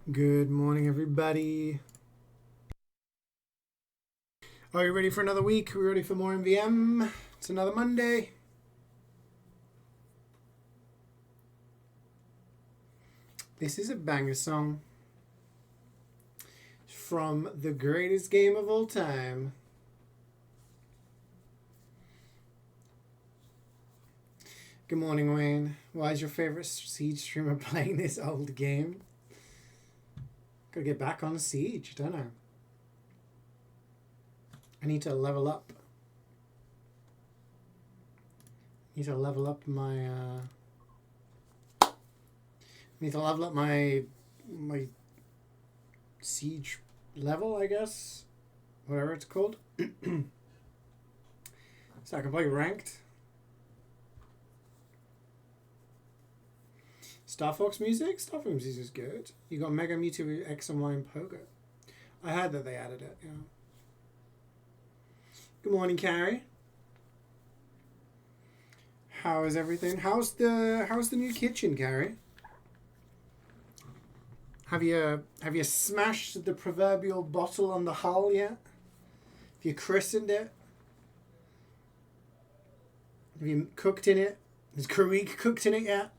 Good morning, everybody. Are you ready for another week? Are we ready for more MvM? It's another Monday. This is a banger song from the greatest game of all time. Good morning, Wayne. Why is your favorite Siege streamer playing this old game? Gotta get back on Siege, don't I? I need to level up. Need to level up my my Siege level, I guess. Whatever it's called. So I can play ranked. Star Fox music? Star Fox music is good. You got Mega Mewtwo X and Y and Pogo. I heard that they added it, yeah. Good morning, Carrie. How is everything? How's the new kitchen, Carrie? Have you smashed the proverbial bottle on the hull yet? Have you christened it? Have you cooked in it? Has Karik cooked in it yet?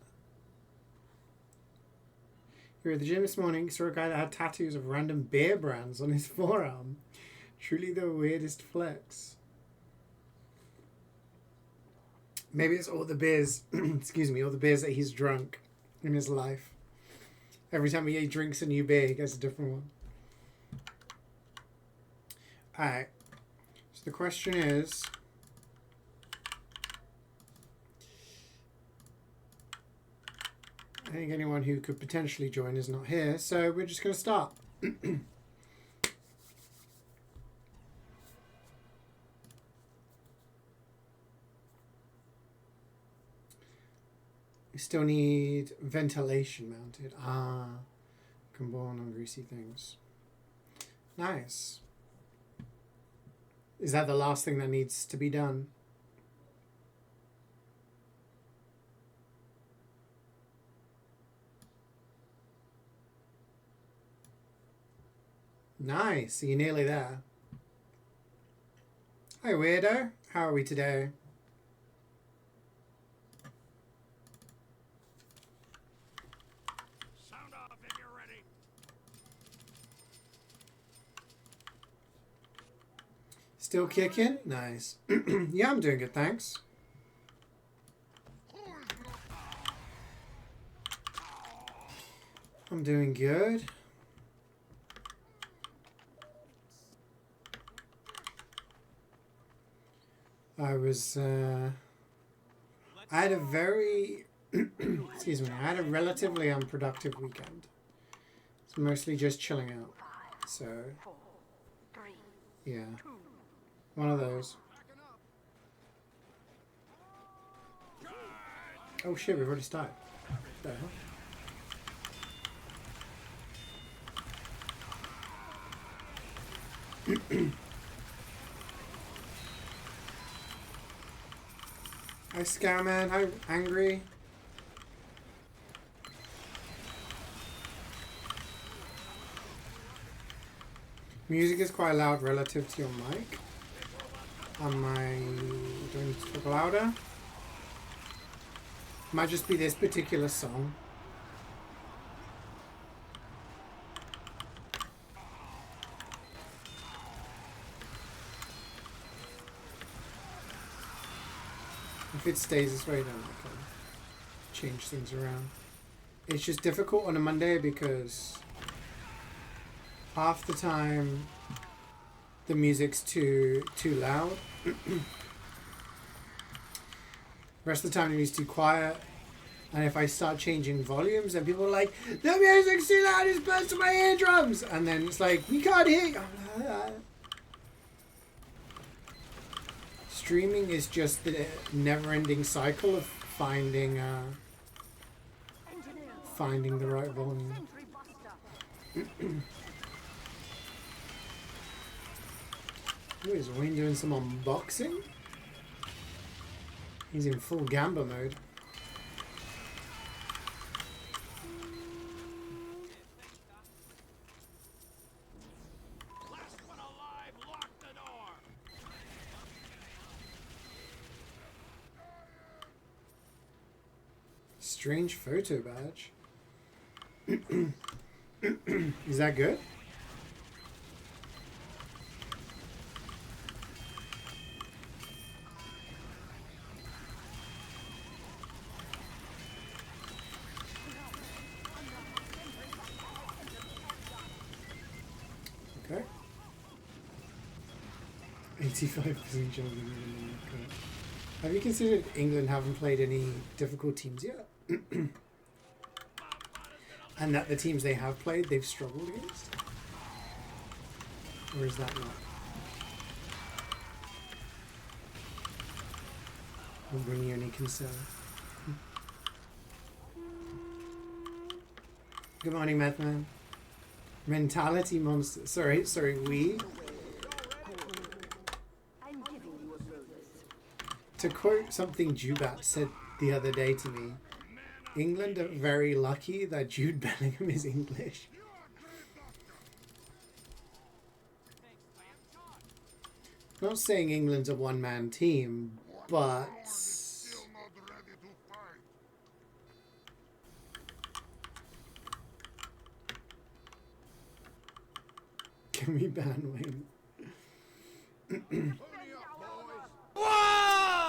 You were at the gym this morning, saw a guy that had tattoos of random beer brands on his forearm. Truly the weirdest flex. Maybe it's all the beers, excuse me, all the beers that he's drunk in his life. Every time he drinks a new beer, he gets a different one. Alright. So the question is... I think anyone who could potentially join is not here, so we're just going to start. We still need ventilation mounted. Can burn on greasy things. Nice. Is that the last thing that needs to be done? Nice. You're nearly there. Hi, weirdo. How are we today? Sound off if you're ready. Still kicking? Nice. Yeah, I'm doing good, thanks. I'm doing good. I had a very, excuse me, I had a relatively unproductive weekend. It's mostly just chilling out. So, yeah. One of those. Oh shit, we've already started. What the hell? Hi, Scarman. Hi, Angry. Music is quite loud relative to your mic. Do I need to talk louder? Might just be this particular song. If it stays this way, then I can change things around. It's just difficult on a Monday because half the time the music's too loud. The rest of the time the music's too quiet. And if I start changing volumes, then people are like, the music's too loud, it's bursting my eardrums. And then it's like, we can't hear you. Streaming is just the never-ending cycle of finding the right volume. Ooh, is Wayne doing some unboxing? He's in full gamba mode. Strange photo badge. Is that good? Okay. 85% chance. Have you considered England haven't played any difficult teams yet? And that the teams they have played, they've struggled against? Or is that not? Will bring you any concern? Good morning, Methman. Mentality monster. Sorry, we. To quote something Jubat said the other day to me, England are very lucky that Jude Bellingham is English. Not saying England's a one-man team, but... Can we ban Wayne?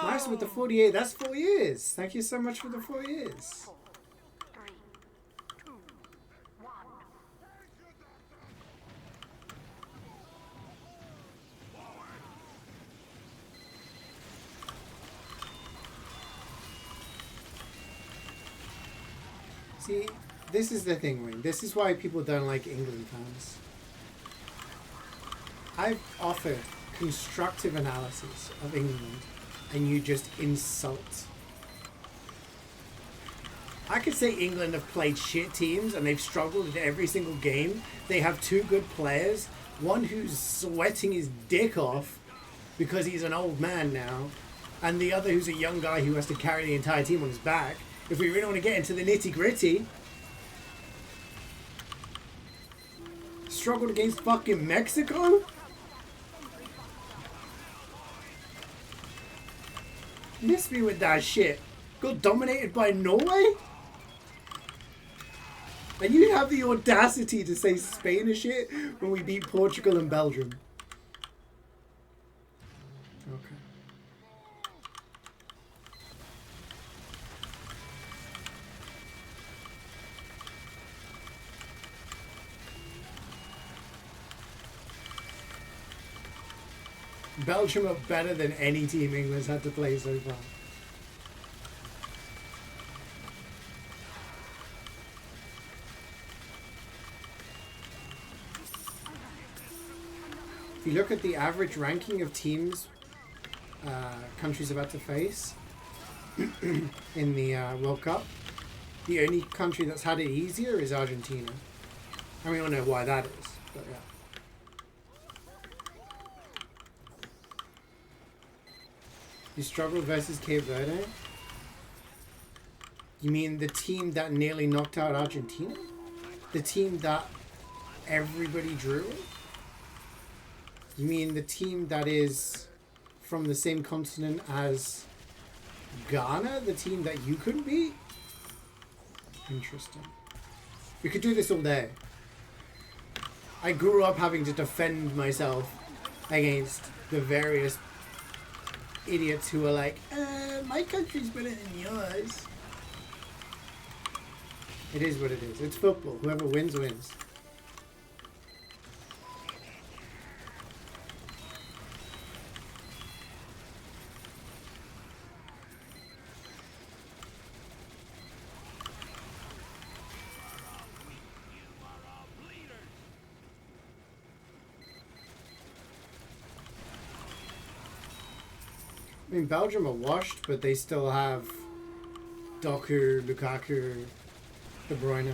Nice with the 48. That's 4 years. Thank you so much for the 4 years. See, this is the thing, Wayne. This is why people don't like England fans. I've offered constructive analysis of England, and you just insult. I could say England have played shit teams and they've struggled in every single game. They have two good players, one who's sweating his dick off because he's an old man now, and the other who's a young guy who has to carry the entire team on his back. If we really want to get into the nitty-gritty, struggled against fucking Mexico? Miss me with that shit. Got dominated by Norway? And you have the audacity to say Spain is shit when we beat Portugal and Belgium. Okay. Belgium are better than any team England's had to play so far. If you look at the average ranking of teams countries about to face in the World Cup, the only country that's had it easier is Argentina. And we all know why that is, but yeah. You struggled versus Cape Verde? You mean the team that nearly knocked out Argentina? The team that everybody drew? You mean the team that is from the same continent as Ghana? The team that you couldn't beat? Interesting. We could do this all day. I grew up having to defend myself against the various idiots who are like, my country's better than yours. It is what it is. It's football. Whoever wins, wins. I mean, Belgium are washed, but they still have Doku, Lukaku, De Bruyne.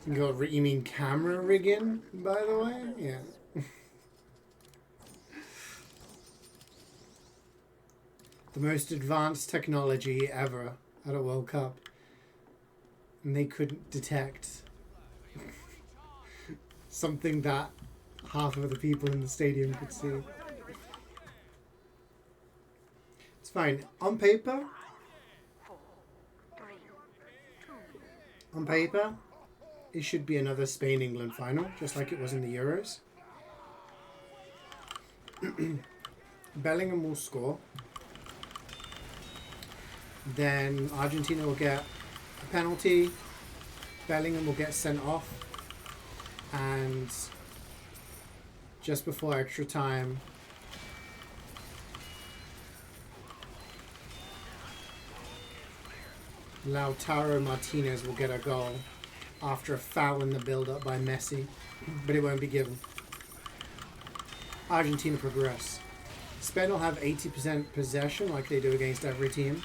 You mean camera rigging, by the way? Yeah. The most advanced technology ever at a World Cup. And they couldn't detect something that half of the people in the stadium could see. It's fine. On paper, it should be another Spain-England final, just like it was in the Euros. Bellingham will score. Then Argentina will get a penalty. Bellingham will get sent off. And just before extra time, Lautaro Martinez will get a goal after a foul in the build-up by Messi, but it won't be given. Argentina progress. Spain will have 80% possession like they do against every team,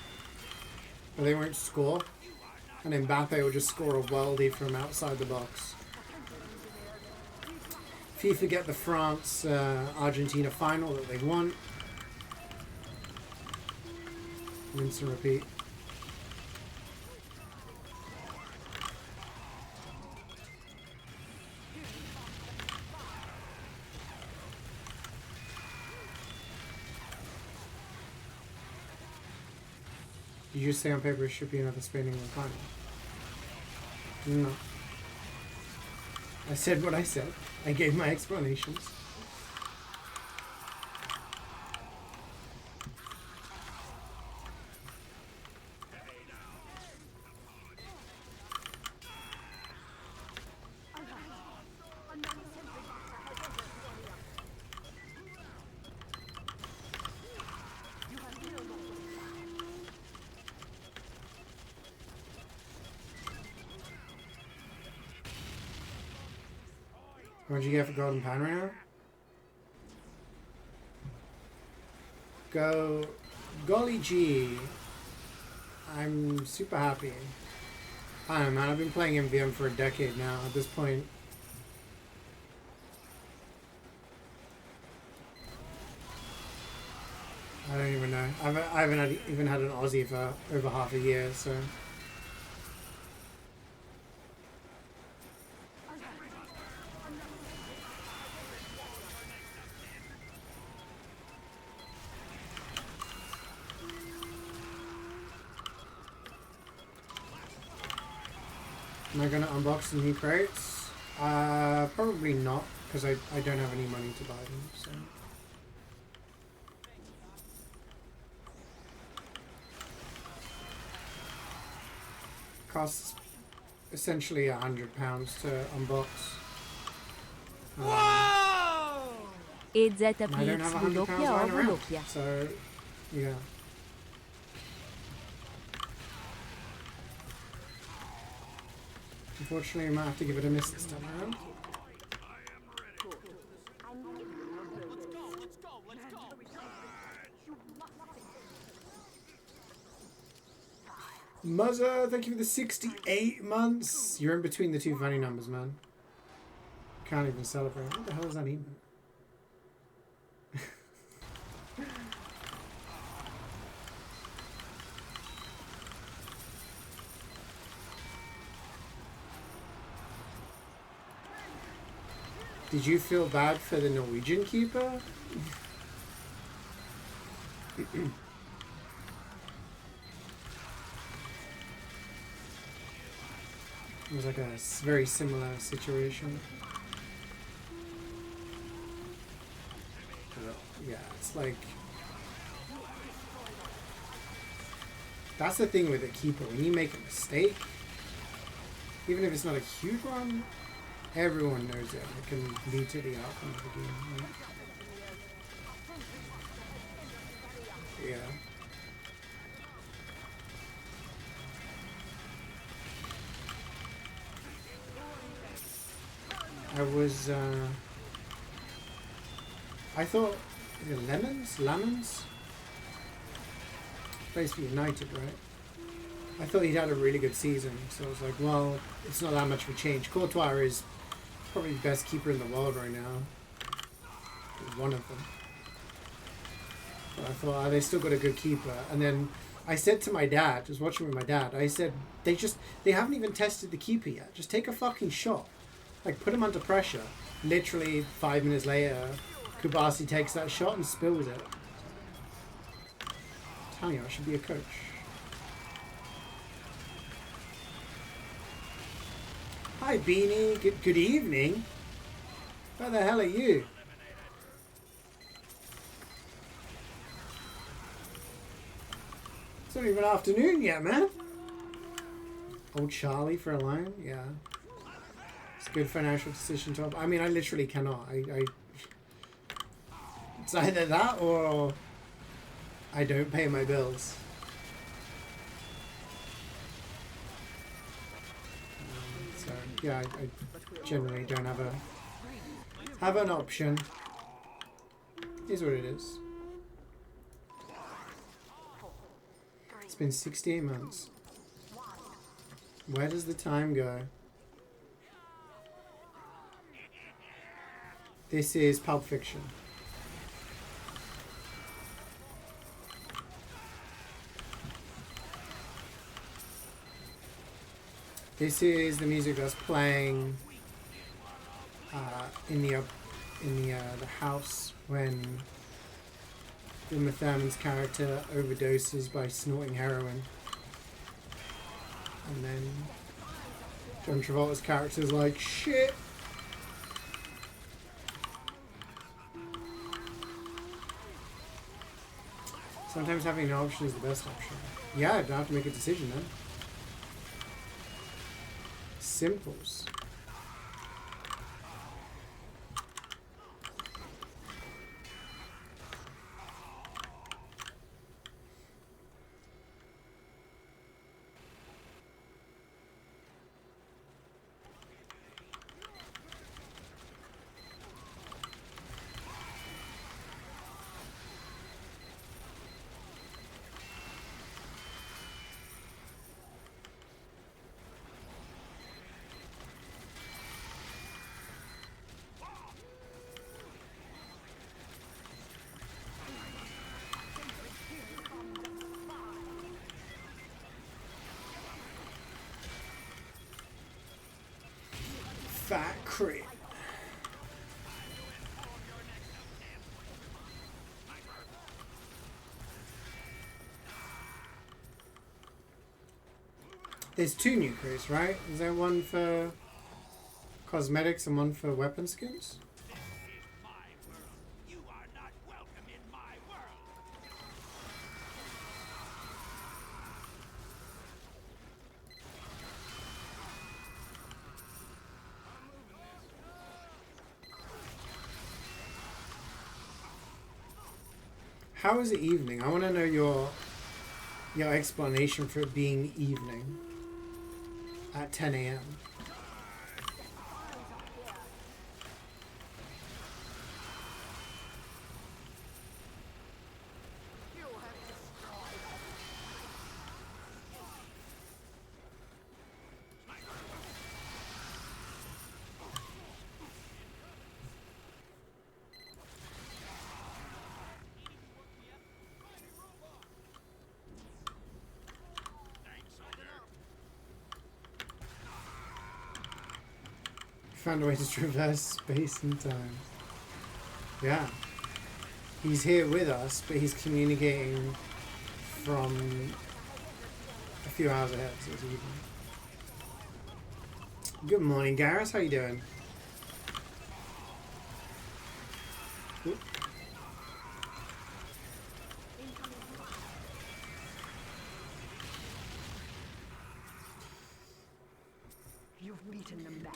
but they won't score, and Mbappe will just score a worldie from outside the box. FIFA get the France-Argentina final that they want. Rinse and repeat. Did you say on paper it should be another Spain-England final? No. I said what I said. I gave my explanations. What'd you get for Golden Pan right now? Golly G. I'm super happy. I don't know, man. I've been playing MvM for a decade now at this point. I don't even know. I haven't even had an Aussie for over half a year, so... Am I going to unbox some new crates? Probably not, because I don't have any money to buy them, so... Costs essentially £100 to unbox. E I don't have £100 lying around, ZPX so yeah. Unfortunately, I might have to give it a miss this time around. Muzza, thank you for the 68 months. You're in between the two funny numbers, man. Can't even celebrate. What the hell is that even? Did you feel bad for the Norwegian keeper? It was like a very similar situation. Yeah, it's like... That's the thing with a keeper. When you make a mistake, even if it's not a huge one, everyone knows it. It can lead to the outcome of the game. Right? Yeah. I thought, is it Lemons? Plays for United, right? I thought he'd had a really good season, so I was like, well, it's not that much of a change. Courtois is probably the best keeper in the world right now. One of them. But I thought, they still got a good keeper. And then I said to my dad, just watching with my dad, I said, they haven't even tested the keeper yet. Just take a fucking shot. Like, put him under pressure. Literally 5 minutes later, Kubasi takes that shot and spills it. I'm telling you, I should be a coach. Hi, Beanie. Good evening. Where the hell are you? It's not even afternoon yet, man. Old Charlie for a line? Yeah. It's a good financial decision to have. I mean, I literally cannot. It's either that or I don't pay my bills. So, yeah, I generally don't have an option. It is what it is. It's been 68 months. Where does the time go? This is Pulp Fiction. This is the music that's playing in the house when Uma Thurman's character overdoses by snorting heroin, and then John Travolta's character is like, shit. Sometimes having an option is the best option. Yeah, I don't have to make a decision then. Simples. Fat crit. There's 2 new crits, right? Is there one for cosmetics and one for weapon skins? How is it evening? I want to know your explanation for it being evening at 10 a.m. Found a way to traverse space and time. Yeah. He's here with us, but he's communicating from a few hours ahead, so it's evening. Good morning, Garrus. How you doing? Oop.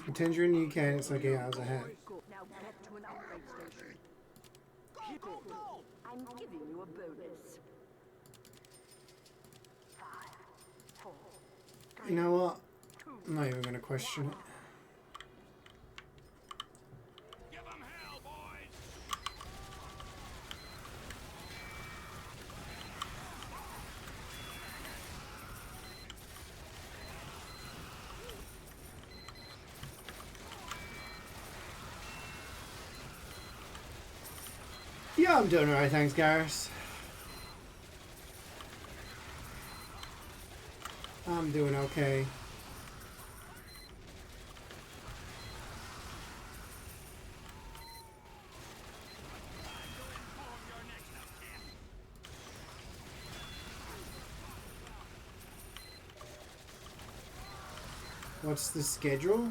Pretend you're in the UK and it's like 8 hours ahead. Now get to an upgrade station. Go! I'm giving you a bonus. 5, 4, 3, You know what? I'm not even going to question it. Give 'em hell, boys! Yeah, I'm doing alright, thanks, Garrus. I'm doing okay. What's the schedule?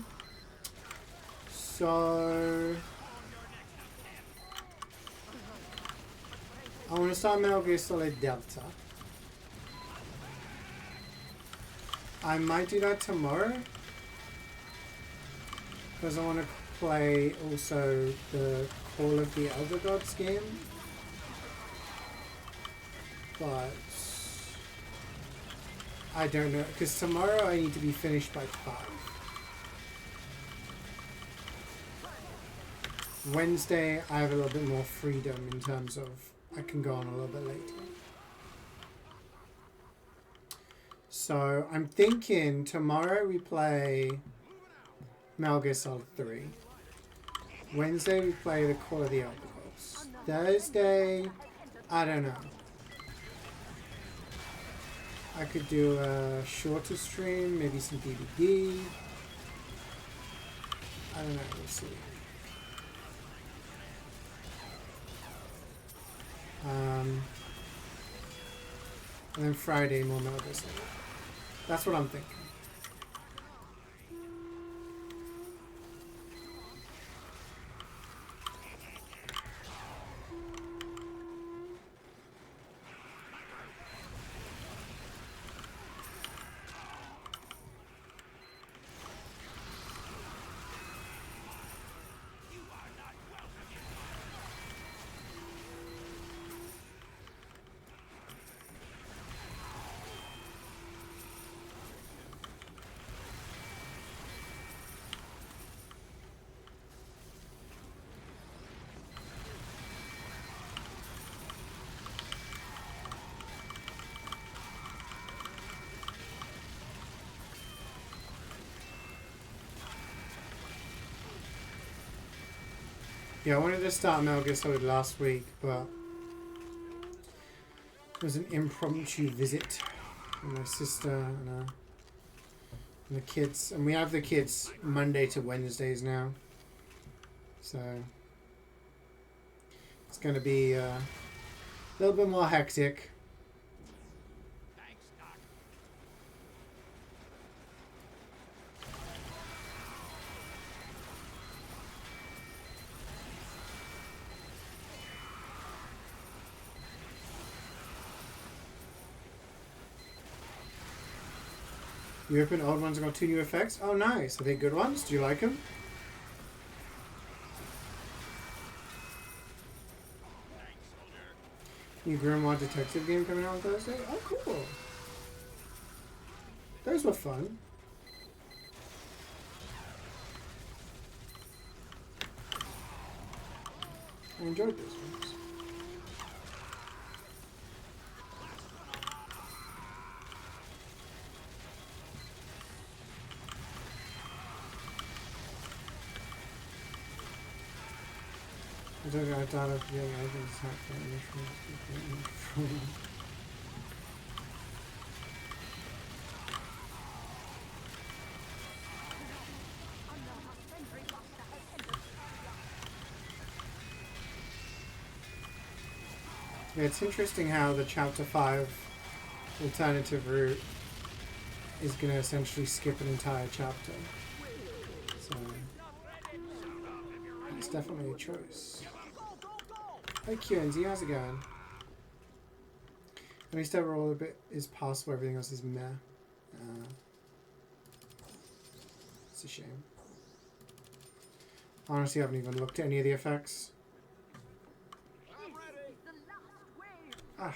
So I want to start Metal Gear Solid Delta. I might do that tomorrow because I want to play also the Call of the Elder Gods game, but I don't know because tomorrow I need to be finished by 5. Wednesday I have a little bit more freedom in terms of I can go on a little bit later. So I'm thinking tomorrow we play Metal Gear Solid 3. Wednesday we play the Call of the Elder Gods. Thursday, I don't know. I could do a shorter stream, maybe some DVD. I don't know, we'll see. And then Friday more Metal Gear Solid. That's what I'm thinking. Yeah, I wanted to start Metal Gear Solid last week, but it was an impromptu visit from my sister and the kids. And we have the kids Monday to Wednesdays now. So it's going to be a little bit more hectic. You open old ones and got 2 new effects? Oh, nice. Are they good ones? Do you like them? New Grimoire Detective game coming out on Thursday? Oh, cool. Those were fun. I enjoyed those ones. I thought of yeah, I think it's not initially. Yeah, it's interesting how the Chapter 5 alternative route is going to essentially skip an entire chapter. So, it's definitely a choice. Hey QNZ, how's it going? At least overall a bit is passable, everything else is meh. It's a shame. Honestly, I haven't even looked at any of the effects. Ah.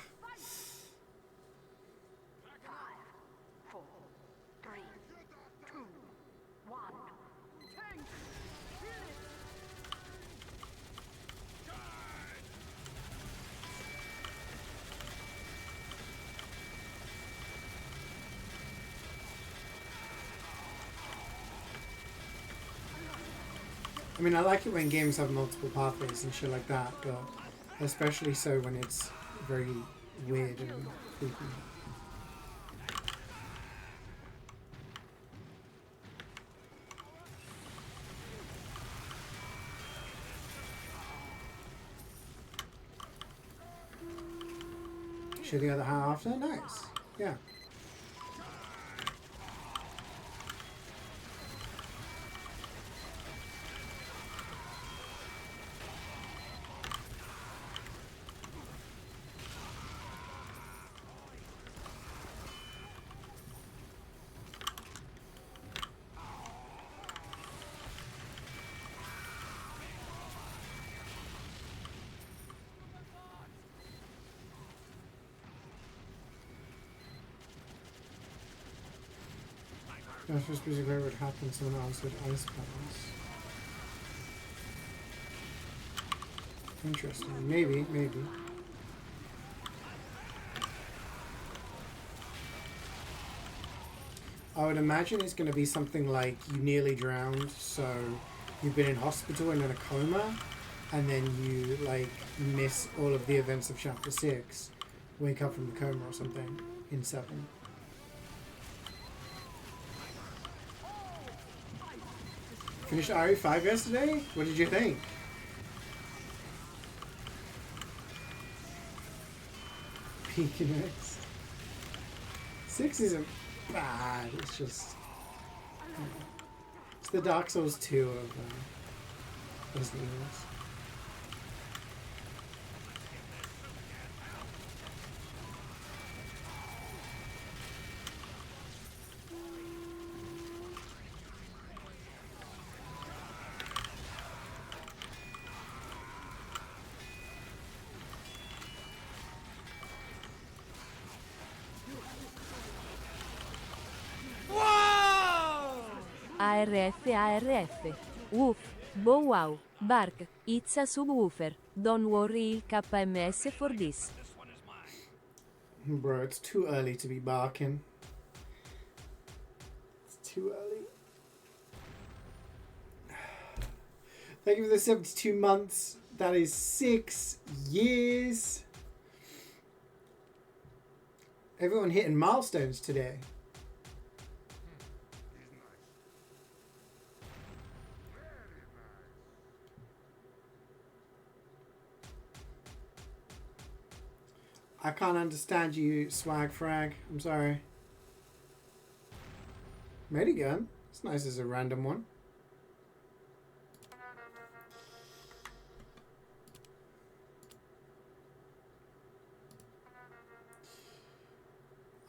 4, 3, 2, 1. I mean, I like it when games have multiple pathways and shit like that, but Especially so when it's very weird and creepy. Shoot the other half after? Nice. Yeah. That's supposed to be where it would happen someone else with ice powers. Interesting. Maybe. I would imagine it's going to be something like you nearly drowned, so you've been in hospital and in a coma, and then you like miss all of the events of chapter 6, wake up from the coma or something in 7. Finished RE5 yesterday? What did you think? Peaking X. 6 isn't bad, it's just... It's the Dark Souls 2 of Resident Evil. ARF. Woof. Bow wow. Bark. It's a subwoofer. Don't worry KMS for this. Bro, it's too early to be barking. It's too early. Thank you for the 72 months. That is 6 years. Everyone hitting milestones today. I can't understand you, Swag Frag. I'm sorry. Medigun? It's nice as a random one.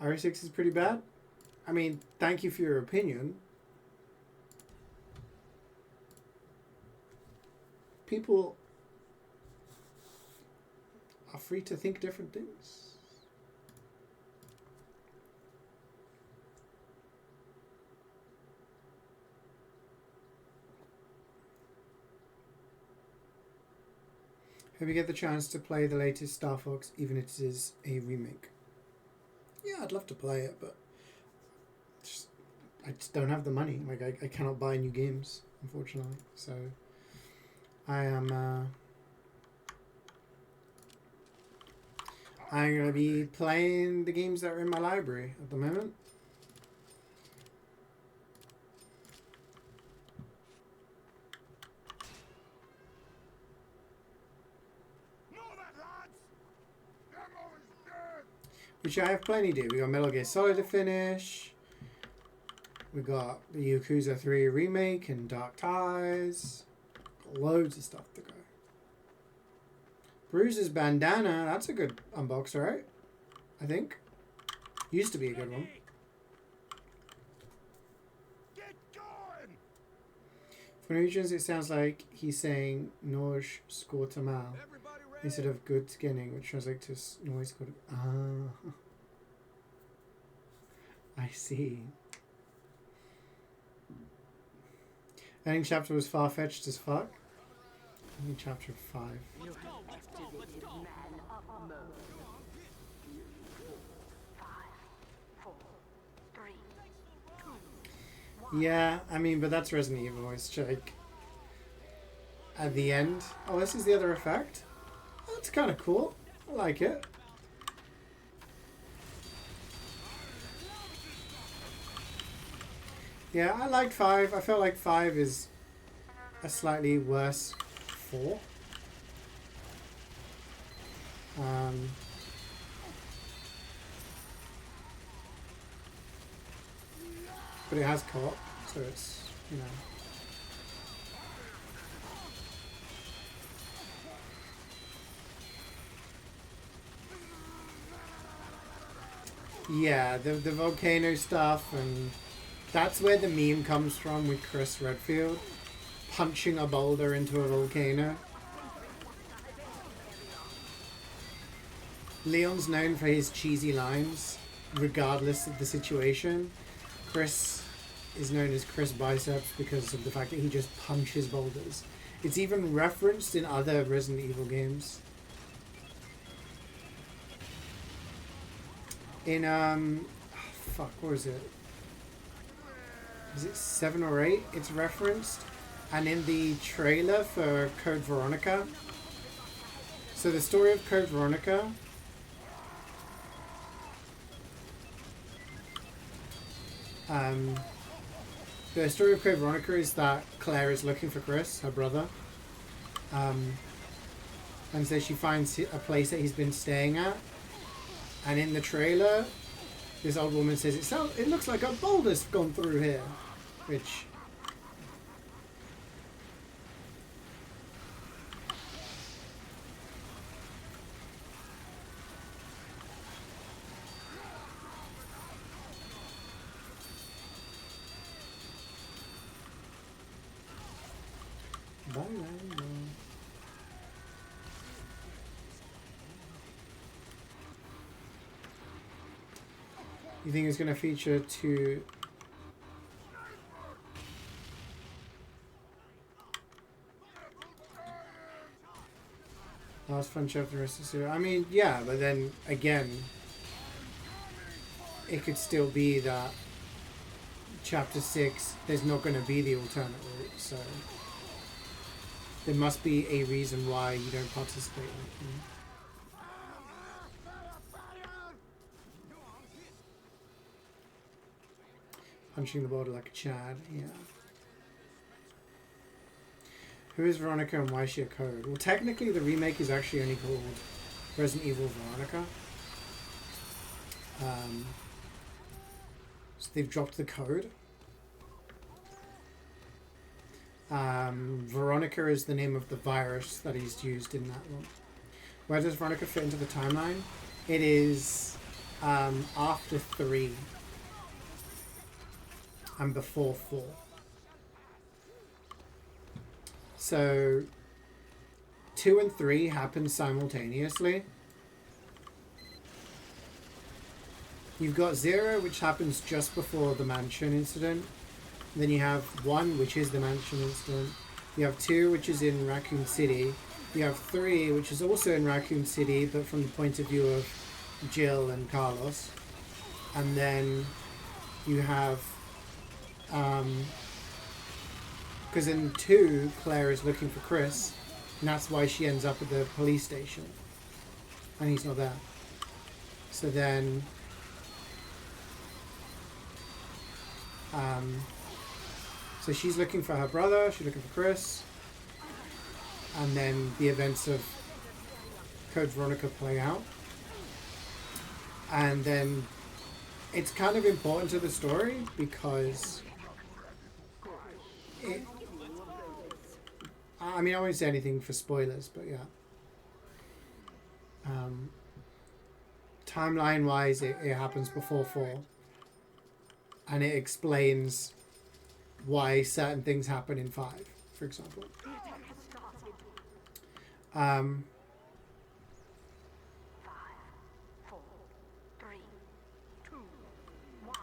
RE6 is pretty bad. I mean, thank you for your opinion. People are free to think different things. Have you get the chance to play the latest Star Fox, even if it is a remake? Yeah, I'd love to play it, but I just don't have the money. Like, I cannot buy new games, unfortunately. So, I am... I'm going to be playing the games that are in my library at the moment. Which I have plenty to do. We got Metal Gear Solid to finish. We got the Yakuza 3 remake and Dark Ties. Got loads of stuff to go. Bruise's bandana, that's a good unbox, right? I think. Used to be a good one. For Norwegians, it sounds like he's saying Norge Skortamal instead of good skinning, which translates to Norge Skort. Ah. I see. Ending chapter was far-fetched as fuck. Ending chapter 5. Yeah, I mean, but that's Resident Evil. It's like at the end. Oh, this is the other effect. Oh, That's kind of cool. I like it. Yeah, I liked 5. I felt like 5 is a slightly worse 4. But it has co-op, so it's, you know. Yeah, the volcano stuff, and that's where the meme comes from with Chris Redfield punching a boulder into a volcano. Leon's known for his cheesy lines, regardless of the situation. Chris is known as Chris Biceps because of the fact that he just punches boulders. It's even referenced in other Resident Evil games. In, fuck, what is it? Is it 7 or 8? It's referenced. And in the trailer for Code Veronica. So the story of Code Veronica. The story of Code Veronica is that Claire is looking for Chris, her brother. And so she finds a place that he's been staying at. And in the trailer, this old woman says, it looks like a boulder's gone through here. Which... You think it's going to feature two... Last fun chapter, the rest of the series. I mean, yeah, but then, again, it could still be that chapter 6, there's not going to be the alternate route, so... There must be a reason why you don't participate in it. Punching the boulder like a Chad, yeah. Who is Veronica and why is she a code? Well, technically the remake is actually only called Resident Evil Veronica. So they've dropped the code. Veronica is the name of the virus that is used in that one. Where does Veronica fit into the timeline? It is after 3 and before 4. So 2 and 3 happen simultaneously. You've got 0, which happens just before the mansion incident. Then you have 1, which is the mansion incident. You have 2, which is in Raccoon City. You have 3, which is also in Raccoon City, but from the point of view of Jill and Carlos. And then you have... because in 2, Claire is looking for Chris, and that's why she ends up at the police station. And he's not there. So then... so she's looking for her brother, she's looking for Chris, and then the events of Code Veronica play out. And then it's kind of important to the story because it, I mean, I won't say anything for spoilers, but yeah. Timeline wise, it happens before 4. And it explains why certain things happen in 5, for example. 5, 4, 3, 2, 1.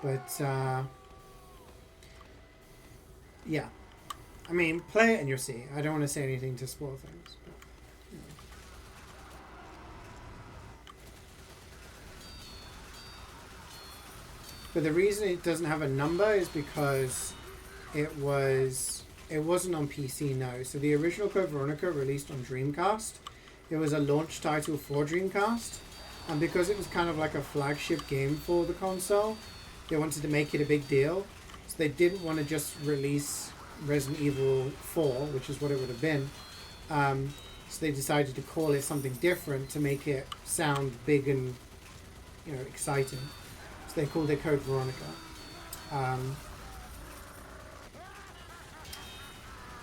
But, yeah. I mean, play it and you'll see. I don't want to say anything to spoil things. But, you know. But the reason it doesn't have a number is because it was It wasn't on PC, no. So the original Code Veronica released on Dreamcast. It was a launch title for Dreamcast. And because it was kind of like a flagship game for the console, they wanted to make it a big deal. So they didn't want to just release Resident Evil 4, which is what it would have been. So they decided to call it something different to make it sound big and, you know, exciting. So they called it Code Veronica.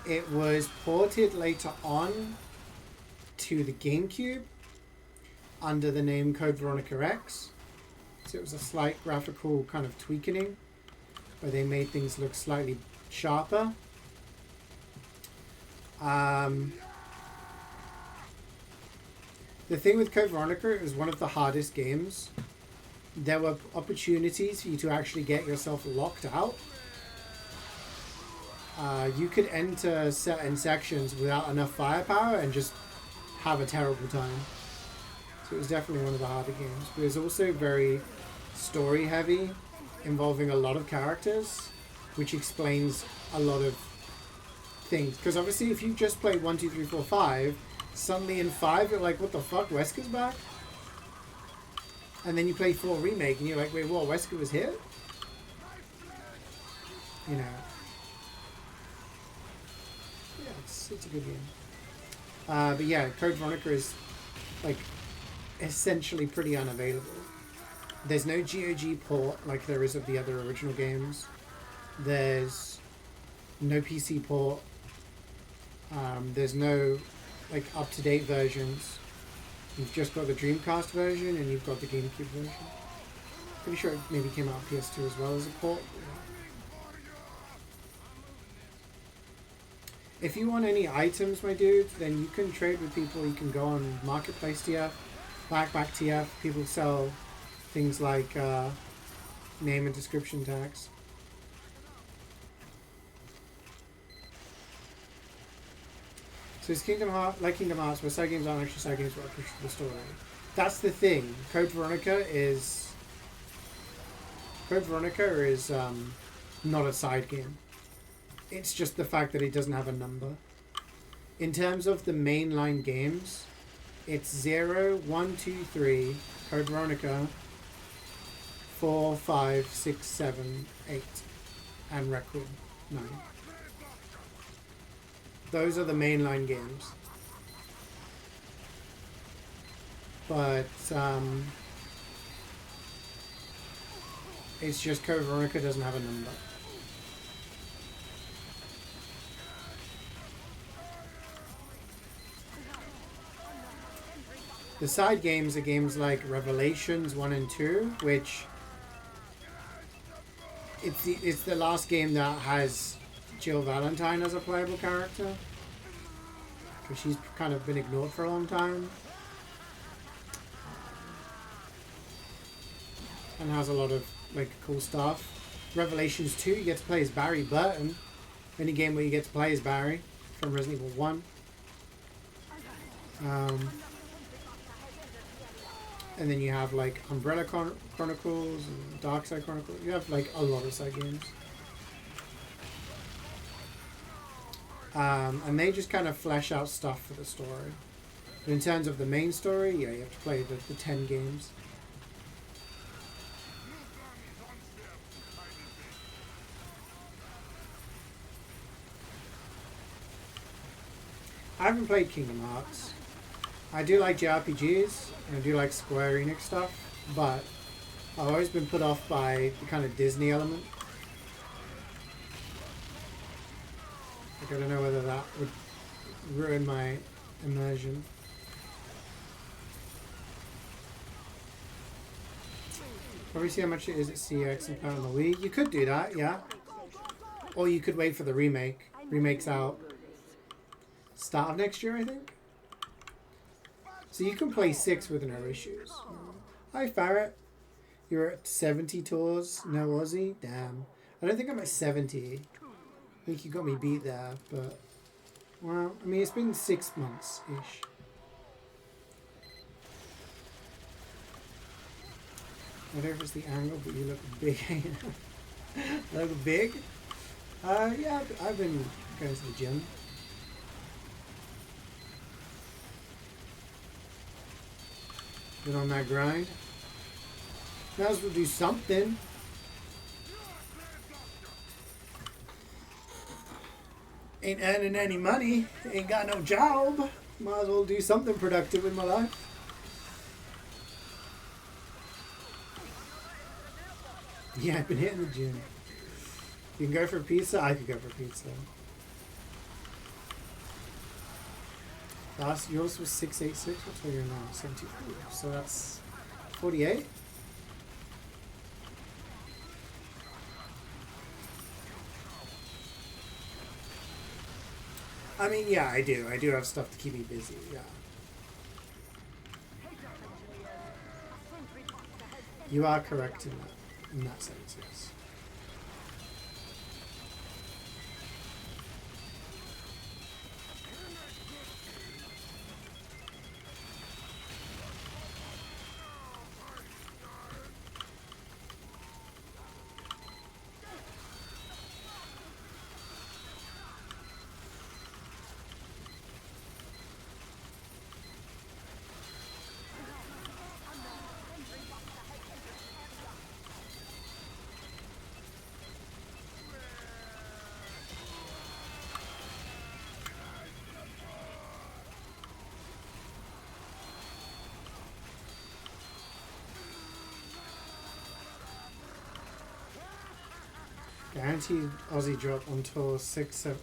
It was ported later on to the GameCube under the name Code Veronica X. So it was a slight graphical kind of tweaking where they made things look slightly sharper. The thing with Code Veronica, it was one of the hardest games. There were opportunities for you to actually get yourself locked out. You could enter certain sections without enough firepower and just have a terrible time. So it was definitely one of the harder games. But it was also very story heavy, involving a lot of characters, which explains a lot of things. Because obviously if you just play 1, 2, 3, 4, 5, suddenly in 5 you're like, what the fuck, Wesker's back? And then you play 4 Remake and you're like, wait, what, Wesker was here? You know. Yeah, it's a good game. But yeah, Code Veronica is like essentially pretty unavailable. There's no GOG port like there is of the other original games. There's no PC port. There's no like up-to-date versions. You've just got the Dreamcast version and you've got the GameCube version. Pretty sure it maybe came out on PS2 as well as a port. If you want any items, my dude, then you can trade with people. You can go on Marketplace TF, Backpack TF. People sell things like name and description tags. So it's Kingdom Hearts, like Kingdom Hearts, where side games aren't actually side games, but push the story. That's the thing. Code Veronica is not a side game. It's just the fact that it doesn't have a number. In terms of the mainline games, it's 0, 1, 2, 3, Code Veronica, 4, 5, 6, 7, 8, and Requiem 9. Those are the mainline games. But it's just Code Veronica doesn't have a number. The side games are games like Revelations 1 and 2, which it's the last game that has Jill Valentine as a playable character, because she's kind of been ignored for a long time, and has a lot of like cool stuff. Revelations 2, you get to play as Barry Burton. Any game where you get to play as Barry from Resident Evil 1. And then you have like Umbrella Chronicles and Dark Side Chronicles. You have like a lot of side games. And they just kind of flesh out stuff for the story. But in terms of the main story, yeah, you have to play the 10 games. I haven't played Kingdom Hearts. I do like JRPGs, and I do like Square Enix stuff, but I've always been put off by the kind of Disney element. Like, I don't know whether that would ruin my immersion. Probably see how much it is at CX and play on the Wii. You could do that, yeah. Or you could wait for the remake. Remake's out start of next year, I think. So you can play 6 with no issues. Hi, Farrett. You're at 70 tours, no Aussie? Damn. I don't think I'm at 70. I think you got me beat there, but... Well, I mean, it's been 6 months-ish. I don't know if it's the angle, but you look big. Look big? Yeah, I've been Going to the gym. Been on that grind. Might as well do something. Ain't earning any money. Ain't got no job. Might as well do something productive with my life. Yeah, I've been hitting the gym. You can go for pizza? I could go for pizza. Last yours was 686. What's where you're now? 74. So that's 48. I mean, yeah, I do. I do have stuff to keep me busy. Yeah. You are correct in that sense. Yes. Guaranteed Aussie drop until 6, 7.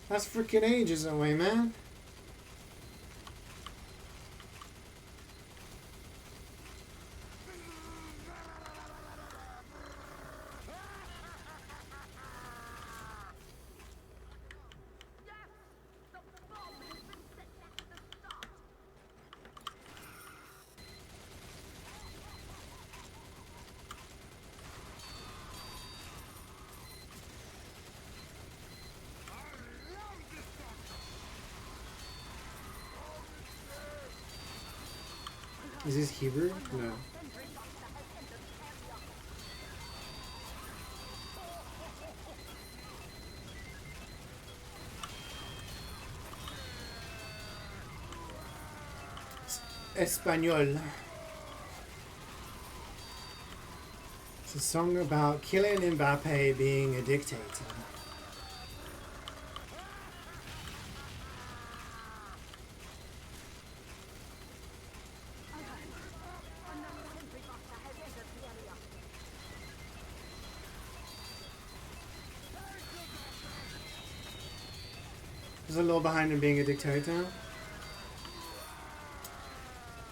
That's freaking ages away, man. Is this Hebrew? No. Espanol. It's a song about Kylian Mbappe being a dictator. There's a law behind him being a dictator.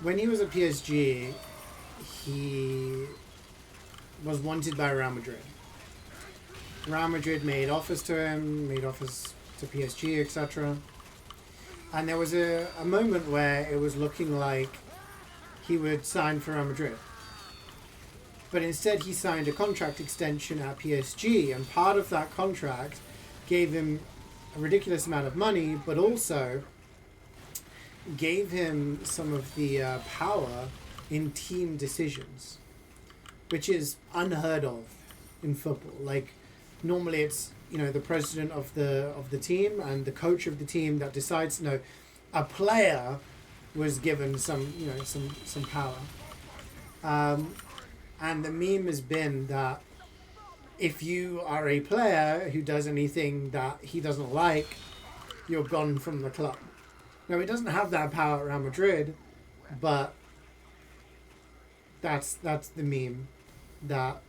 When he was at PSG, he was wanted by Real Madrid. Real Madrid made offers to him, made offers to PSG, etc. And there was a moment where it was looking like he would sign for Real Madrid. But instead he signed a contract extension at PSG, and part of that contract gave him a ridiculous amount of money, but also gave him some of the power in team decisions, which is unheard of in football. Like, normally it's, you know, the president of the team and the coach of the team that decides. No, a player was given some, you know, some power. And the meme has been that if you are a player who does anything that he doesn't like, you're gone from the club. Now, he doesn't have that power at Real Madrid, but that's the meme, that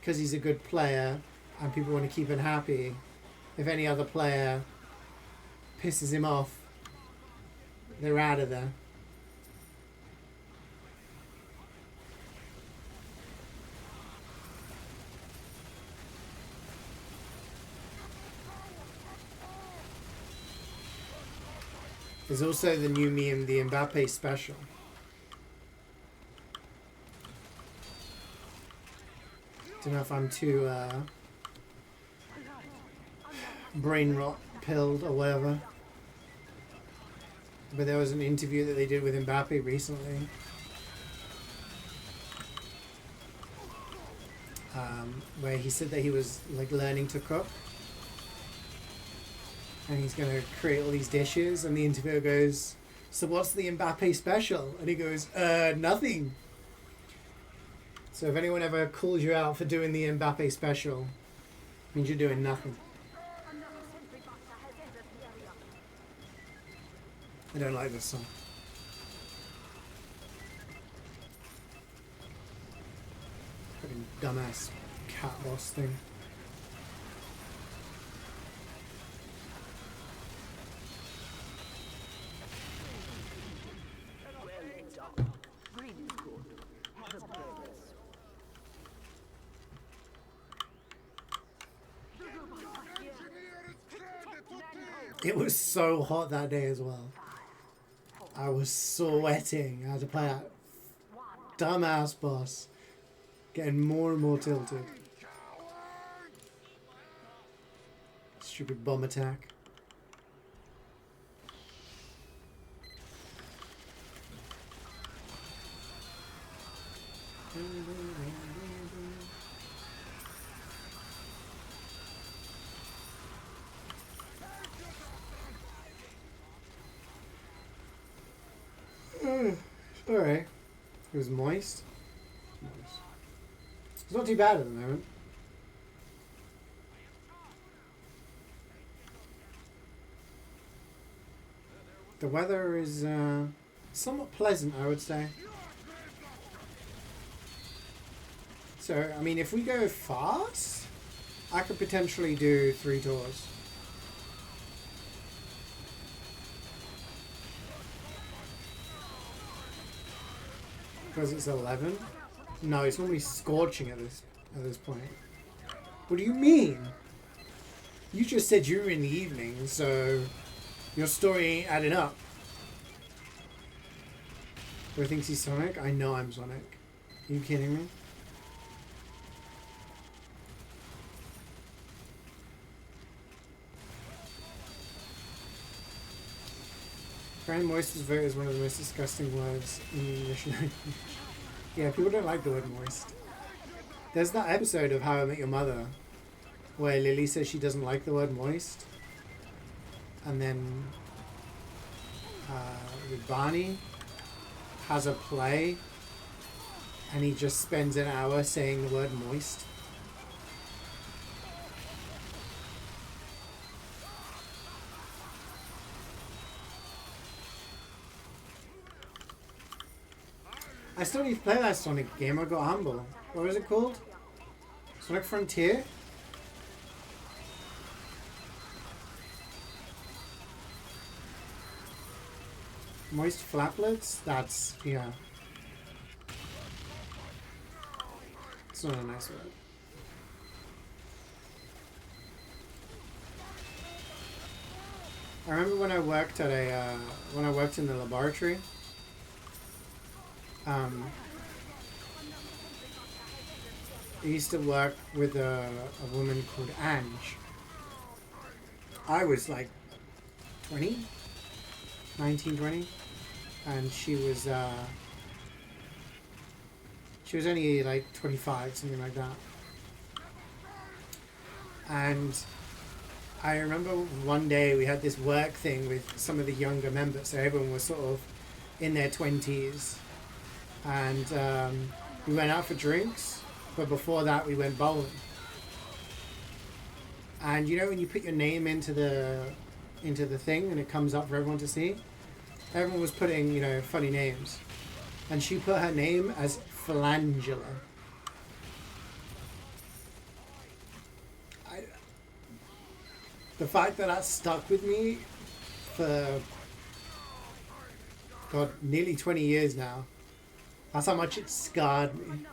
because he's a good player and people want to keep him happy, if any other player pisses him off, they're out of there. There's also the new meme, the Mbappe special. Don't know if I'm too brain rot pilled or whatever. But there was an interview that they did with Mbappe recently. Where he said that he was like learning to cook. and he's going to create all these dishes, and the interviewer goes, so what's the Mbappe special? And he goes, nothing. So if anyone ever calls you out for doing the Mbappe special, it means you're doing nothing. I don't like this song. Fucking dumbass cat boss thing. It was so hot that day as well. I was sweating. I had to play that dumbass boss. Getting more and more tilted. Stupid bomb attack. Alright. It was moist. It's not too bad at the moment. The weather is somewhat pleasant, I would say. So, I mean, if we go fast, I could potentially do 3 tours. Because it's 11? No, it's normally scorching at this point. What do you mean? You just said you were in the evening, so your story ain't adding up. Who thinks he's Sonic? I know I'm Sonic. Are you kidding me? Grand moist was voted as one of the most disgusting words in the English language. Yeah, people don't like the word moist. There's that episode of How I Met Your Mother where Lily says she doesn't like the word moist. And then with Barney has a play and he just spends an hour saying the word moist. I still need to play that Sonic game. I got humble. What was it called? Sonic Frontier? Moist flaplets? That's, yeah. It's not a nice word. I remember when I worked at when I worked in the laboratory. I used to work with a woman called Ange. I was like 20, 19, 20, and she was only like 25, something like that. And I remember one day we had this work thing with some of the younger members, so everyone was sort of in their 20s. And we went out for drinks, but before that we went bowling. And you know when you put your name into the thing and it comes up for everyone to see? Everyone was putting, you know, funny names. And she put her name as Phalangula. The fact that stuck with me for, God, nearly 20 years now. That's how much it scarred me.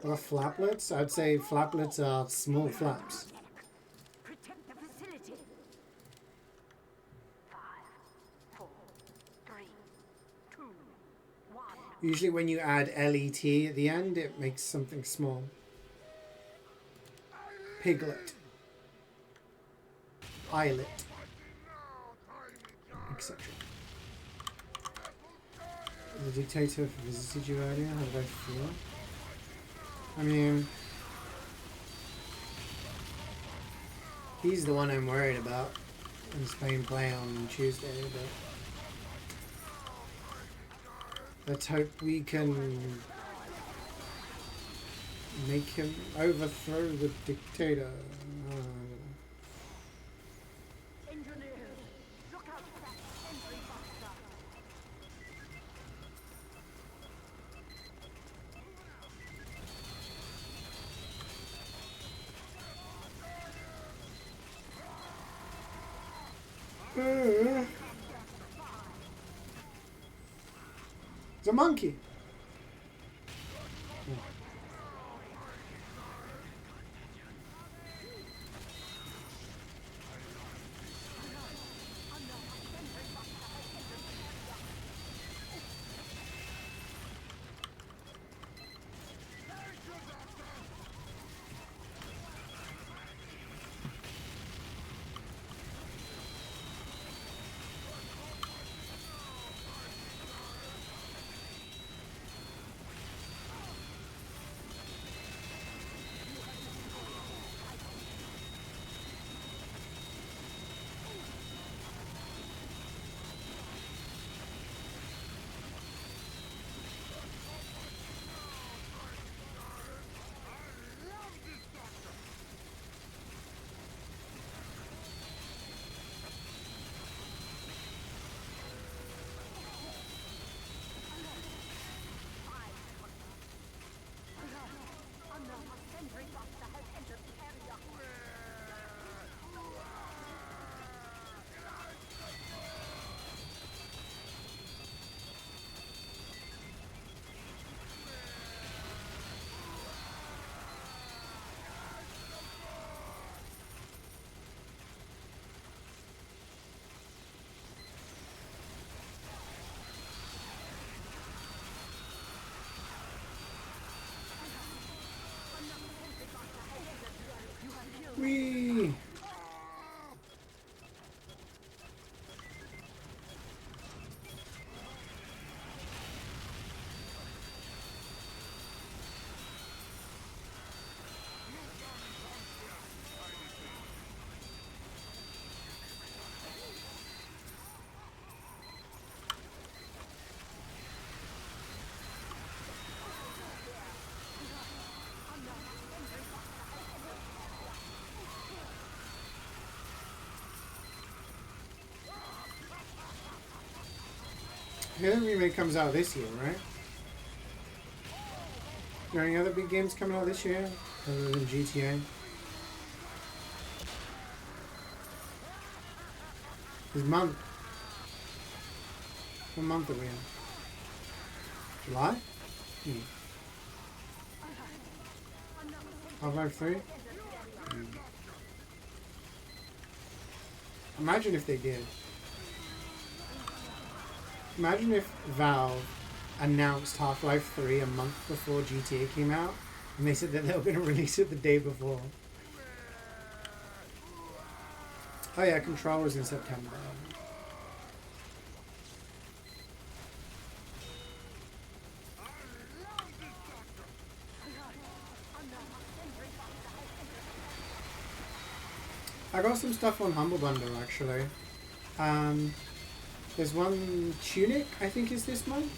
Or flaplets? I'd say flaplets are small flaps. Protect the facility. 5, 4, 3, 2, 1. Usually when you add LET at the end, it makes something small. Piglet. Eyelet. Etc. the dictator visited you earlier. How did I feel? I mean, he's the one I'm worried about in Spain play on Tuesday, but let's hope we can make him overthrow the dictator. Engineers, look out for that entry buster. It's a monkey. Whee! The remake comes out this year, right? Are there any other big games coming out this year other than GTA? This month. What month are we in? July? Half-Life 3? Imagine if they did. Imagine if Valve announced Half-Life 3 a month before GTA came out, and they said that they were going to release it the day before. Oh yeah, Control was in September. I got some stuff on Humble Bundle actually. There's one Tunic, I think is this month?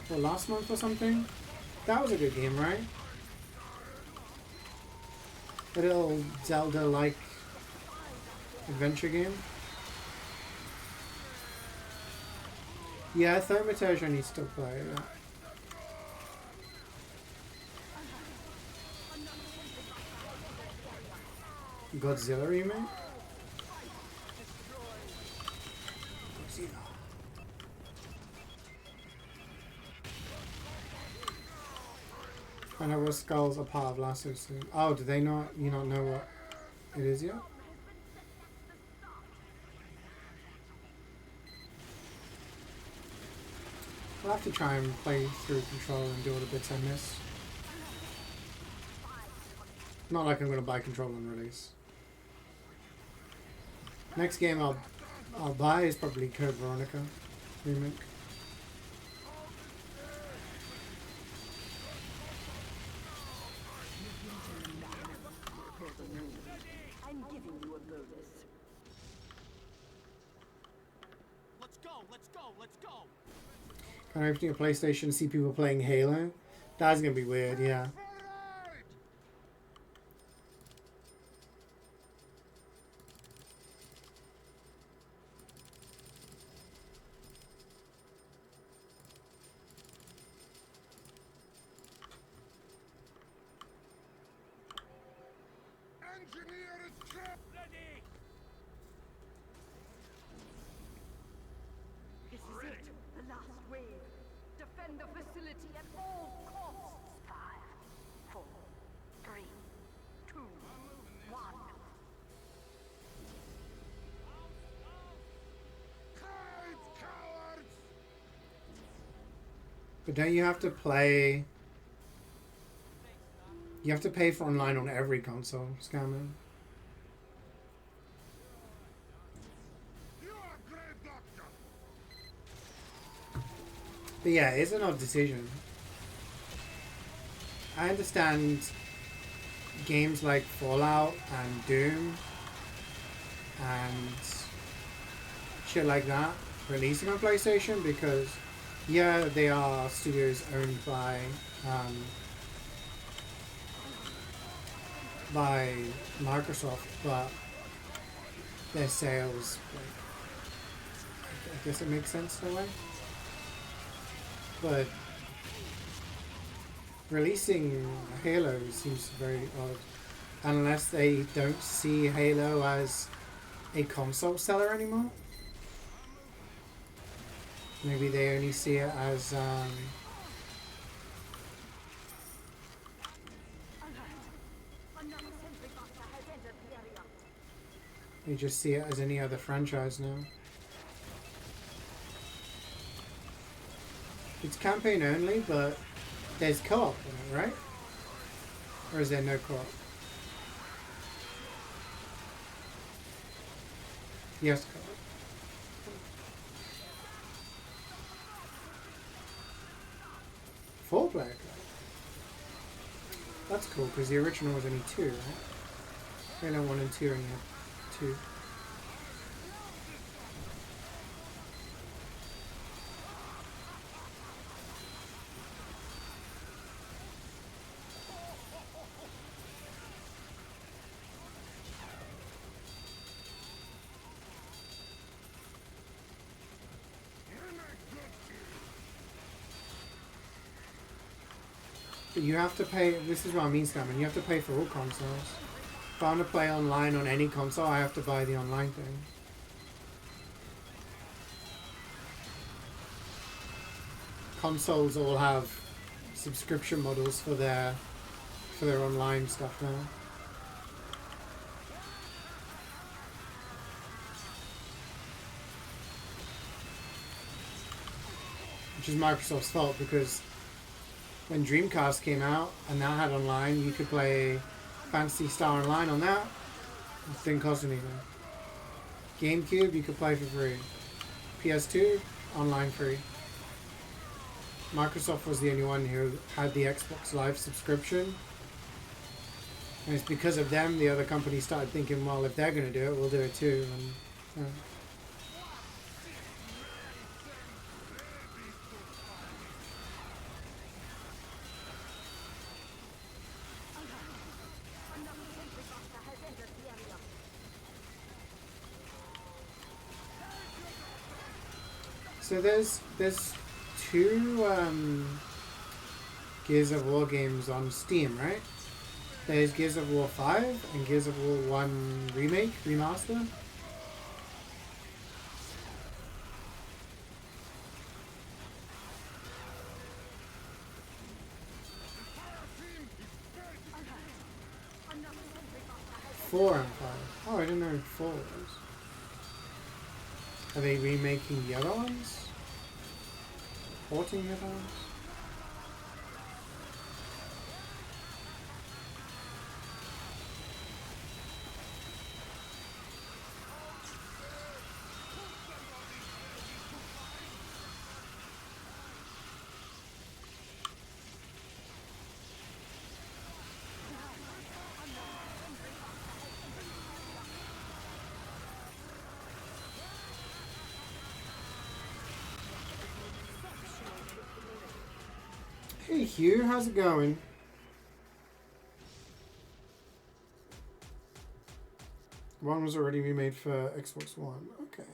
Or last month or something? That was a good game, right? A little Zelda-like adventure game. Yeah, Thermitage I need to still play. Yeah. Godzilla remake? Godzilla. I know what skulls are part of Lasso soon. Oh, do they not? You not know what it is yet? I'll have to try and play through Control and do all the bits I missed. Not like I'm going to buy Control on release. Next game I'll buy is probably Code Veronica remake. I'm giving you a bonus. Let's go, let's go, let's go. Can I open your PlayStation and see people playing Halo? That's gonna be weird, yeah. Engineer is trapped. Ready. This is it. The last wave. Defend the facility at all costs. 5, 4, 3, 2, 1. Cowards, cowards. But don't you have to play... You have to pay for online on every console, Scammer. You are a great doctor. But yeah, it's an odd decision. I understand games like Fallout and Doom and shit like that releasing on PlayStation because, yeah, they are studios owned by Microsoft, but their sales, like, I guess it makes sense in a way. But releasing Halo seems very odd, unless they don't see Halo as a console seller anymore. Maybe they only see it as Another sentry buster has entered the area. they just see it as any other franchise now. It's campaign only, but there's co-op in it, right? Or is there no co-op? Yes, co-op. Four-player co-op. That's cool, because the original was only 2, right? Halo 1 and 2 only had 2. But you have to pay, this is what I mean, Scammon, you have to pay for all consoles. If I want to play online on any console, I have to buy the online thing. Consoles all have subscription models for their online stuff now. Which is Microsoft's fault, because when Dreamcast came out and that had online, you could play Phantasy Star Online on that. It didn't cost anything. GameCube, you could play for free. PS2, online free. Microsoft was the only one who had the Xbox Live subscription. And it's because of them the other companies started thinking, well, if they're going to do it, we'll do it too. And, So there's 2 Gears of War games on Steam, right? There's Gears of War 5 and Gears of War 1 remaster. Four and 5. Oh, I didn't know 4 was. Are they remaking the other ones? Porting the other ones? Hey Hugh, how's it going? One was already remade for Xbox One. Okay.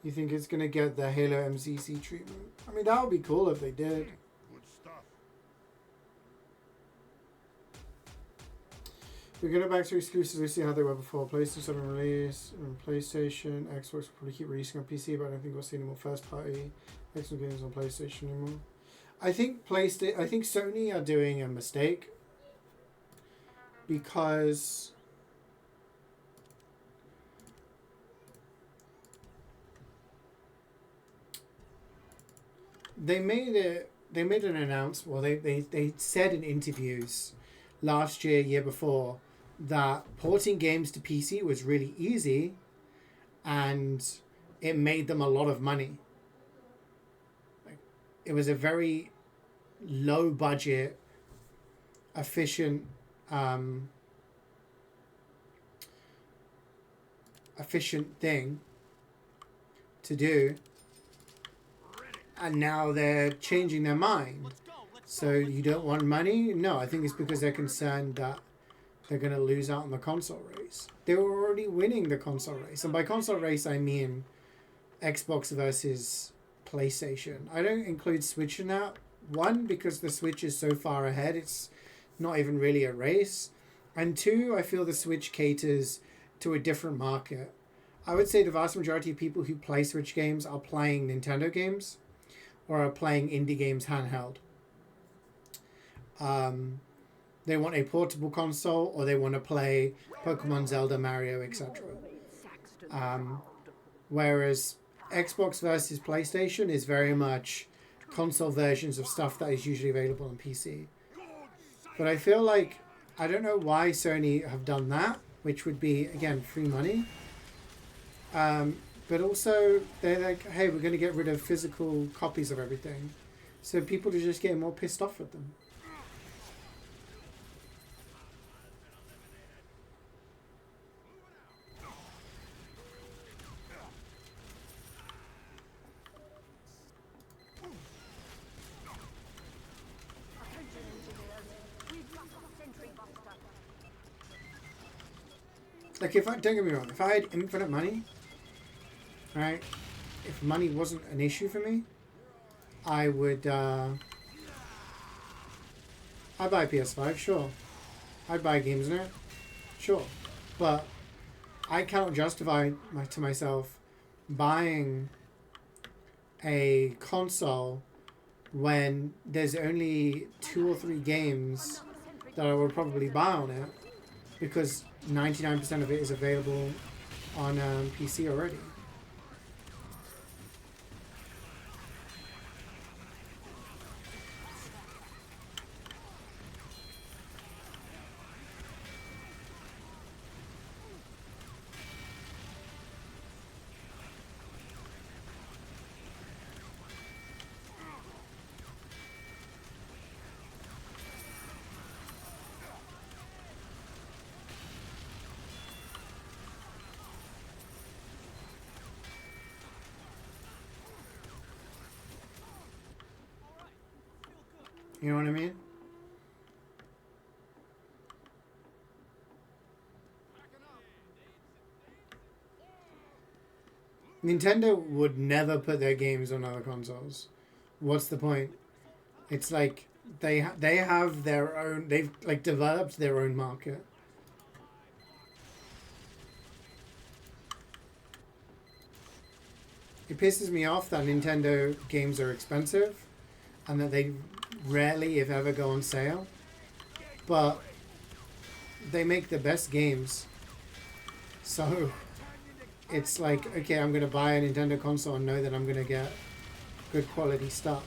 You think it's gonna get the Halo MCC treatment? I mean, that would be cool if they did. Good stuff. We're gonna go back to exclusives. We see how they were before PlayStation 7 release, and PlayStation, Xbox will probably keep releasing on PC, but I don't think we'll see any more first-party Xbox games on PlayStation anymore. I think Sony are doing a mistake because they made an announcement. Well, they said in interviews last year before, that porting games to PC was really easy and it made them a lot of money. Like, it was a very low budget, efficient thing to do, and now they're changing their mind. So you don't want money? No, I think it's because they're concerned that they're going to lose out on the console race. They were already winning the console race. And by console race, I mean Xbox versus PlayStation. I don't include Switch in that. One, because the Switch is so far ahead, it's not even really a race. And two, I feel the Switch caters to a different market. I would say the vast majority of people who play Switch games are playing Nintendo games or are playing indie games handheld. They want a portable console, or they want to play Pokemon, Zelda, Mario, etc. Whereas Xbox versus PlayStation is very much console versions of stuff that is usually available on PC. But I feel like, I don't know why Sony have done that, which would be, again, free money. But also, they're like, hey, we're going to get rid of physical copies of everything. So people are just getting more pissed off with them. Like, don't get me wrong, if I had infinite money, right, if money wasn't an issue for me, I would, I'd buy a PS5, sure. I'd buy games in it, sure. But I cannot justify to myself buying a console when there's only 2 or 3 games that I would probably buy on it, because 99% of it is available on PC already. You know what I mean? Nintendo would never put their games on other consoles. What's the point? It's like they have their own. They've like developed their own market. It pisses me off that Nintendo games are expensive, and that they rarely, if ever, go on sale. But they make the best games. So it's like, okay, I'm going to buy a Nintendo console and know that I'm going to get good quality stuff.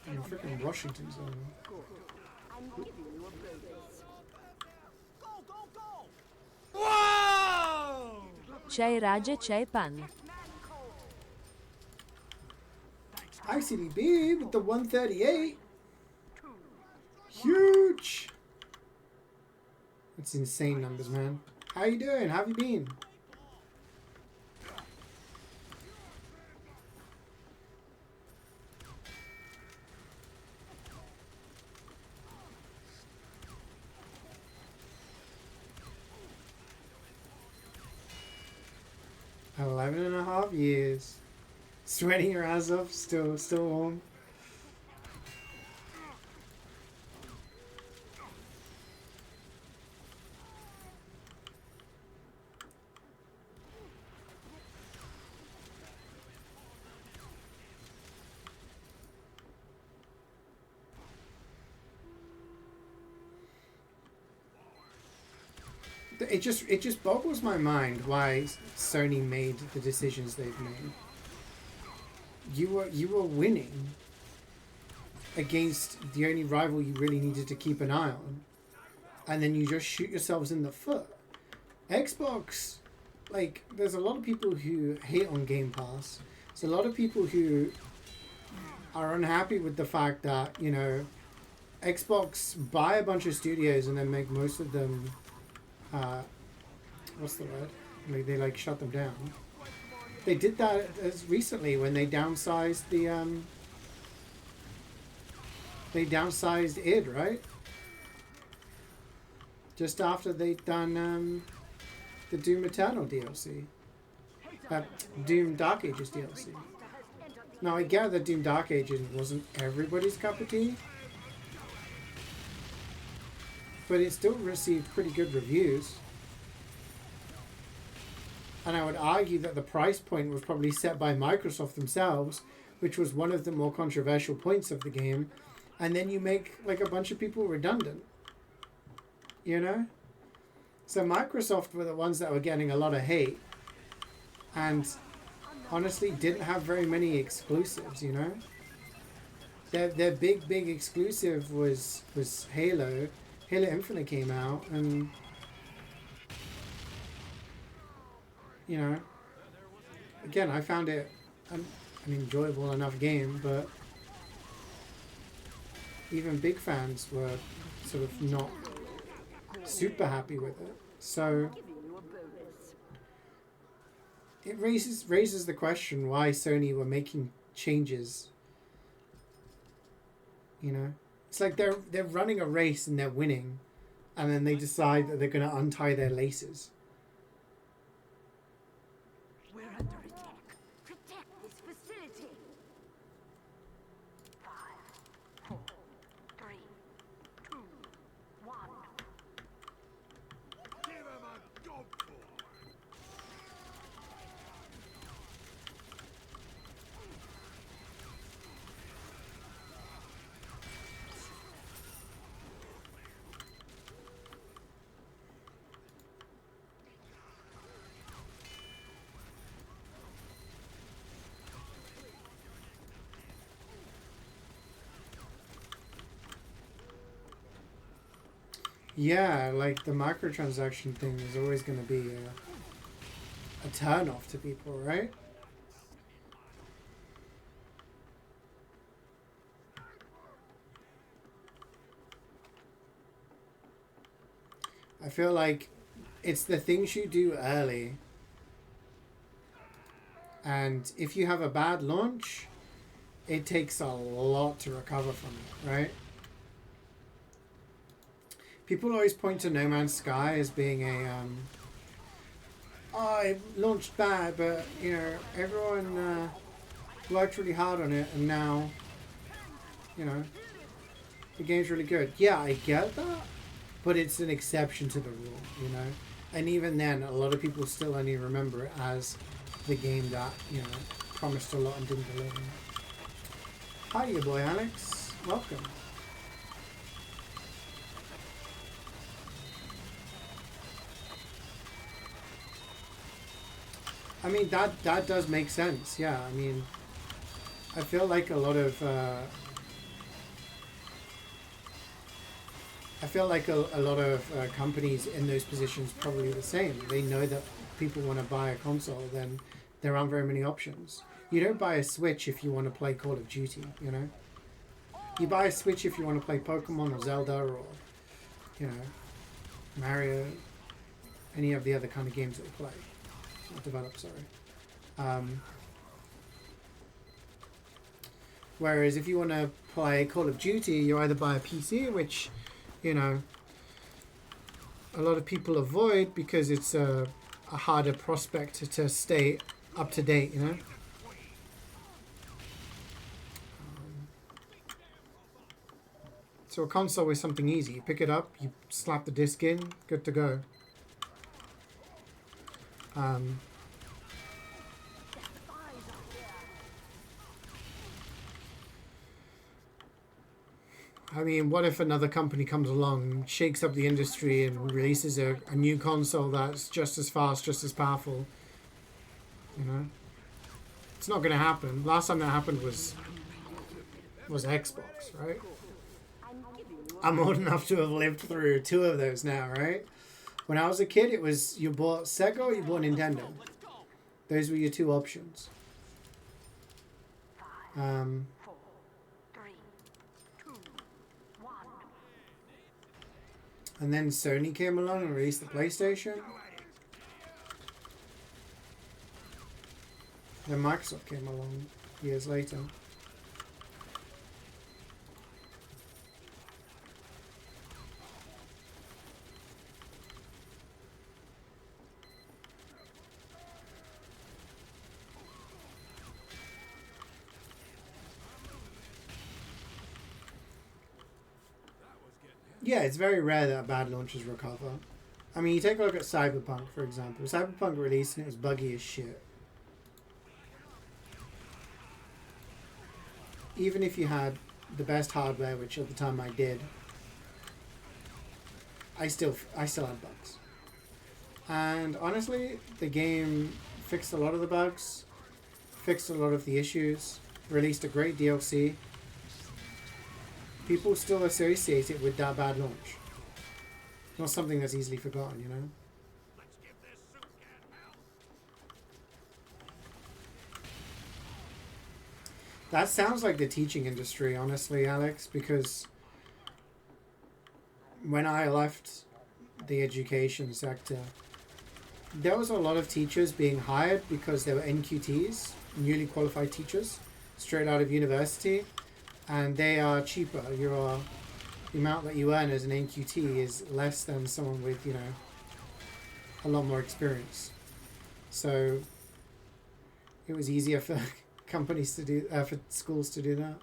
And freaking Washington's over. C'hai rage, c'hai pan. ICDB with the 138. huge. That's insane numbers, man. How you doing? How have you been? $11.5 years. Sweating your ass off, still warm. It just boggles my mind why Sony made the decisions they've made. You were winning against the only rival you really needed to keep an eye on, and then you just shoot yourselves in the foot. Xbox, like, there's a lot of people who hate on Game Pass. There's a lot of people who are unhappy with the fact that, you know, Xbox buy a bunch of studios and then make most of them what's the word? Like, they like shut them down. They did that as recently when they downsized the id, right? Just after they'd done the Doom Eternal DLC. Doom Dark Ages DLC. Now I get that Doom Dark Ages wasn't everybody's cup of tea, but it still received pretty good reviews. And I would argue that the price point was probably set by Microsoft themselves, which was one of the more controversial points of the game. And then you make like a bunch of people redundant. You know? So Microsoft were the ones that were getting a lot of hate. And honestly didn't have very many exclusives, you know? Their big exclusive was Halo. Halo Infinite came out, and you know, again, I found it an enjoyable enough game, but even big fans were sort of not super happy with it. So it raises the question why Sony were making changes. You know? It's like they're running a race and they're winning, and then they decide that they're going to untie their laces. We're under attack. Protect this facility. 5, 4, 3, 2, 1. Give him a dog for. Yeah, like the microtransaction thing is always going to be a turn off to people, right? I feel like it's the things you do early, and if you have a bad launch, it takes a lot to recover from it, right? People always point to No Man's Sky as being oh, it launched bad, but, you know, everyone worked really hard on it, and now, you know, the game's really good. Yeah, I get that, but it's an exception to the rule, you know? And even then, a lot of people still only remember it as the game that, you know, promised a lot and didn't deliver. Hi, your boy Alex. Welcome. I mean, that does make sense. Yeah, I mean, I feel like a lot of companies in those positions probably the same. They know that people want to buy a console, then there aren't very many options. You don't buy a Switch if you want to play Call of Duty, you know? You buy a Switch if you want to play Pokemon or Zelda or, you know, Mario, any of the other kind of games that we play. Not develop, sorry. Whereas if you want to play Call of Duty, you either buy a PC, which, you know, a lot of people avoid because it's a harder prospect to stay up to date, you know. So a console is something easy. You pick it up, you slap the disc in, good to go. I mean, what if another company comes along, shakes up the industry and releases a new console that's just as fast, just as powerful? You know? It's not going to happen. Last time that happened was Xbox, right? I'm old enough to have lived through 2 of those now, right? When I was a kid, it was you bought Sega or you bought Nintendo. Those were your 2 options. 4, 3, 2, 1. And then Sony came along and released the PlayStation. Then Microsoft came along years later. Yeah, it's very rare that bad launches recover. I mean, you take a look at Cyberpunk, for example. Cyberpunk released and it was buggy as shit. Even if you had the best hardware, which at the time I did, I still had bugs. And honestly, the game fixed a lot of the bugs, fixed a lot of the issues, released a great DLC. People still associate it with that bad launch. Not something that's easily forgotten, you know? That sounds like the teaching industry, honestly, Alex, because when I left the education sector, there was a lot of teachers being hired because they were NQTs, newly qualified teachers, straight out of university, and they are cheaper. The amount that you earn as an NQT is less than someone with, you know, a lot more experience. So it was easier for companies to do, for schools to do that.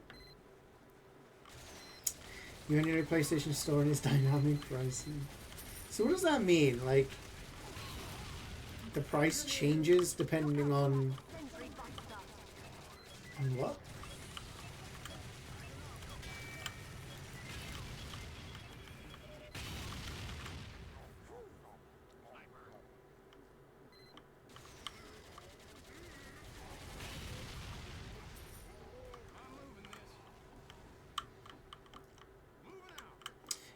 You only know PlayStation Store and it's dynamic pricing. So what does that mean? Like, the price changes depending on what?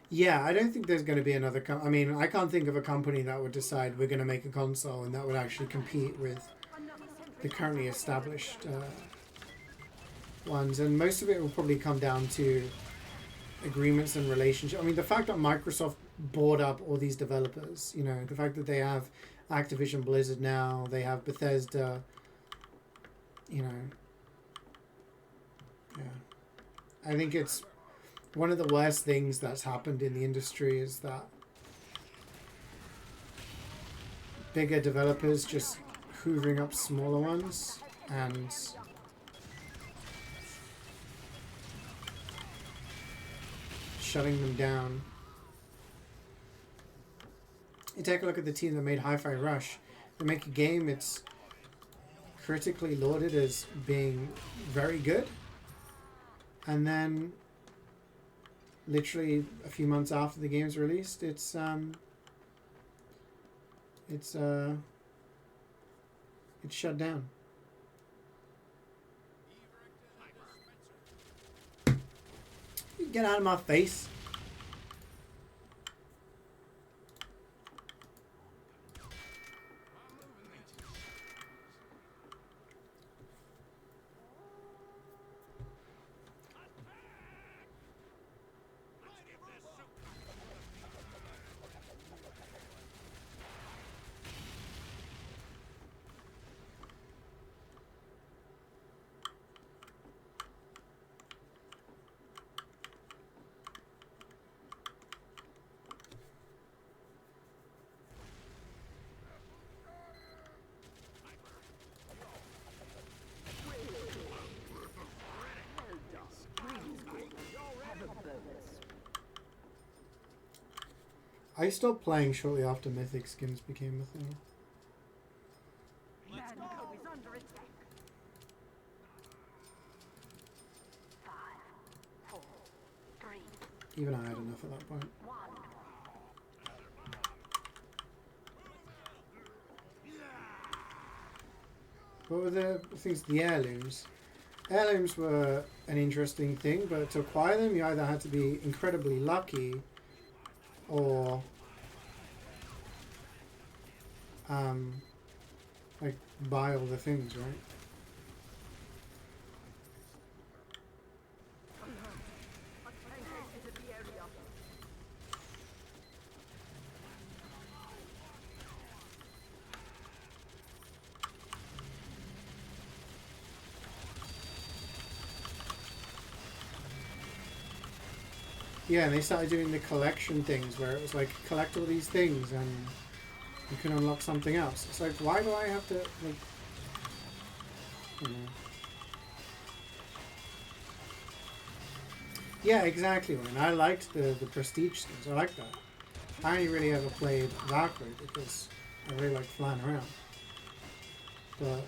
Yeah, I don't think there's going to be another... I mean, I can't think of a company that would decide we're going to make a console and that would actually compete with the currently established ones. And most of it will probably come down to agreements and relationships. I mean, the fact that Microsoft bought up all these developers, you know, the fact that they have Activision Blizzard now, they have Bethesda, you know. Yeah. I think it's... one of the worst things that's happened in the industry is that bigger developers just hoovering up smaller ones and shutting them down. You take a look at the team that made Hi-Fi Rush. They make a game, it's critically lauded as being very good, and then literally a few months after the game's released, it's shut down. You get out of my face. I stopped playing shortly after Mythic skins became a thing. Manco is under attack. 5, 4, 3, Even I had enough at that point. 1. What were the things? The heirlooms. Heirlooms were an interesting thing, but to acquire them, you either had to be incredibly lucky, or like buy all the things, right? A tank has entered the area. Yeah, and they started doing the collection things where it was like, collect all these things and you can unlock something else. It's like, why do I have to, like, you know. Yeah, exactly, and I liked the prestige skins. I like that. I only really ever played Valkyrie because I really like flying around. But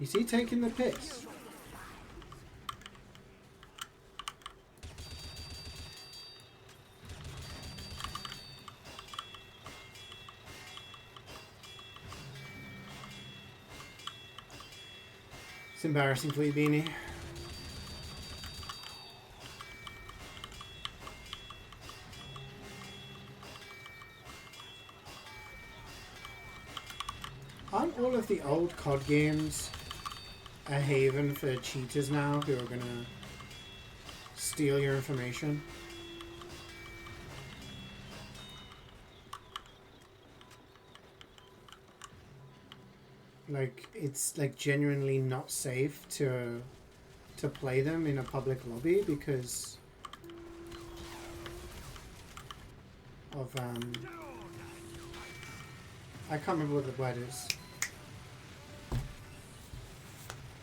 is he taking the piss? It's embarrassing for you, Beanie. Aren't all of the old COD games a haven for cheaters now who are gonna steal your information? Like, it's like genuinely not safe to play them in a public lobby because of I can't remember what the word is.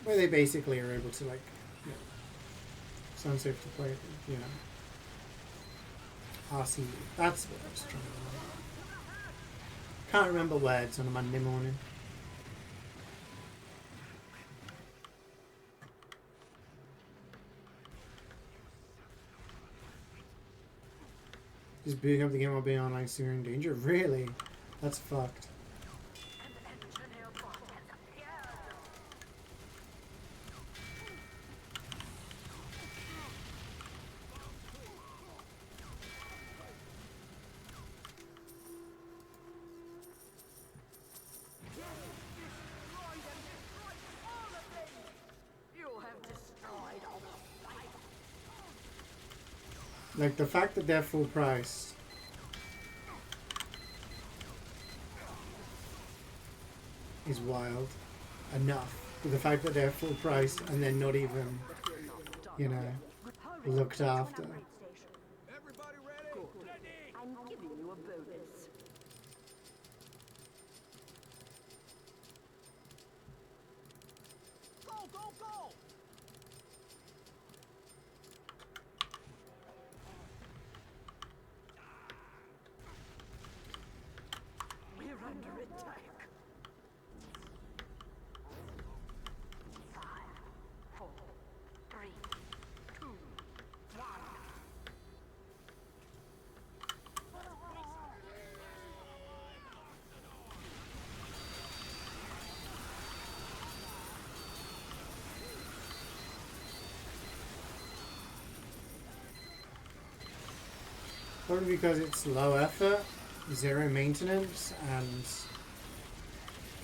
Where they basically are able to, like, you know, it's unsafe to play, you know. RC, that's what I was trying to remember. Can't remember words on a Monday morning. Just booting up the game while being online is in danger? Really? That's fucked. An engineer bot has appeared. You have destroyed all the fight. Like, the fact that they're full price is wild enough. But the fact that they're full price and they're not even, you know, looked after. Everybody ready? I'm giving you a bonus. Go, go, go! We're under attack. 5, 4, 3, 2, 1. Probably because it's low effort, zero maintenance, and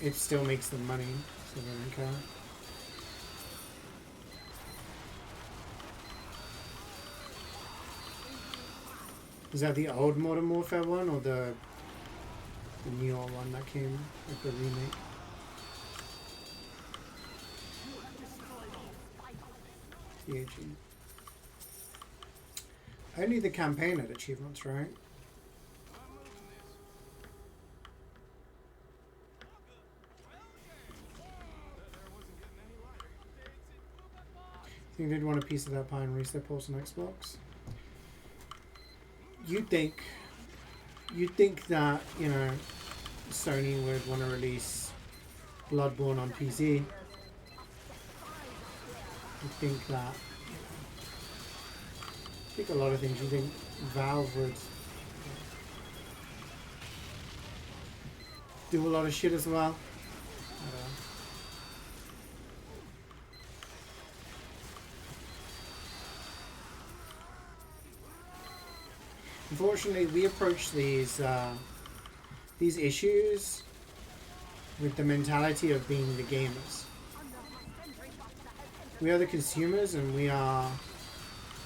it still makes them money, so they don't care. Is that the old Modern Warfare one or the newer one that came, like the remake? CeeJaey. Only the campaign had achievements, right? think they'd want a piece of that pie and release their ports on Xbox. You'd think that, you know, Sony would want to release Bloodborne on PC. You'd think that. I think a lot of things. You think Valve would do a lot of shit as well. Unfortunately, we approach these issues with the mentality of being the gamers. We are the consumers, and we are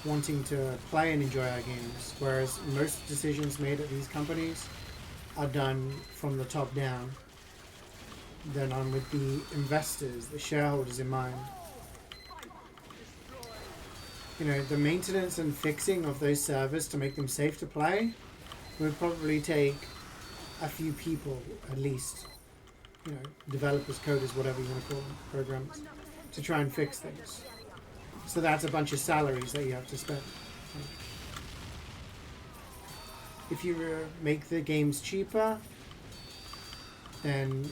wanting to play and enjoy our games, whereas most decisions made at these companies are done from the top down. They're done with the investors, the shareholders in mind. You know, the maintenance and fixing of those servers to make them safe to play would probably take a few people at least. You know, developers, coders, whatever you want to call them, programmers, to try and fix things. So that's a bunch of salaries that you have to spend. If you make the games cheaper, then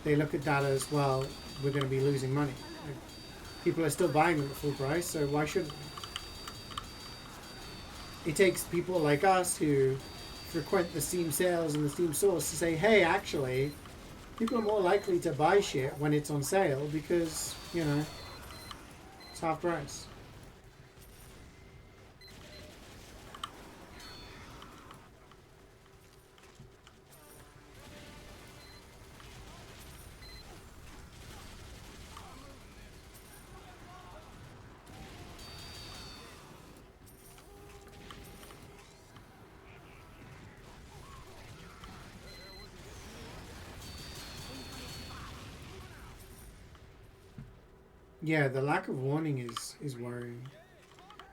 they look at that as, well, we're going to be losing money. Like, people are still buying them at full price, so why shouldn't we? It takes people like us who frequent the Steam sales and the Steam stores to say, hey, actually, people are more likely to buy shit when it's on sale because, you know, it's half price. Yeah, the lack of warning is worrying.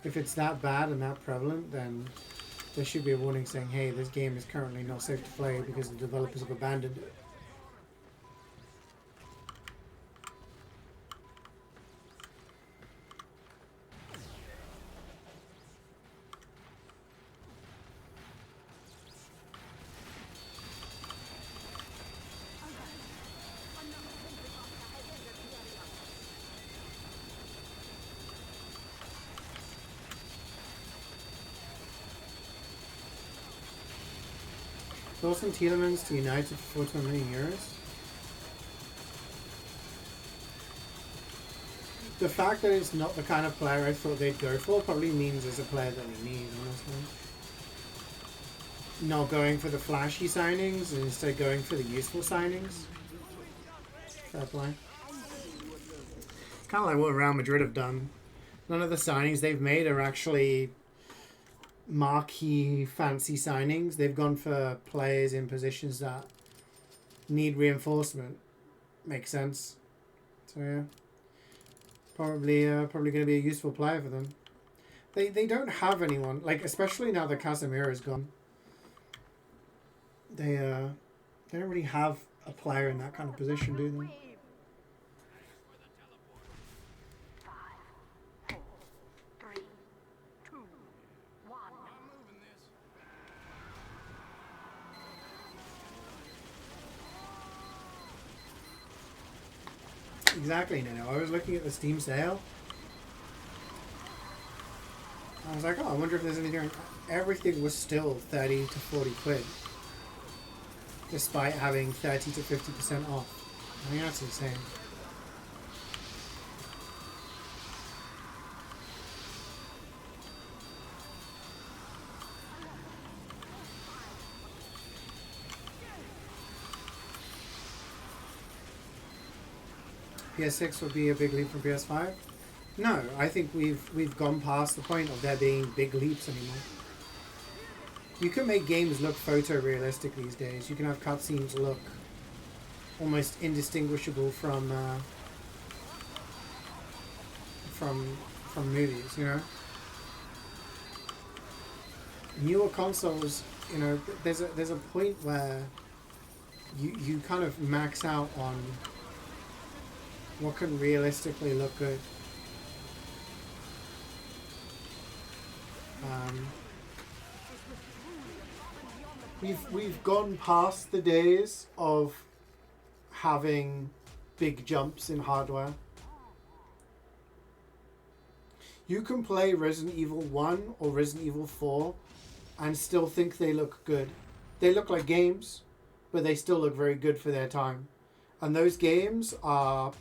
If it's that bad and that prevalent, then there should be a warning saying, hey, this game is currently not safe to play because the developers have abandoned it. Thorsten Tielemans to United for 41 million euros. The fact that it's not the kind of player I thought they'd go for probably means there's a player that they need, honestly. Not going for the flashy signings and instead going for the useful signings. Fair play. Kind of like what Real Madrid have done. None of the signings they've made are actually marquee fancy signings. They've gone for players in positions that need reinforcement. Makes sense. So yeah, probably going to be a useful player for them. They don't have anyone, like, especially now that Casemiro is gone. They don't really have a player in that kind of position, do they? Exactly, Nino. I was looking at the Steam sale. I was like, oh, I wonder if there's anything. Everything was still 30 to 40 quid. Despite having 30 to 50% off. I mean, that's insane. PS6 would be a big leap from PS5? No, I think we've gone past the point of there being big leaps anymore. You can make games look photorealistic these days. You can have cutscenes look almost indistinguishable from movies, you know. Newer consoles, you know, there's a point where you kind of max out on what can realistically look good. We've gone past the days of having big jumps in hardware. You can play Resident Evil 1 or Resident Evil 4 and still think they look good. They look like games, but they still look very good for their time. And those games are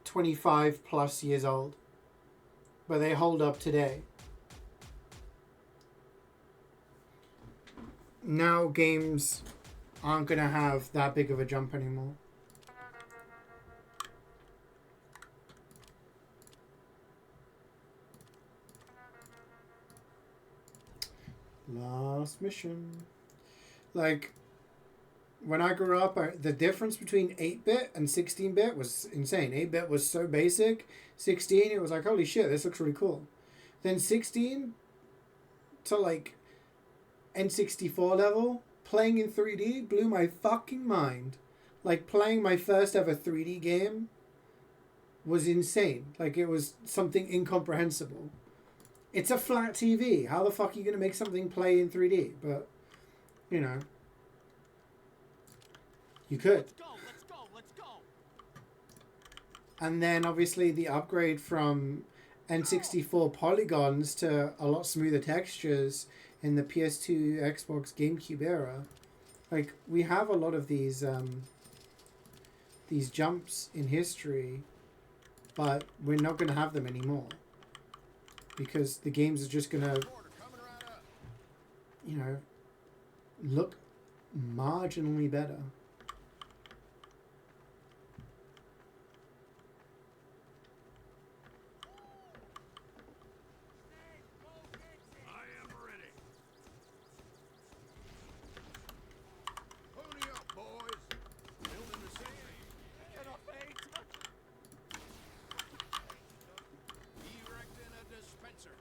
25 plus years old, but they hold up today. Now games aren't going to have that big of a jump anymore. Last mission. Like, when I grew up, the difference between 8-bit and 16-bit was insane. 8-bit was so basic. 16, it was like, holy shit, this looks really cool. Then 16 to like N64 level, playing in 3D blew my fucking mind. Like, playing my first ever 3D game was insane. Like, it was something incomprehensible. It's a flat TV. How the fuck are you going to make something play in 3D? But, you know, you could. Let's go. And then, obviously, the upgrade from N64 polygons to a lot smoother textures in the PS2, Xbox, GameCube era. Like, we have a lot of these jumps in history, but we're not going to have them anymore. Because the games are just going to, you know, look marginally better. I am ready. Pony up, boys. Building the sand. Get up, erecting a dispenser.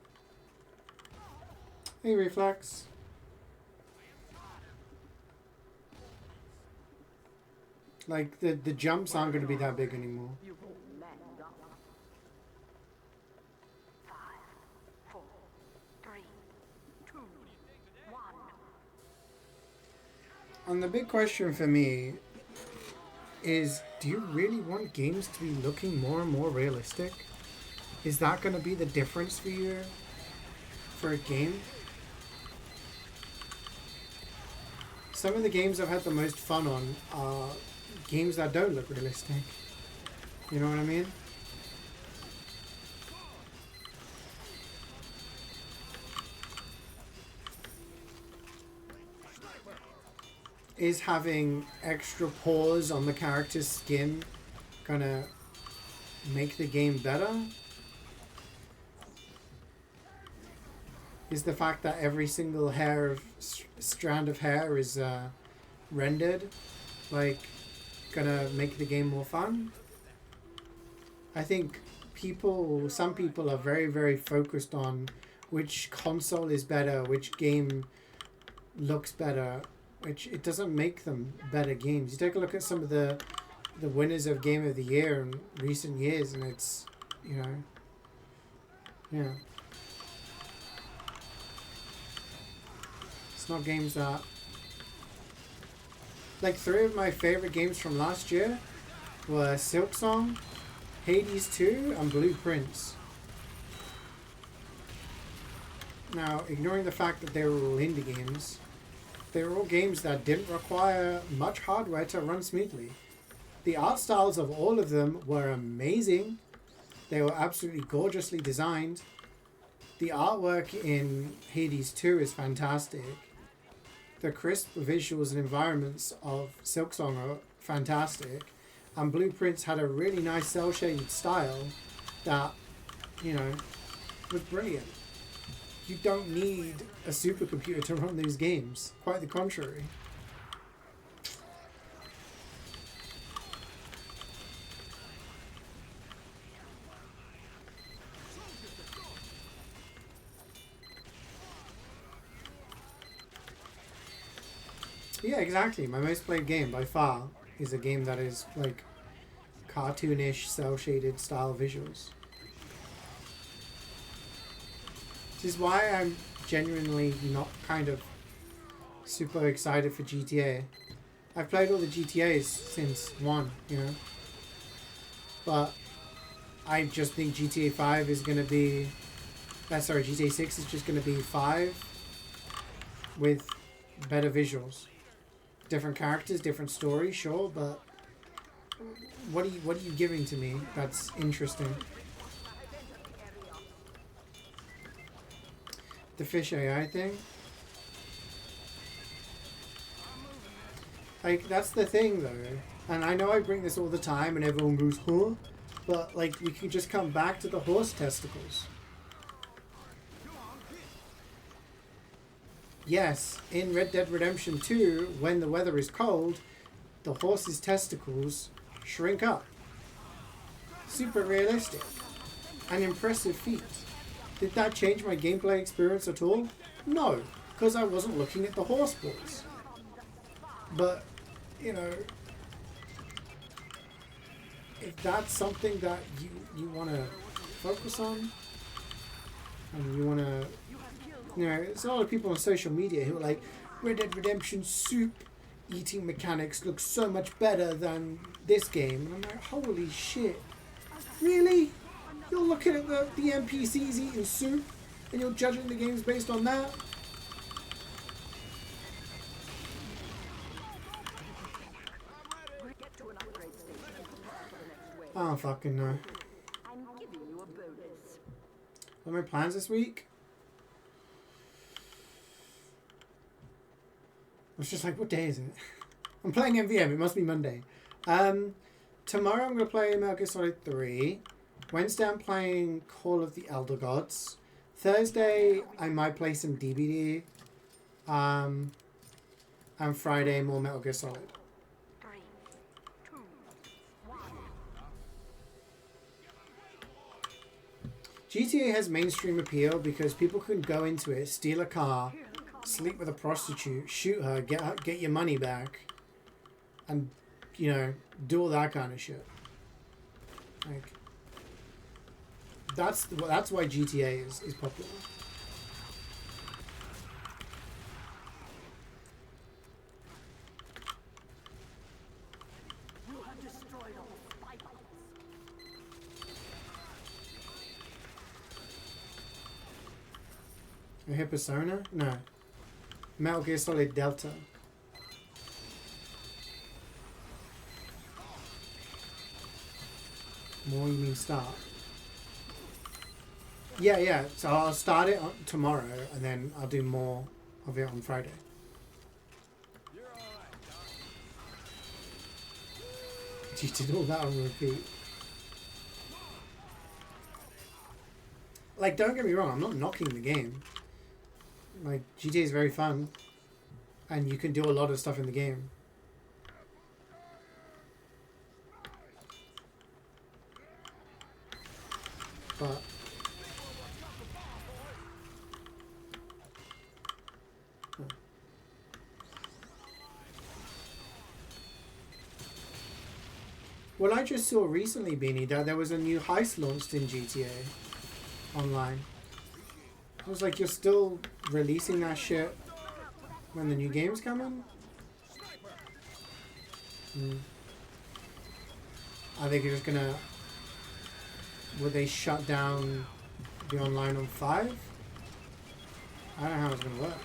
Hey, Reflex. Like, the jumps aren't going to be that big anymore. You won't land up. 5, 4, 3, 2, 1. And the big question for me is, do you really want games to be looking more and more realistic? Is that going to be the difference for you for a game? Some of the games I've had the most fun on are games that don't look realistic. You know what I mean? Is having extra pores on the character's skin gonna make the game better? Is the fact that every single strand of hair is rendered, like, gonna make the game more fun? I think some people are very, very focused on which console is better, which game looks better, which it doesn't make them better games. You take a look at some of the winners of Game of the Year in recent years, and it's, you know, yeah. It's not games that... Like, 3 of my favorite games from last year were Silksong, Hades 2, and Blue Prince. Now, ignoring the fact that they were all indie games, they were all games that didn't require much hardware to run smoothly. The art styles of all of them were amazing. They were absolutely gorgeously designed. The artwork in Hades 2 is fantastic. The crisp visuals and environments of Silksong are fantastic. And Blue Prince had a really nice cel-shaded style that, you know, was brilliant. You don't need a supercomputer to run these games. Quite the contrary. Yeah, exactly. My most played game by far is a game that is like cartoonish, cel-shaded style visuals. This is why I'm genuinely not kind of super excited for GTA. I've played all the GTAs since 1, you know. But I just think GTA 5 is going to be... sorry, GTA 6 is just going to be 5 with better visuals. Different characters, different story, sure, but what are you giving to me that's interesting? The fish AI thing? Like, that's the thing, though. And I know I bring this all the time and everyone goes, huh? But, like, we can just come back to the horse testicles. Yes, in Red Dead Redemption 2, when the weather is cold, the horse's testicles shrink up. Super realistic. An impressive feat. Did that change my gameplay experience at all? No, because I wasn't looking at the horse balls. But, you know, if that's something that you want to focus on, and you want to, you know, there's a lot of people on social media who are like, Red Dead Redemption soup eating mechanics looks so much better than this game. And I'm like, holy shit. Really? You're looking at the NPCs eating soup and you're judging the games based on that? I don't fucking know. I'm giving you a bonus. What are my plans this week? I was just like, what day is it? I'm playing MvM. It must be Monday. Tomorrow I'm going to play Metal Gear Solid 3. Wednesday I'm playing Call of the Elder Gods. Thursday I might play some DBD. And Friday more Metal Gear Solid. 3, 2, 1. GTA has mainstream appeal because people can go into it, steal a car, sleep with a prostitute, shoot her, get your money back, and, you know, do all that kind of shit. Like, that's why GTA is popular. You have destroyed all spy bots. I hit Persona? No. Metal Gear Solid Delta. More, you mean start? Yeah. So I'll start it tomorrow, and then I'll do more of it on Friday. You did all that on repeat. Like, don't get me wrong, I'm not knocking the game. Like, GTA is very fun, and you can do a lot of stuff in the game. But well, I just saw recently, Beanie, that there was a new heist launched in GTA Online. I was like, you're still releasing that shit when the new game's coming? I think you're just gonna... Would they shut down the online on 5? I don't know how it's gonna work.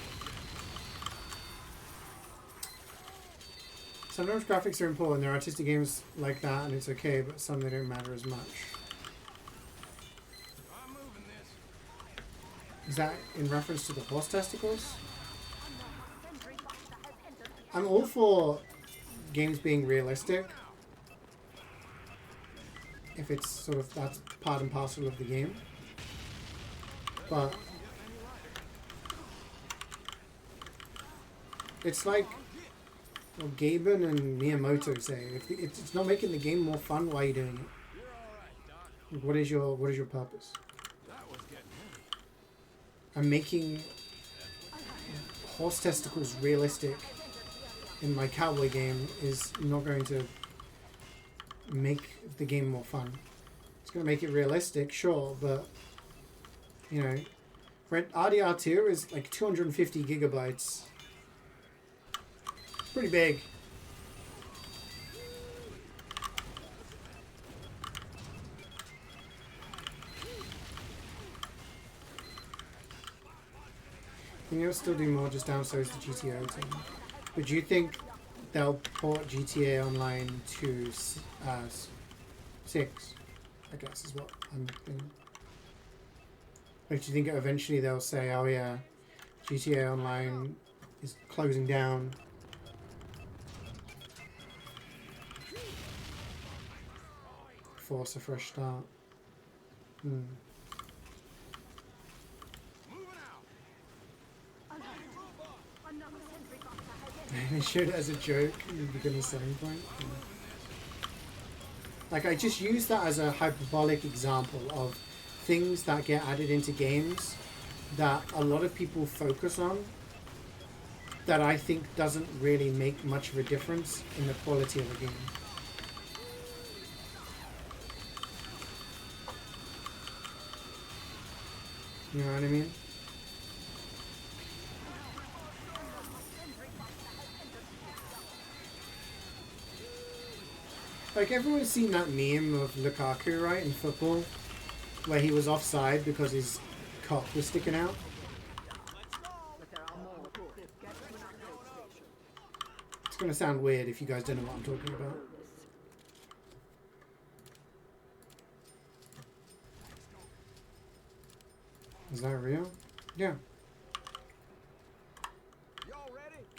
Sometimes graphics are important. There are artistic games like that, and it's okay, but some they don't matter as much. Is that in reference to the horse testicles? I'm all for games being realistic. If it's sort of, that's part and parcel of the game. But it's like what Gaben and Miyamoto say. If it's not making the game more fun, why are you doing it? What is your purpose? I'm making horse testicles realistic in my cowboy game is not going to make the game more fun. It's going to make it realistic, sure, but, you know, RDR2 is like 250 gigabytes. Pretty big. I think they'll still do more just downsize the GTA team. But do you think they'll port GTA Online to 6? I guess is what I'm thinking. Like, do you think eventually they'll say, oh yeah, GTA Online is closing down? Force a fresh start. Hmm. They showed it as a joke in the beginning selling point. Yeah. Like, I just use that as a hyperbolic example of things that get added into games that a lot of people focus on that I think doesn't really make much of a difference in the quality of the game. You know what I mean? Like, everyone's seen that meme of Lukaku, right, in football, where he was offside because his cock was sticking out. It's gonna sound weird if you guys don't know what I'm talking about. Is that real? Yeah.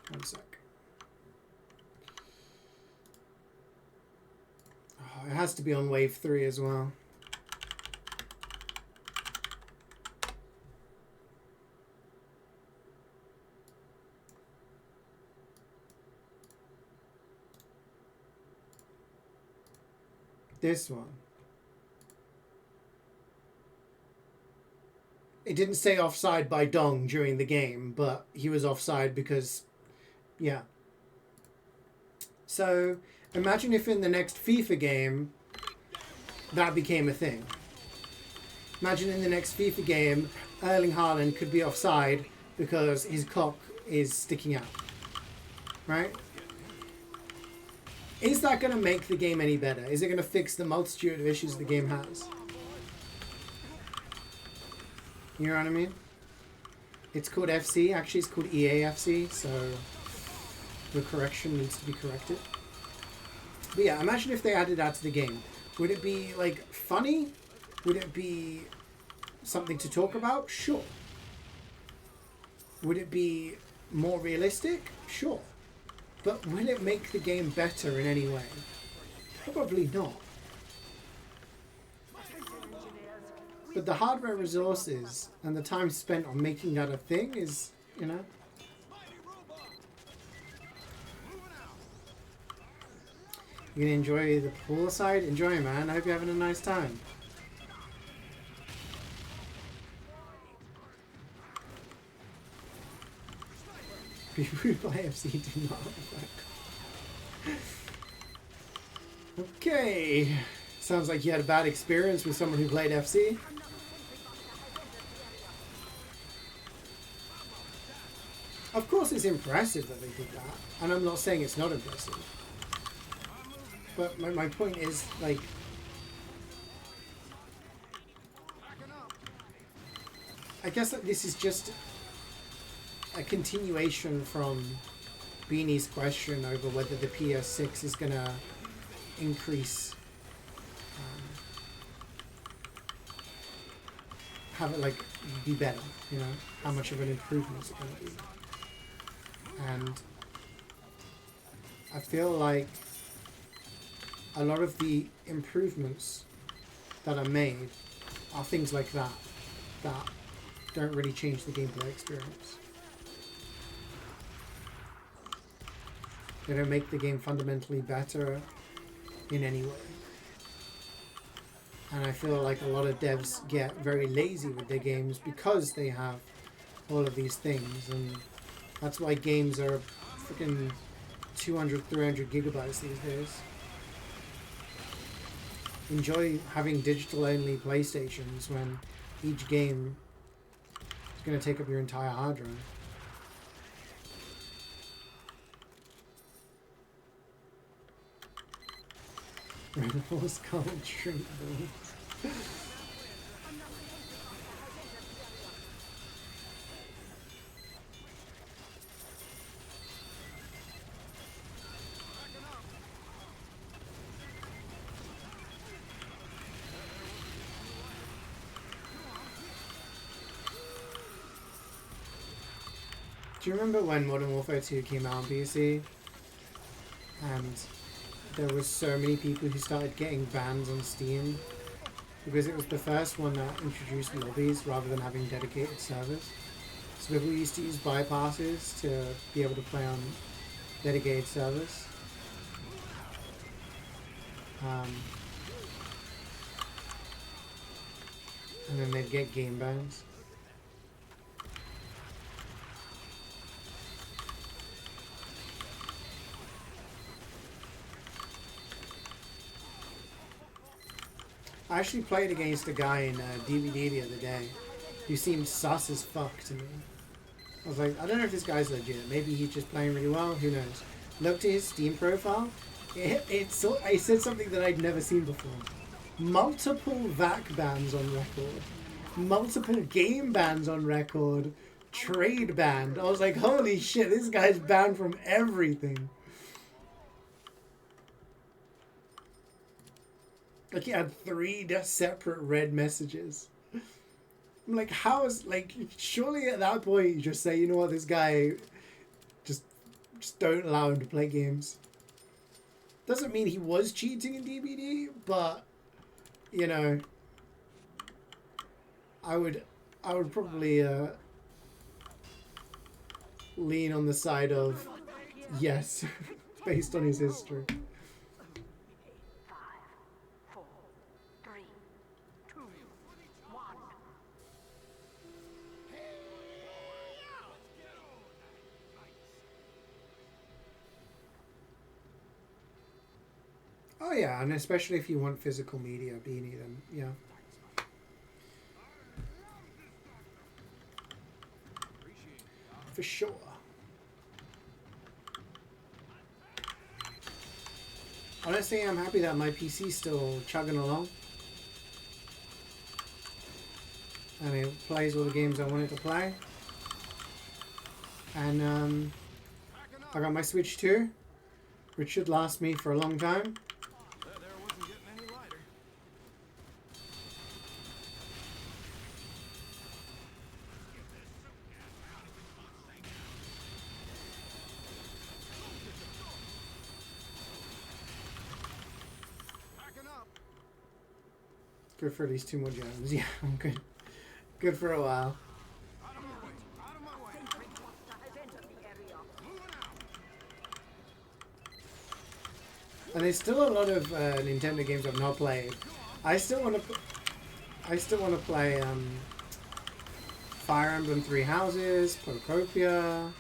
One sec. Oh, it has to be on wave 3 as well. This one. It didn't say offside by Dong during the game, but he was offside because, yeah. So, imagine if in the next FIFA game, that became a thing. Imagine in the next FIFA game, Erling Haaland could be offside because his cock is sticking out. Right? Is that going to make the game any better? Is it going to fix the multitude of issues the game has? You know what I mean? It's called FC. Actually, it's called EAFC, so the correction needs to be corrected. But yeah, imagine if they added that to the game. Would it be, like, funny? Would it be something to talk about? Sure. Would it be more realistic? Sure. But will it make the game better in any way? Probably not. But the hardware resources and the time spent on making that a thing is, you know. You can enjoy the poolside? Enjoy, man. I hope you're having a nice time. People who play FC do not like. Okay. Sounds like you had a bad experience with someone who played FC. Of course it's impressive that they did that. And I'm not saying it's not impressive. But my point is, like... I guess that this is just a continuation from Beanie's question over whether the PS6 is going to increase... have it, like, be better, you know? How much of an improvement is it going to be? And I feel like a lot of the improvements that are made are things like that, that don't really change the gameplay experience. They don't make the game fundamentally better in any way. And I feel like a lot of devs get very lazy with their games because they have all of these things, and that's why games are freaking 200, 300 gigabytes these days. Enjoy having digital-only PlayStations when each game It's gonna take up your entire hard drive. Red Horse can't shrink those. Do you remember when Modern Warfare 2 came out on PC? And there was so many people who started getting bans on Steam because it was the first one that introduced lobbies rather than having dedicated servers. So people used to use bypasses to be able to play on dedicated servers. And then they'd get game bans. I actually played against a guy in DVD the other day who seemed sus as fuck to me. I was like, I don't know if this guy's legit. Maybe he's just playing really well. Who knows? Looked at his Steam profile. It said something that I'd never seen before. Multiple VAC bans on record. Multiple game bans on record. Trade banned. I was like, holy shit, this guy's banned from everything. Like, he had 3 separate red messages. I'm like, how is, like, surely at that point you just say, you know what, this guy, just don't allow him to play games. Doesn't mean he was cheating in DBD, but, you know, I would probably lean on the side of yes, based on his history. Oh yeah, and especially if you want physical media, Beanie, then yeah. For sure. Honestly, I'm happy that my PC's still chugging along. And it plays all the games I wanted to play. And I got my Switch 2, which should last me for a long time. Good for at least 2 more gems. Yeah, I'm good. Good for a while. And there's still a lot of Nintendo games I've not played. I still want to play Fire Emblem 3 Houses, Procopia,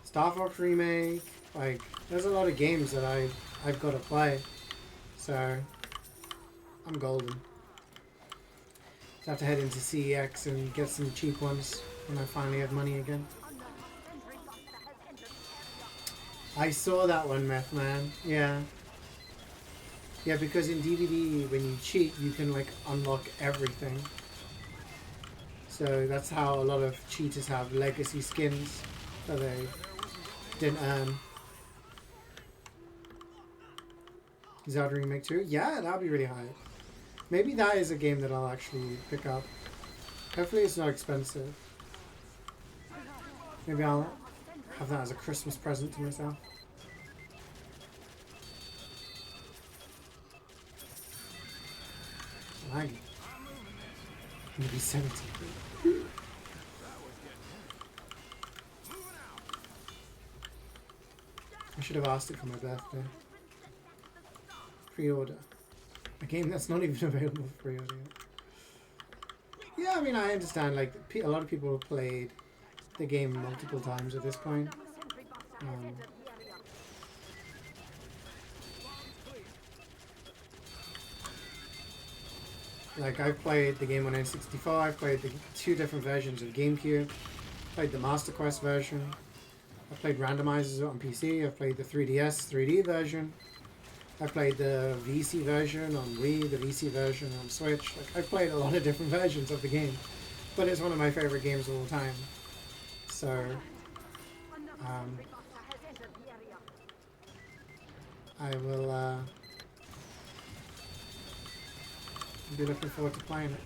Star Fox Remake. Like, there's a lot of games that I've got to play. So I'm golden. I have to head into CEX and get some cheap ones when I finally have money again. I saw that one, Meth Man. Yeah. Yeah, because in DVD, when you cheat, you can, like, unlock everything. So that's how a lot of cheaters have legacy skins that they didn't earn. Zelda Remake 2? Yeah, that would be really high. Maybe that is a game that I'll actually pick up. Hopefully it's not expensive. Maybe I'll have that as a Christmas present to myself. Laggy. Maybe 70. I should have asked it for my birthday. Pre-order. A game that's not even available for pre-order yet. Yeah, I mean, I understand, like, a lot of people have played the game multiple times at this point. Like, I've played the game on N64, I've played the 2 different versions of GameCube, played the Master Quest version, I've played randomizers on PC, I've played the 3DS 3D version, I've played the VC version on Wii, the VC version on Switch. Like, I've played a lot of different versions of the game, but it's one of my favorite games of all time. So, I will be looking forward to playing it.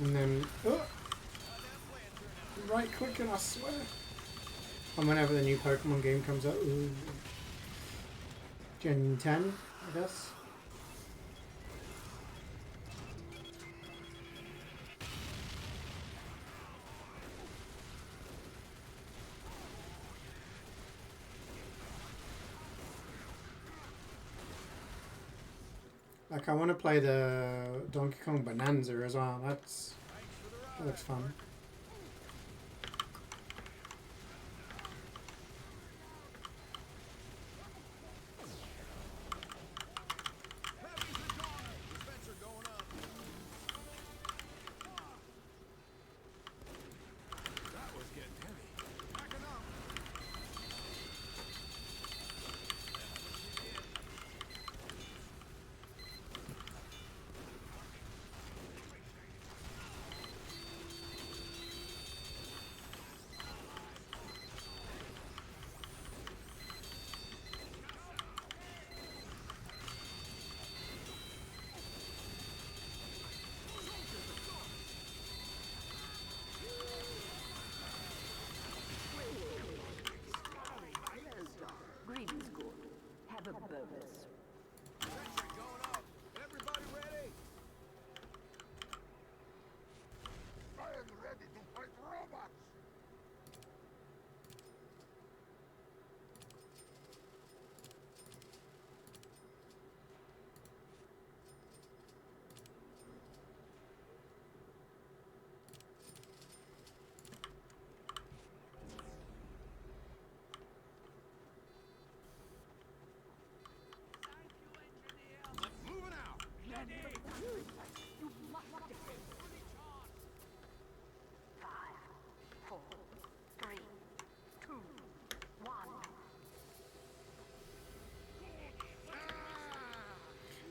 And then, right click and I swear. And whenever the new Pokemon game comes out, Gen 10, I guess. Like, I want to play the Donkey Kong Bonanza as well. That looks fun.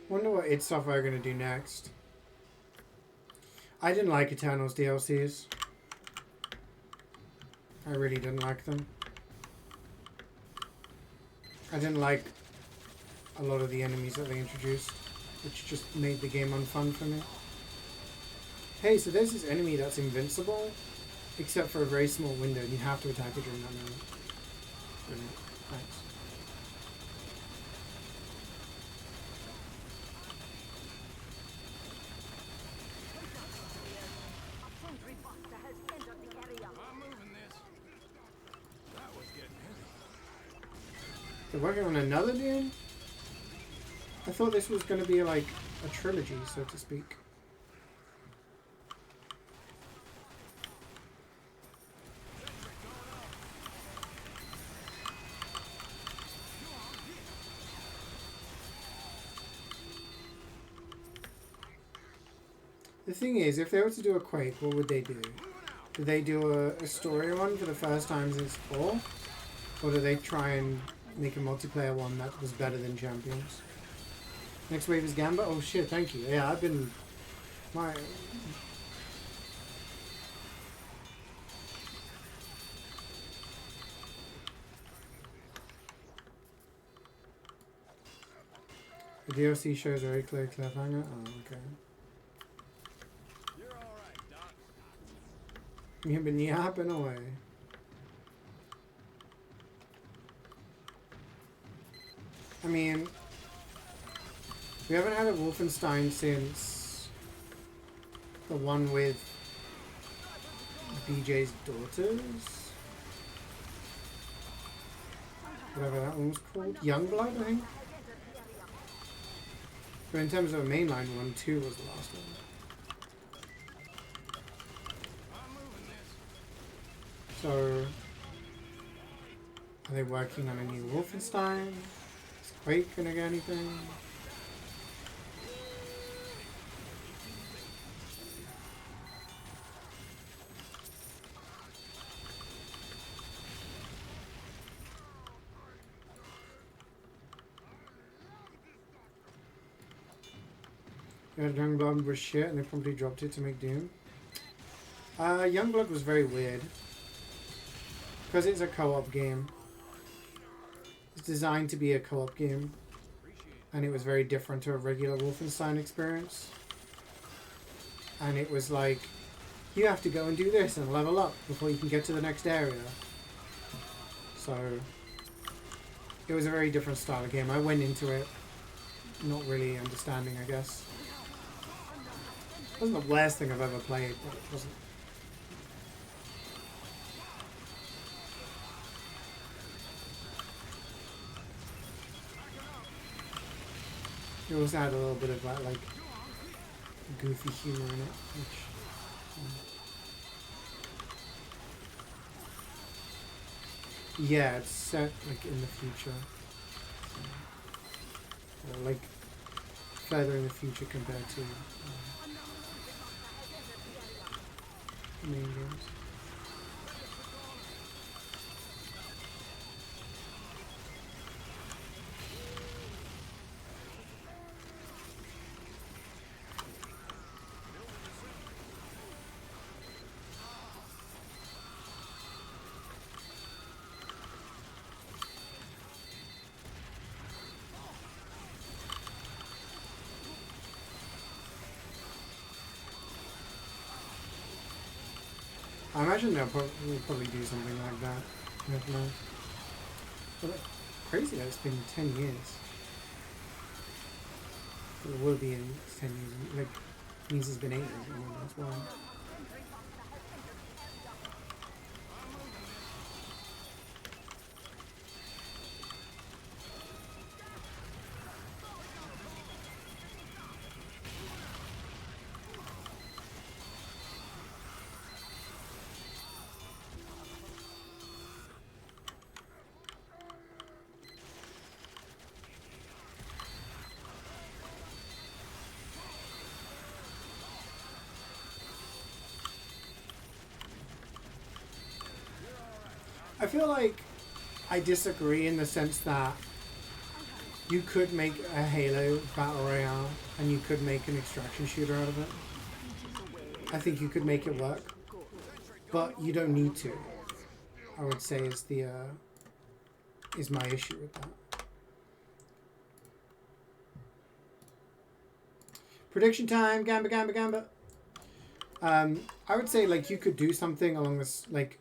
Wonder what id Software are going to do next. I didn't like Eternals DLCs. I really didn't like them. I didn't like a lot of the enemies that they introduced, which just made the game unfun for me. Hey, so there's this enemy that's invincible, except for a very small window, and you have to attack it during that moment. Brilliant. Thanks. They're working on another dune? I thought this was going to be like a trilogy, so to speak. The thing is, if they were to do a Quake, what would they do? Do they do a story one for the first time since 4? Or do they try and make a multiplayer one that was better than Champions? Next wave is Gamba? Oh shit, thank you. Yeah, I've been... The DLC shows a very clear cliffhanger? Oh, okay. You're alright, Doc. You've been yapping away. I mean, we haven't had a Wolfenstein since the one with BJ's daughters. Whatever that one was called. Youngblood, I think. But in terms of a mainline one, 2 was the last one. So, are they working on a new Wolfenstein? Is Quake gonna get anything? Yeah, Youngblood was shit and they probably dropped it to make Doom. Youngblood was very weird. Because it's a co-op game. It's designed to be a co-op game. And it was very different to a regular Wolfenstein experience. And it was like, you have to go and do this and level up before you can get to the next area. So, it was a very different style of game. I went into it not really understanding, I guess. It wasn't the worst thing I've ever played, but it wasn't. It also had a little bit of that, like, goofy humor in it, which... yeah, it's set, like, in the future. So, or, like, further in the future compared to the main games. I imagine they'll probably do something like that. I don't know. But crazy that it's been 10 years. It will be in 10 years. Like, it means it's been 8 years. That's why. I feel like I disagree in the sense that you could make a Halo Battle Royale and you could make an extraction shooter out of it. I think you could make it work, but you don't need to. I would say is my issue with that. Prediction time, Gamba, Gamba, Gamba. I would say like you could do something along this like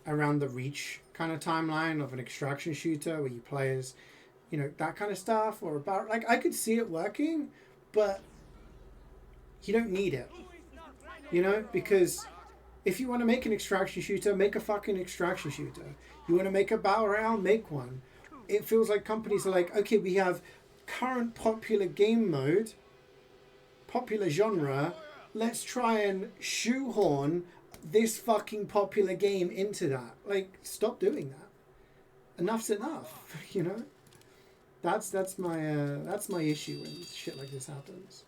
around the Reach kind of timeline of an extraction shooter where you play as, you know, that kind of stuff, or about like I could see it working, but you don't need it, you know, because if you want to make an extraction shooter, make a fucking extraction shooter. You want to make a battle royale, make one. It feels like companies are like, okay, we have current popular game mode, popular genre, let's try and shoehorn this fucking popular game into that. Like, stop doing that. Enough's enough, you know? That's my issue when shit like this happens.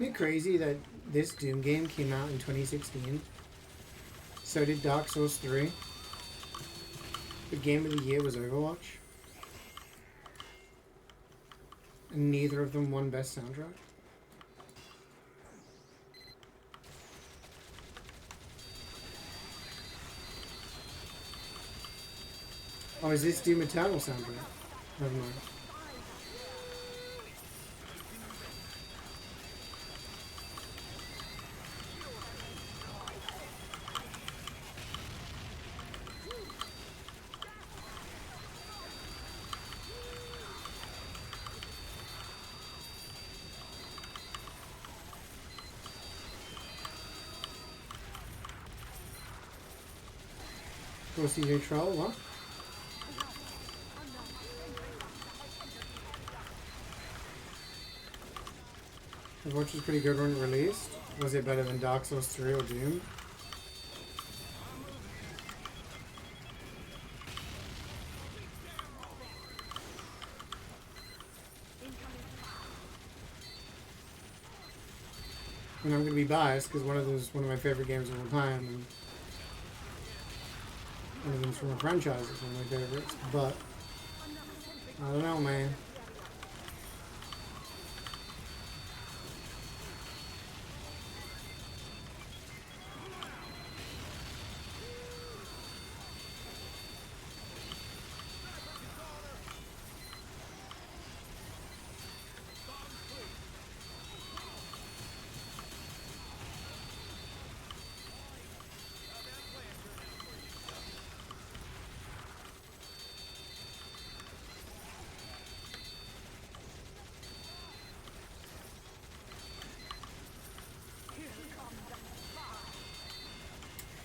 Isn't it crazy that this Doom game came out in 2016? So did Dark Souls 3. The game of the year was Overwatch. And neither of them won Best Soundtrack. Oh, is this Doom Eternal soundtrack? Never mind. Go CeeJaey Troll, what? Overwatch was pretty good when it released. Was it better than Dark Souls 3 or Doom? And I'm gonna be biased because one of my favorite games of all time, and one of them's from a franchise. It's one of my favorites, but I don't know, man.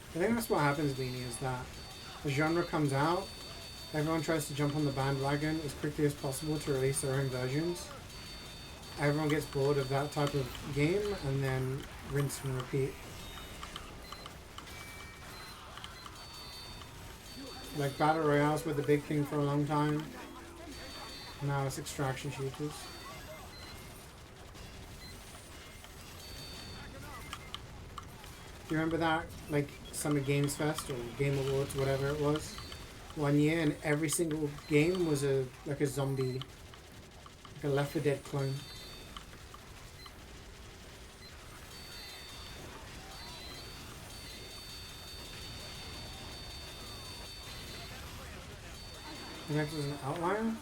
I think that's what happens, Beanie, is that a genre comes out, everyone tries to jump on the bandwagon as quickly as possible to release their own versions. Everyone gets bored of that type of game, and then rinse and repeat. Like, Battle Royales were the big thing for a long time. Now it's extraction shooters. Do you remember that, like, Summer Games Fest or Game Awards, whatever it was, one year, and every single game was a zombie, like a Left 4 Dead clone. And that was an outlier?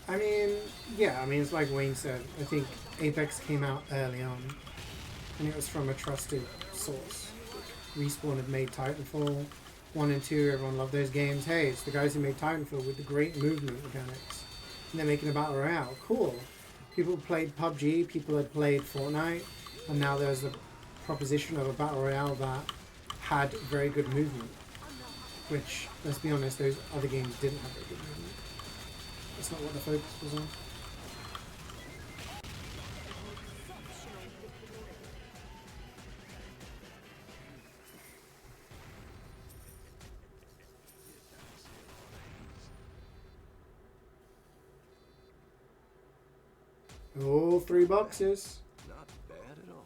I mean, yeah, I mean, it's like Wayne said. I think Apex came out early on, and it was from a trusted source. Respawn had made Titanfall 1 and 2, everyone loved those games. Hey, it's the guys who made Titanfall with the great movement mechanics. And they're making a Battle Royale. Cool. People played PUBG, people had played Fortnite, and now there's the proposition of a Battle Royale that had very good movement. Which, let's be honest, those other games didn't have very good movement. That's not what the focus was on. Oh, 3 boxes. Not bad at all.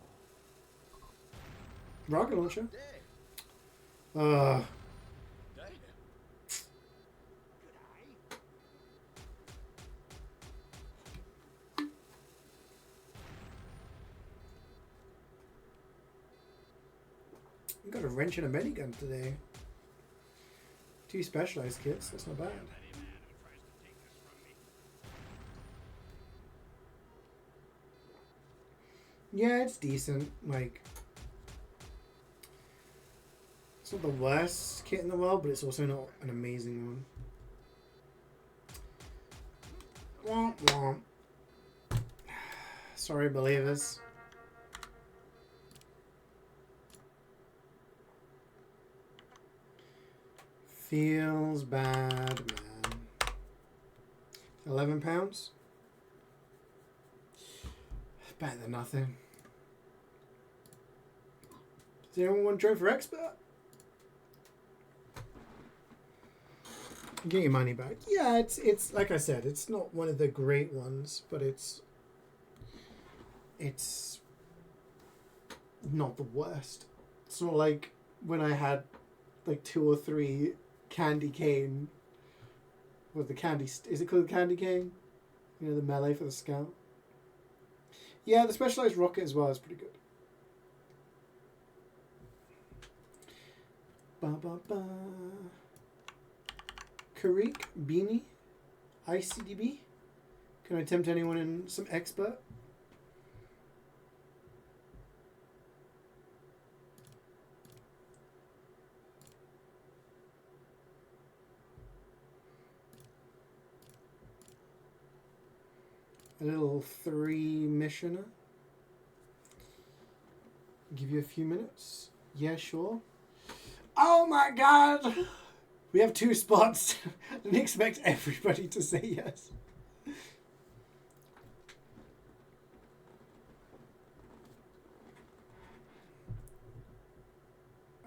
Rocket launcher. We got a wrench and a minigun today. 2 specialized kits, that's not bad. Yeah, it's decent. Like, it's not the worst kit in the world, but it's also not an amazing one. Womp womp. Sorry, believers. Feels bad, man. £11? Better than nothing. Does anyone want to join for expert? Get your money back. Yeah, it's like I said, it's not one of the great ones, but it's not the worst. It's not like when I had like 2 or 3 candy cane. What the candy? Is it called candy cane? You know, the melee for the scout. Yeah, the specialized rocket as well is pretty good. ba, ba. Karik, Beanie, ICDB. Can I tempt anyone in some expert? A little 3 missioner. Give you a few minutes. Yeah, sure. Oh my god! We have 2 spots. And expect everybody to say yes.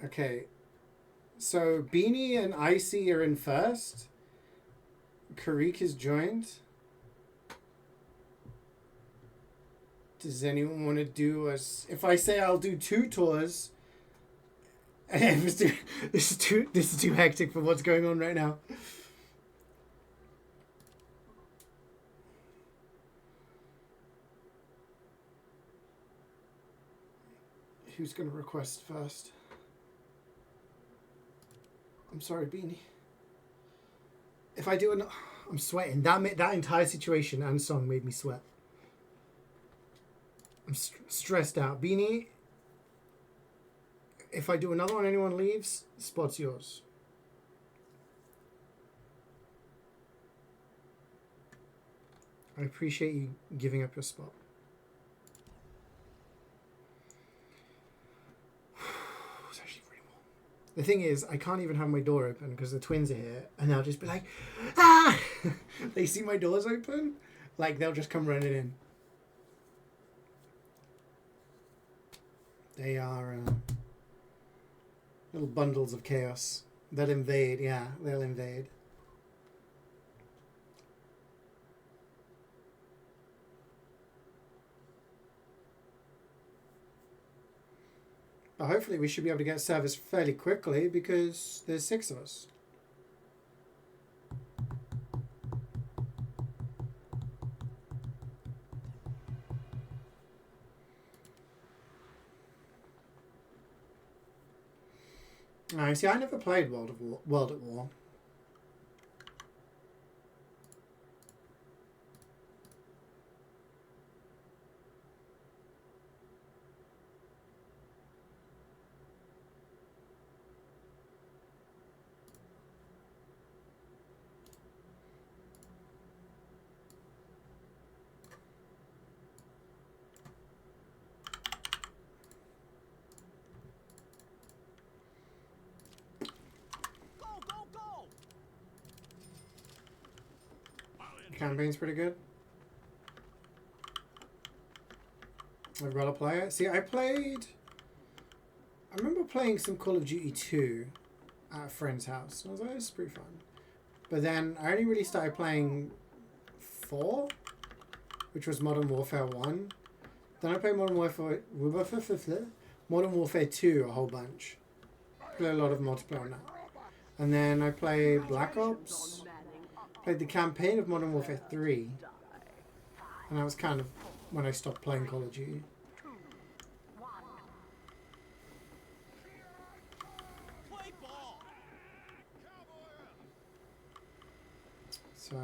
Okay. So Beanie and Icy are in first. Karik is joined. Does anyone want to do us? If I say I'll do 2 tours, this is too hectic for what's going on right now. Who's gonna request first? I'm sorry, Beanie. If I do I'm sweating. That entire situation and song made me sweat. I'm stressed out. Beanie, if I do another one, anyone leaves, the spot's yours. I appreciate you giving up your spot. It's actually really warm. The thing is, I can't even have my door open because the twins are here, and they'll just be like, ah! They see my doors open, like they'll just come running in. They are little bundles of chaos. They'll invade, yeah, they'll invade. But hopefully we should be able to get service fairly quickly because there's 6 of us. See, I never played World at War. Campaign's pretty good. I'd rather play it. See, I remember playing some Call of Duty 2 at a friend's house. I was like, this is pretty fun. But then I only really started playing 4, which was Modern Warfare 1. Then I played Modern Warfare 2 a whole bunch. Played a lot of multiplayer on that. And then I played Black Ops. Played the campaign of Modern Warfare 3. And that was kind of when I stopped playing Call of Duty. So...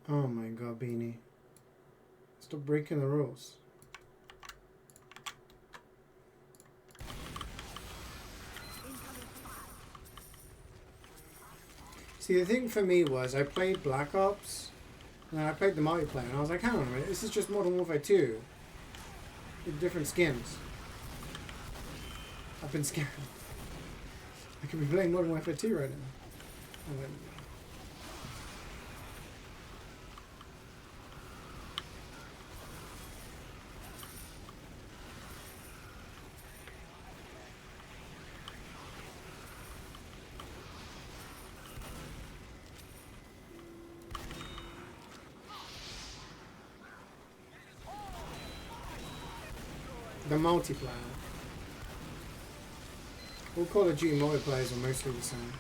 Oh my god, Beanie. Stop breaking the rules. See, the thing for me was I played Black Ops, and then I played the multiplayer, and I was like, hang on a minute, this is just Modern Warfare 2. With different skins. I've been scammed. I could be playing Modern Warfare 2 right now. And then, the multiplayer. All Call of Duty multiplayers are mostly the same.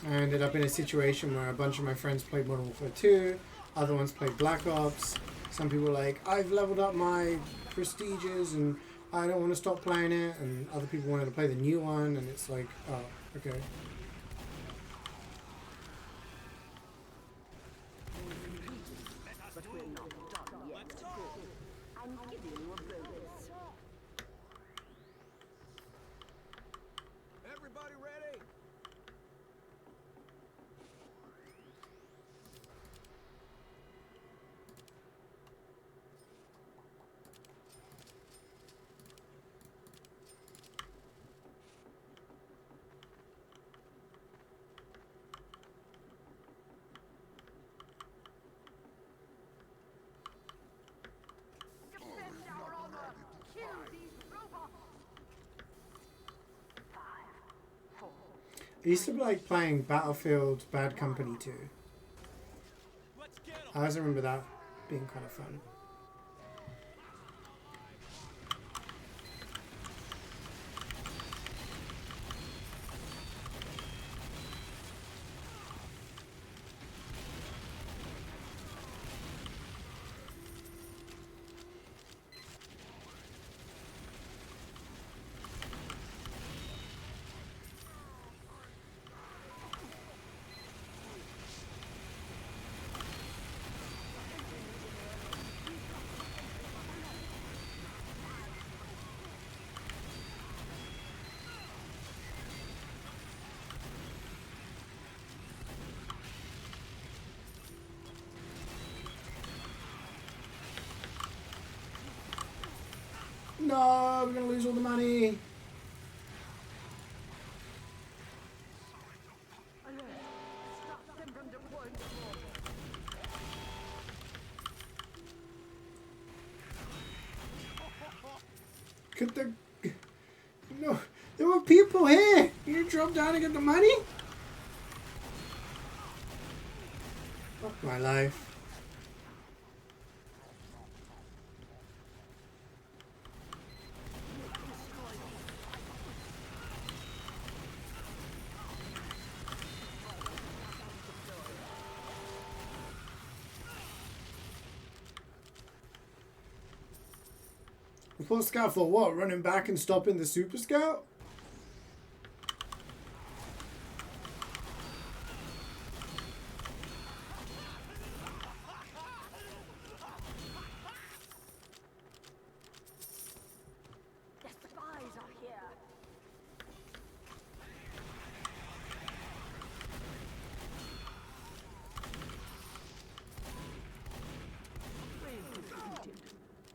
I ended up in a situation where a bunch of my friends played Modern Warfare 2, other ones played Black Ops. Some people were like, I've leveled up my prestiges and I don't want to stop playing it, and other people wanted to play the new one, and it's like, oh, okay. But we're not done yet. I'm giving you a bonus. Everybody ready? Defend our honor. Kill these robots. 5, 4. I used to like playing Battlefield Bad Company 2. I always remember that being kind of fun. No, we're gonna lose all the money. Alert. Stop them from deploying the wall. Could the... No, there were people here. You drop down and get the money? Fuck my life. Report scout for what? Running back and stopping the super scout? The spies are here.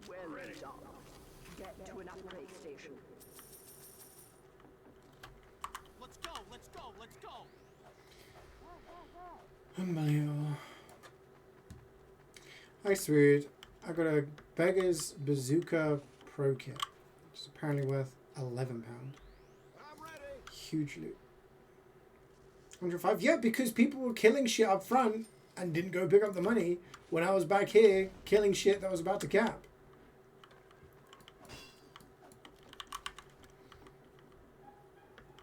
Well done. Get to an upgrade station. Let's go, let's go, let's go! Unbelievable. I swear, I got a Beggar's Bazooka Pro Kit, which is apparently worth £11. I'm ready. Huge loot. 105. Yeah, because people were killing shit up front and didn't go pick up the money when I was back here killing shit that was about to cap.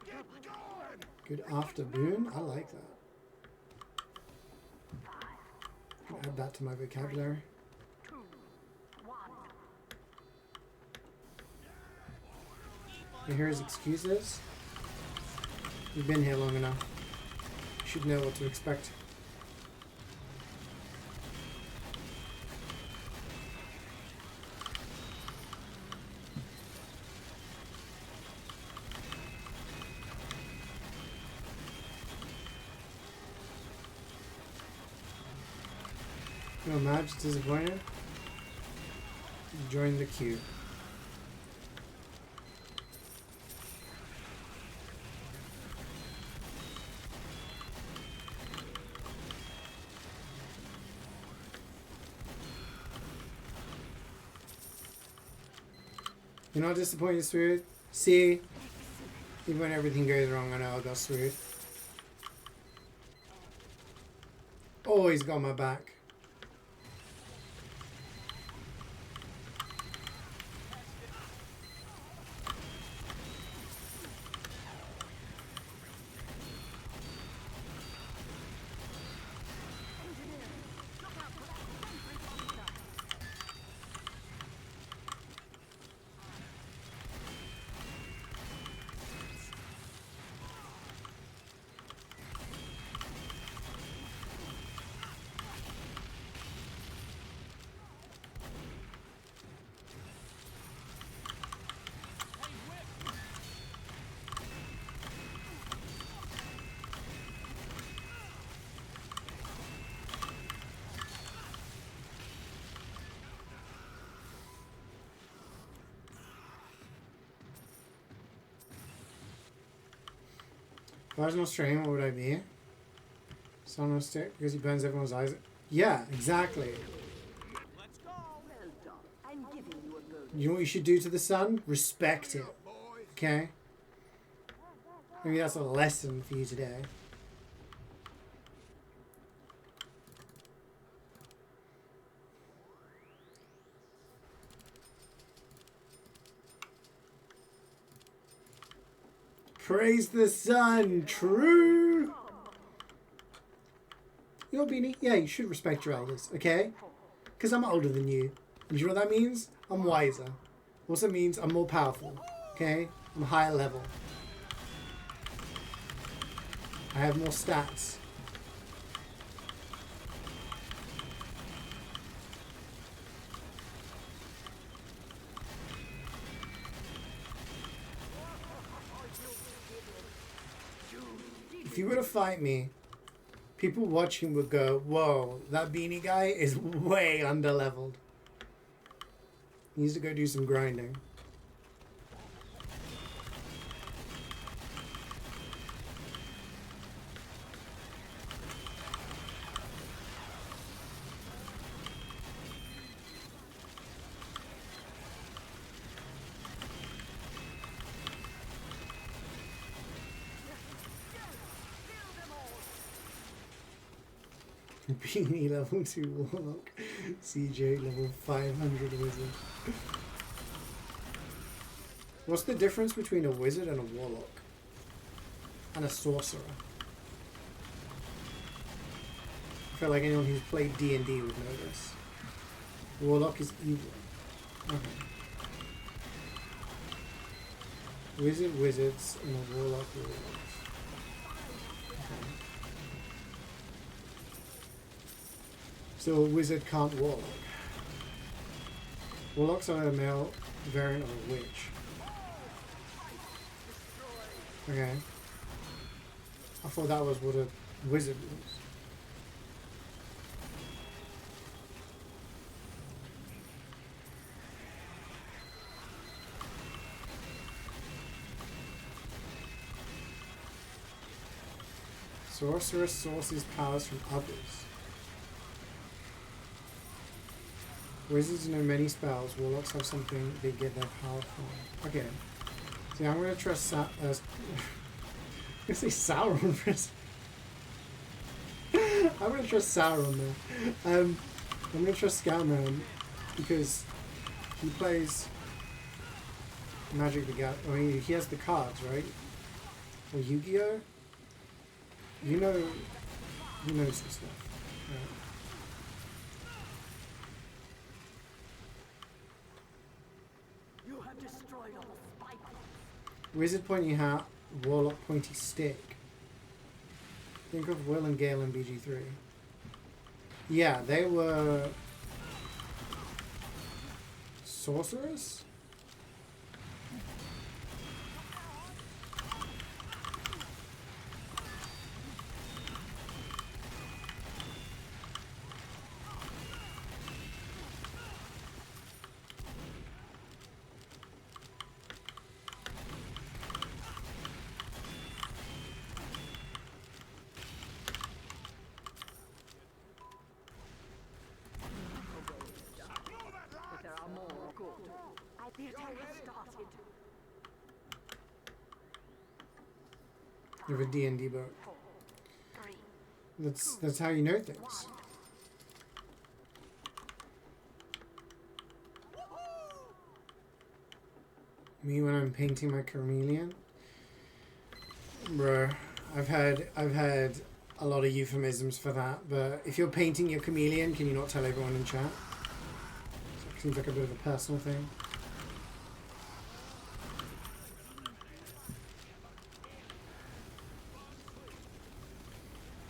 Get going. Good afternoon. I like that. Can add that to my vocabulary. 2, 1. You hear his excuses? You've been here long enough. You should know what to expect. No match, disappointed. Join the queue. You're not disappointed, Sweet? See? Even when everything goes wrong, I know I got Sweet. Always got my back. If I was an Australian, what would I be? Son of a stick because he burns everyone's eyes. Yeah, exactly. Let's go. Well done. I'm giving you a bonus. You know what you should do to the sun? Respect it. Okay? Maybe that's a lesson for you today. Praise the sun, true. You're Beanie? Yeah, you should respect your elders, okay? Because I'm older than you. And you know what that means? I'm wiser. Also means I'm more powerful, okay? I'm higher level. I have more stats. If you were to fight me, people watching would go, whoa, that Beanie guy is way under-leveled. He needs to go do some grinding. Beanie level 2 Warlock. CeeJaey level 500 Wizard. What's the difference between a wizard and a warlock? And a sorcerer? I feel like anyone who's played D&D would know this. Warlock is evil. Okay. Wizard wizards and a warlock warlocks. Okay. So a wizard can't warlock. Warlocks are a male variant of a witch. Okay. I thought that was what a wizard was. Sorcerer sources powers from others. Wizards know many spells. Warlocks have something they get their power from. Okay. See, I'm gonna trust I'm gonna say Sauron for a second. I'm gonna trust Sauron now. I'm gonna trust Scoutman because he plays Magic the Gathering. I mean, he has the cards, right? Or Yu-Gi-Oh? You know, he knows the stuff. Right. You have destroyed all spikes. Wizard pointy hat, Warlock pointy stick. Think of Will and Gale in BG3. Yeah, they were sorcerers? But there are more good. I The attack has started. You have a D&D book. 4, 3, That's how you know things. Me when I'm painting my chameleon, bruh. I've had a lot of euphemisms for that. But if you're painting your chameleon, can you not tell everyone in chat? So it seems like a bit of a personal thing.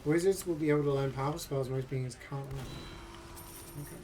Wizards will be able to learn powerful spells most beings can't learn. Okay.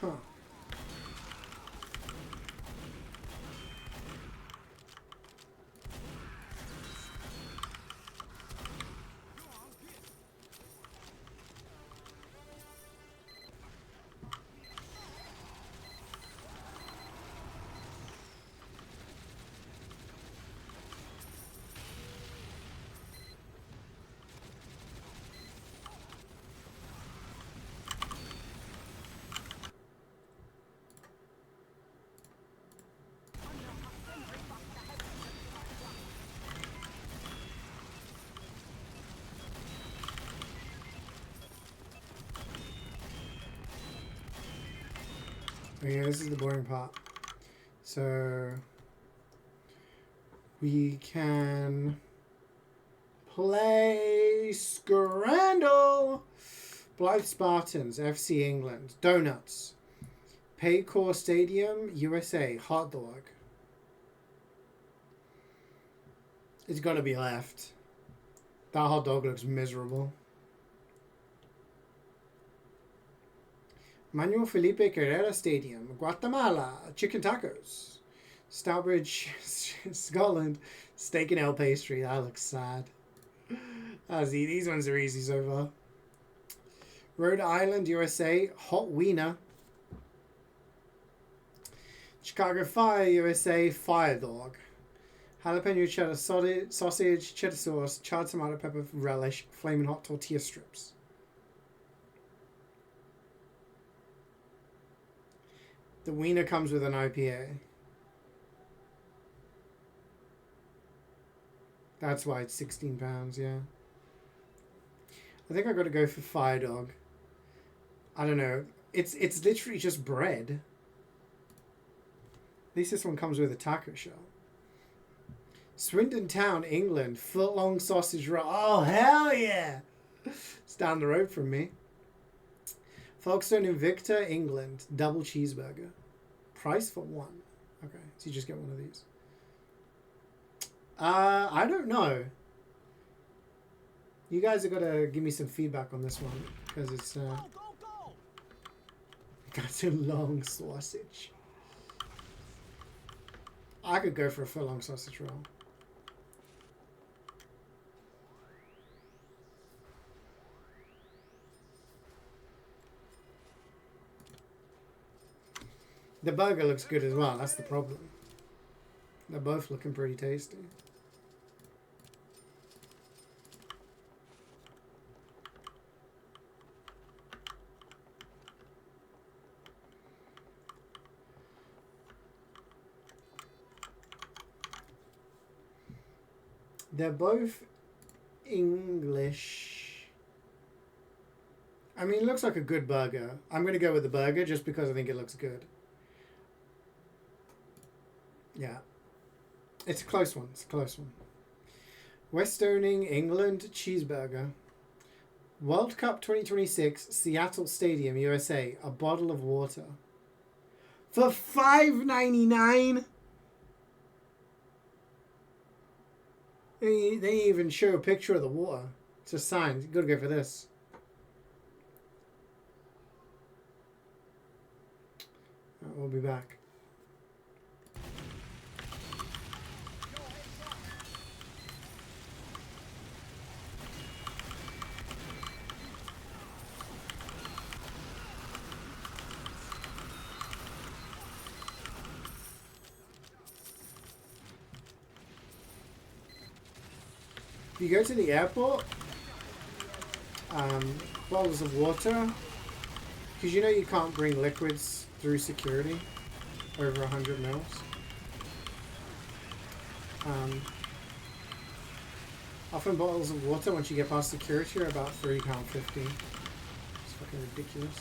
Huh. Okay, this is the boring part. So we can play Scrandle, Blythe Spartans, FC England, Donuts, Paycor Stadium, USA, Hot Dog. It's got to be left. That hot dog looks miserable. Manuel Felipe Carrera Stadium, Guatemala, chicken tacos. Stourbridge, Scotland, steak and ale pastry. That looks sad. See, these ones are easy so far. Rhode Island, USA, hot wiener. Chicago Fire, USA, fire dog. Jalapeno cheddar sausage, cheddar sauce, charred tomato pepper relish, flaming hot tortilla strips. The wiener comes with an IPA. That's why it's £16, yeah. I think I got to go for fire dog. I don't know. It's literally just bread. At least this one comes with a taco shell. Swindon Town, England, foot-long sausage roll. Oh, hell yeah! It's down the road from me. Folkestone Invicta, England, double cheeseburger. Price for one. Okay, so you just get one of these. I don't know. You guys are gonna give me some feedback on this one because it's Go! got a long sausage. I could go for a furlong sausage roll. The burger looks good as well. That's the problem. They're both looking pretty tasty. They're both English. I mean, it looks like a good burger. I'm going to go with the burger just because I think it looks good. Yeah. It's a close one. It's a close one. Westoning England cheeseburger. World Cup 2026, Seattle Stadium, USA. A bottle of water. For $5.99? They even show a picture of the water. It's a sign. You gotta go for this. We'll be back. If you go to the airport, bottles of water, because you know you can't bring liquids through security over 100 mils. Often bottles of water, once you get past security, are about £3.50. It's fucking ridiculous.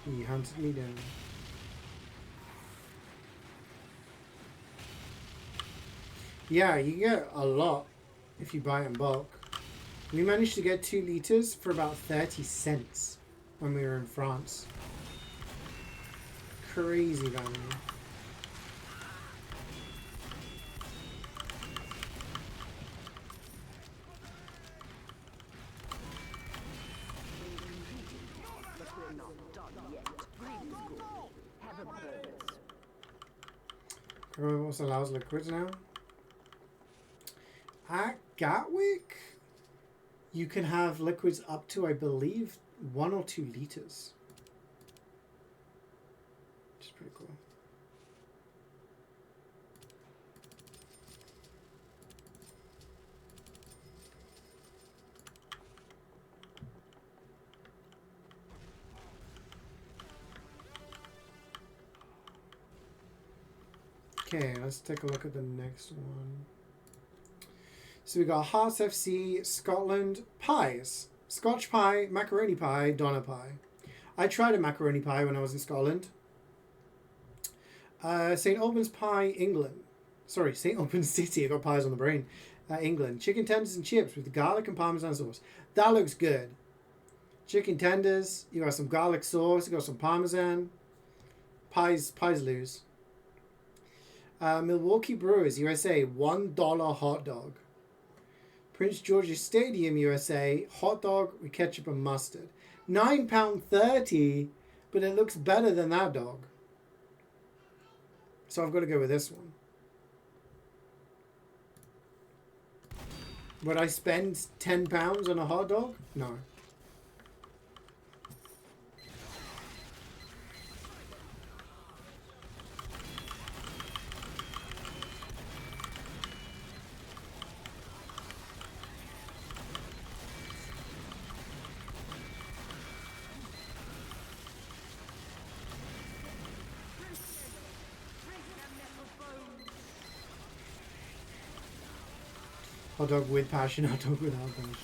He hunted me down. Yeah, you get a lot if you buy it in bulk. We managed to get 2 liters for about 30 cents when we were in France. Crazy value. What also allows liquids now? At Gatwick, you can have liquids up to, I believe, 1 or 2 liters. Which is pretty cool. Okay, let's take a look at the next one. So we got Hearts FC, Scotland, pies. Scotch pie, macaroni pie, doner pie. I tried a macaroni pie when I was in Scotland. St. Albans pie, England. Sorry, St. Albans City. I got pies on the brain. England. Chicken tenders and chips with garlic and parmesan sauce. That looks good. Chicken tenders. You got some garlic sauce. You got some parmesan. Pies lose. Milwaukee Brewers, USA, $1 hot dog. Prince George's Stadium, USA, hot dog with ketchup and mustard. £9.30, but it looks better than that dog. So I've got to go with this one. Would I spend £10 on a hot dog? No. Hot dog with passion, hot dog without passion.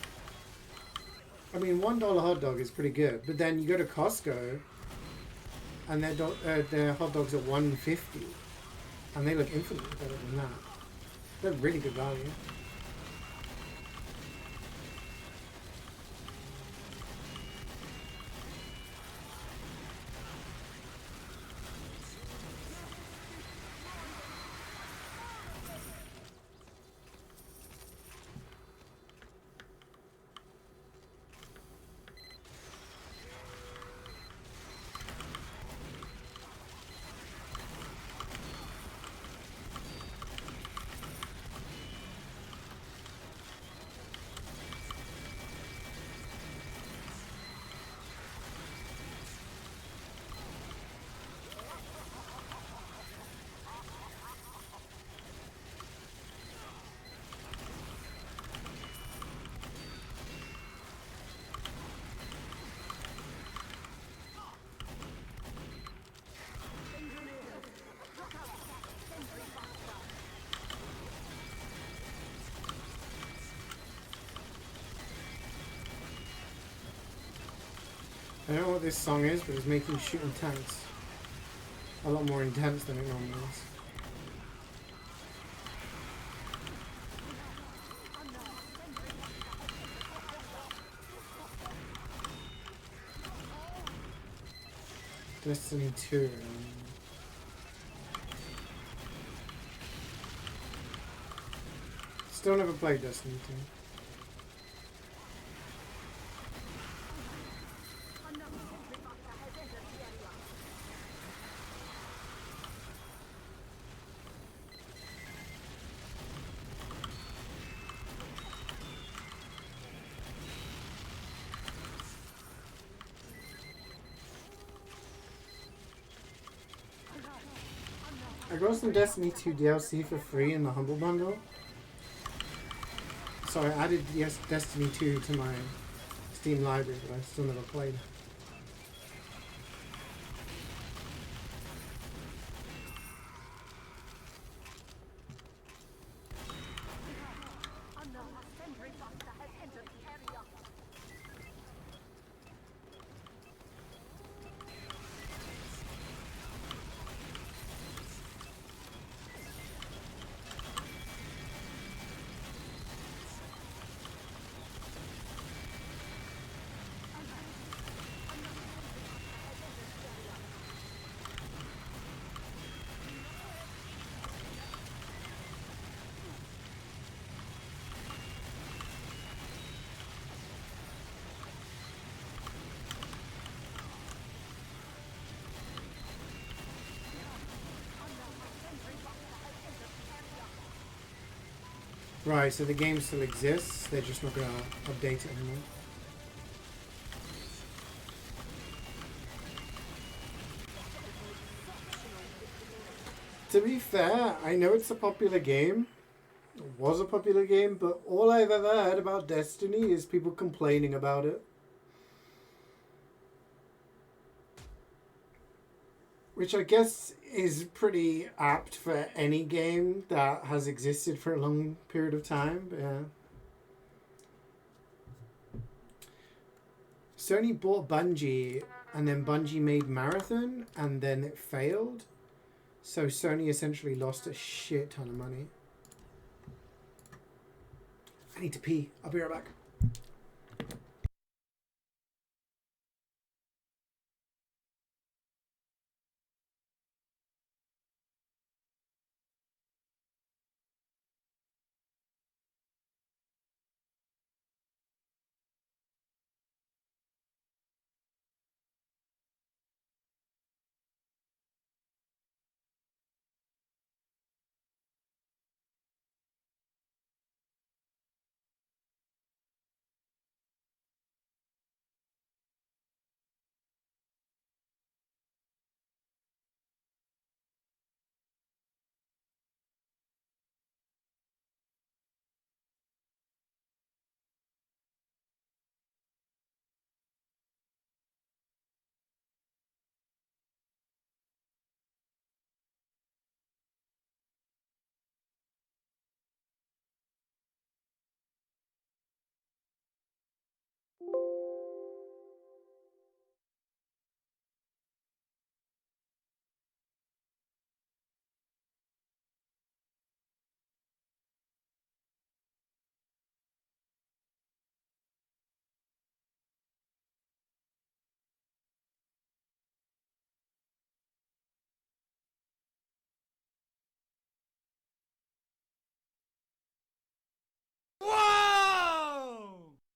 I mean, $1 hot dog is pretty good, but then you go to Costco, and their hot dogs are $1.50, and they look infinitely better than that. They're really good value. I don't know what this song is, but it's making shooting tanks a lot more intense than it normally is. Destiny 2. Still never played Destiny 2. I got some Destiny 2 DLC for free in the Humble Bundle. So I added Destiny 2 to my Steam library, but I still never played. Right, so the game still exists, they're just not going to update it anymore. To be fair, I know it's a popular game. It was a popular game, but all I've ever heard about Destiny is people complaining about it. Which I guess is pretty apt for any game that has existed for a long period of time. But yeah. Sony bought Bungie, and then Bungie made Marathon, and then it failed. So Sony essentially lost a shit ton of money. I need to pee. I'll be right back.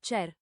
Cer.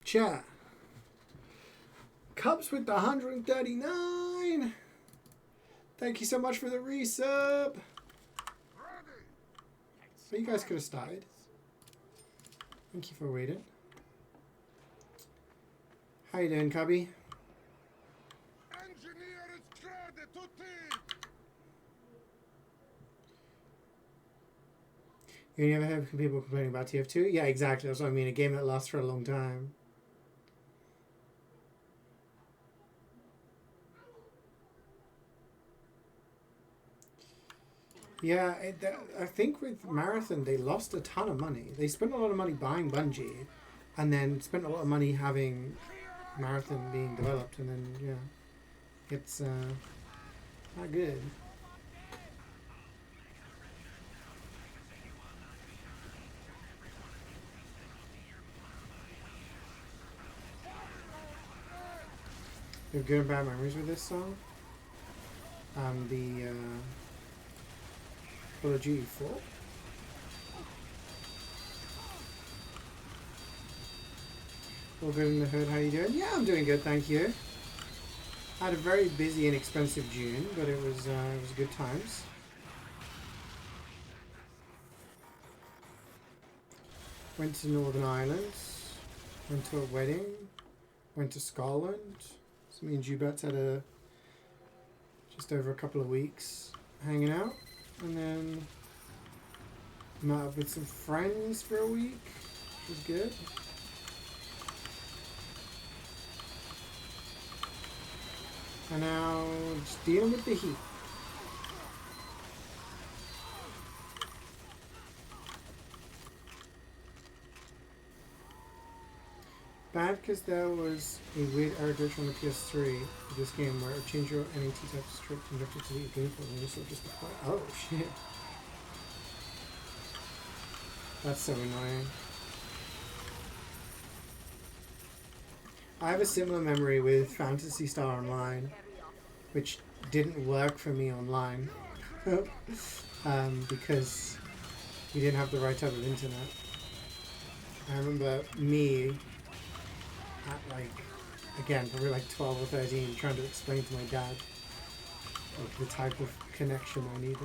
Chat. Cubs with the 139. Thank you so much for the resub. But you guys could have started. Thank you for waiting. How you doing, Cubby? You never have people complaining about TF2? Yeah, exactly. That's what I mean. A game that lasts for a long time. Yeah, I think with Marathon, they lost a ton of money. They spent a lot of money buying Bungie, and then spent a lot of money having Marathon being developed, and then, yeah, it's not good. You have good and bad memories with this song. The Call of Duty 4. All good in the hood. How you doing? Yeah, I'm doing good, thank you. I had a very busy and expensive June, but it was good times. Went to Northern Ireland. Went to a wedding. Went to Scotland. So me and Jubats had just over a couple of weeks hanging out, and then met up with some friends for a week, which was good. And now just dealing with the heat. Bad because there was a weird error glitch on the PS3 for this game where it would change your NAT type to strict and directed to the gameplay and this would just apply. Oh shit. That's so annoying. I have a similar memory with Phantasy Star Online, which didn't work for me online because we didn't have the right type of internet. I remember me at again, probably 12 or 13, trying to explain to my dad the type of connection I needed.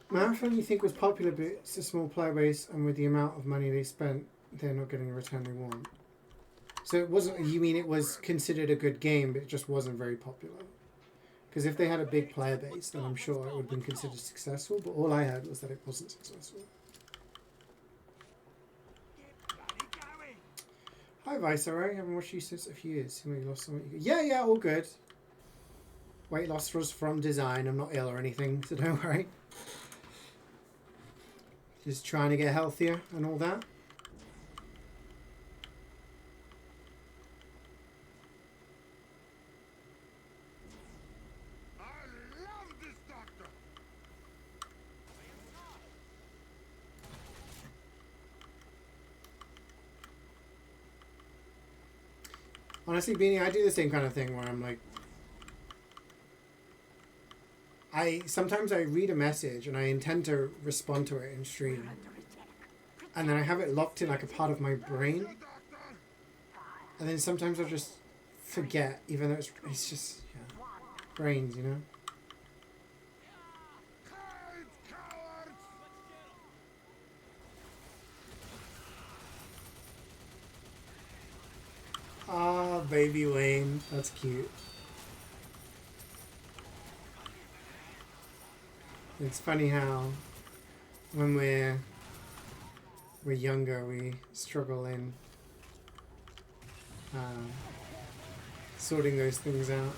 Marathon you think was popular, but it's a small player base, and with the amount of money they spent, they're not getting the return they want. So it wasn't, you mean it was considered a good game, but it just wasn't very popular? Because if they had a big player base, then I'm sure it would have been considered successful, but all I heard was that it wasn't successful. Hi Viceroy, I haven't watched you since a few years. Seems like you lost some weight. Yeah, all good. Weight loss was from design, I'm not ill or anything, so don't worry. Just trying to get healthier and all that. Honestly, Beanie, I do the same kind of thing where I'm like, sometimes I read a message and I intend to respond to it in stream, and then I have it locked in like a part of my brain, and then sometimes I'll just forget, even though it's just brains, you know. Ah, baby Wayne, that's cute. It's funny how when we're younger we struggle in sorting those things out.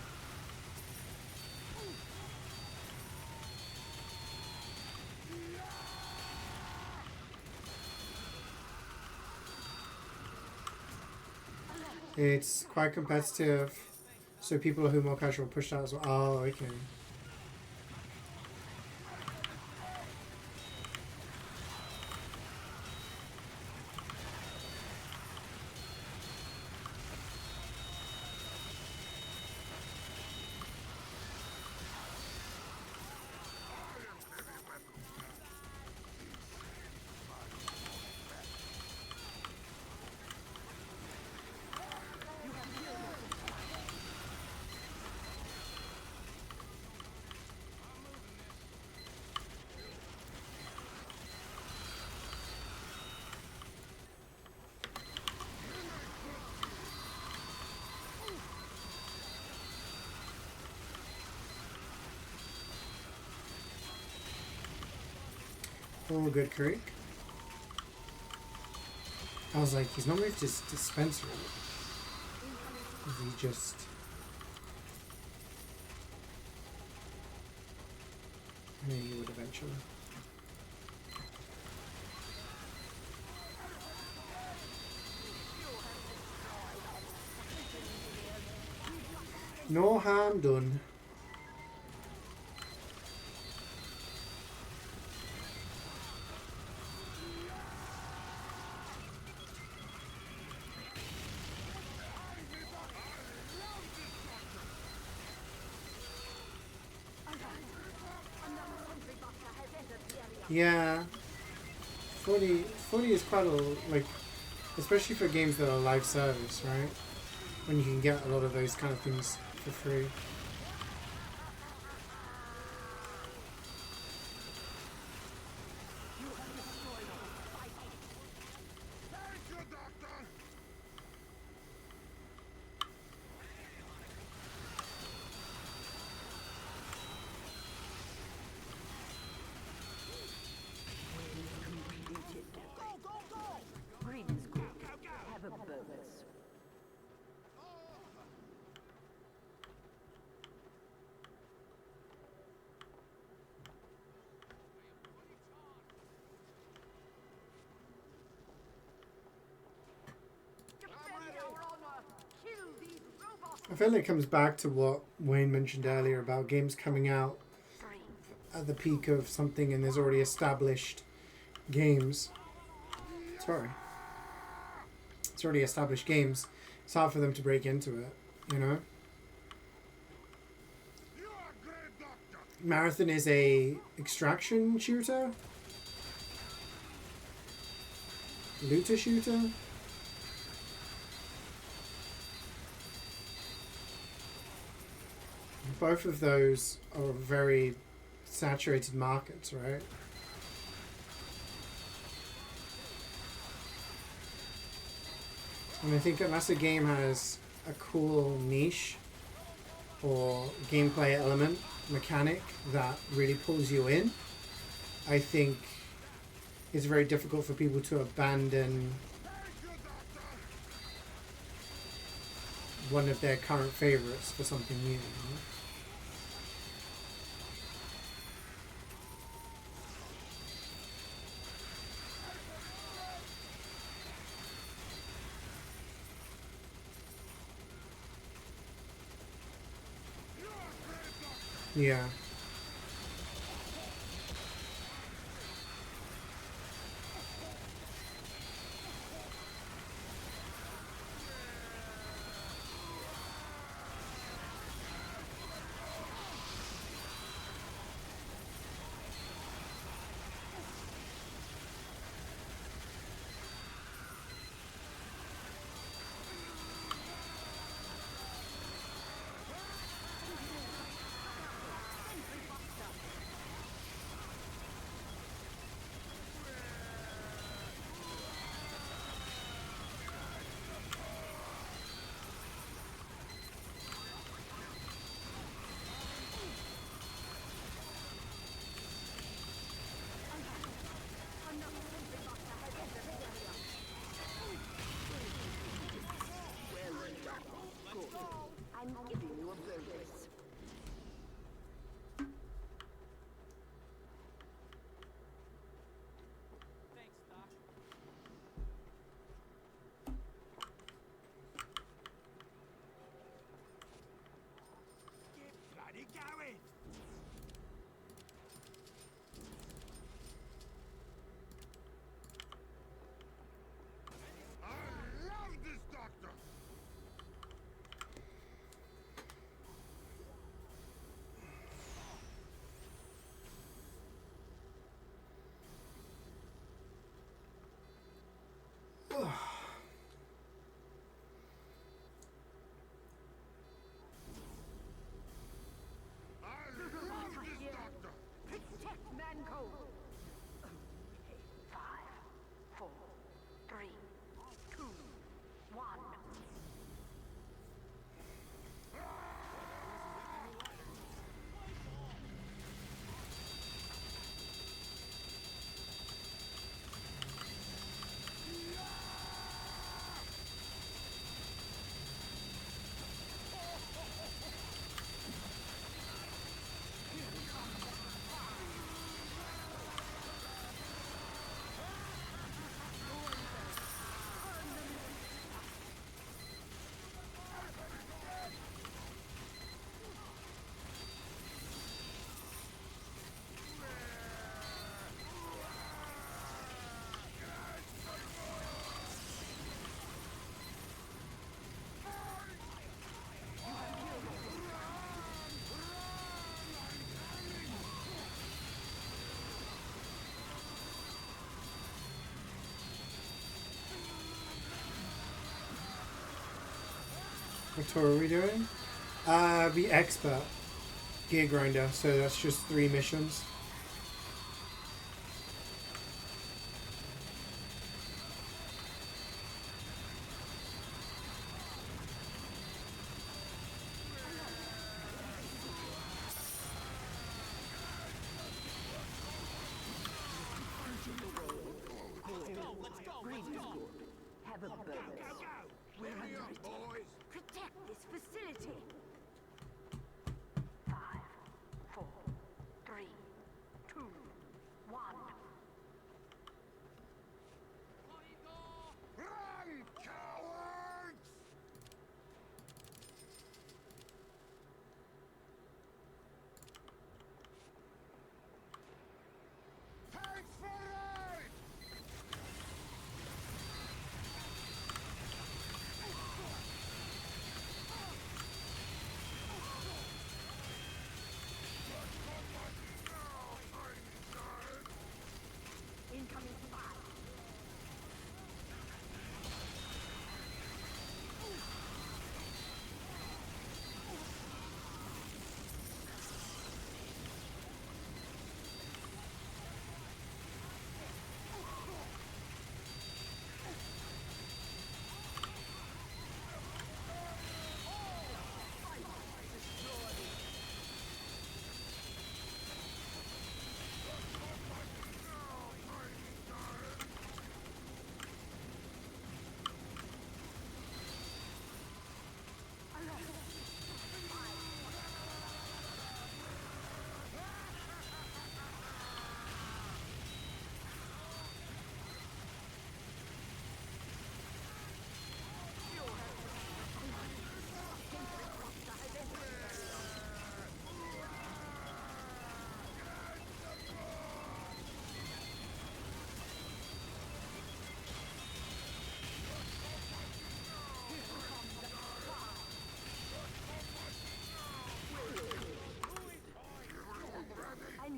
It's quite competitive, so people who are more casual push out as well. Oh, okay. Oh, good creek. I was like, he's not moved his dispensary. Is he just... I knew he would eventually. No harm done. Yeah, footy is quite a, like, especially for games that are live service, right? When you can get a lot of those kind of things for free. Thank you, Doctor! Greetings, Greek. Have a bonus. Defend our honor. Kill these robots. I feel like it comes back to what Wayne mentioned earlier about games coming out at the peak of something and there's already established games. Sorry. It's already established games. It's hard for them to break into it, you know? You are a great doctor! Marathon is a extraction shooter? Looter shooter? Both of those are very saturated markets, right? And I think unless a game has a cool niche or gameplay element, mechanic that really pulls you in, I think it's very difficult for people to abandon one of their current favorites for something new. You know? Yeah. What tour are we doing? The Expert Gear Grinder, so that's just 3 missions. Have a bonus. We're under attack. Protect this facility. 5, 4, 3, 2, 1. Run, cowards! Fight for right! Incoming spy.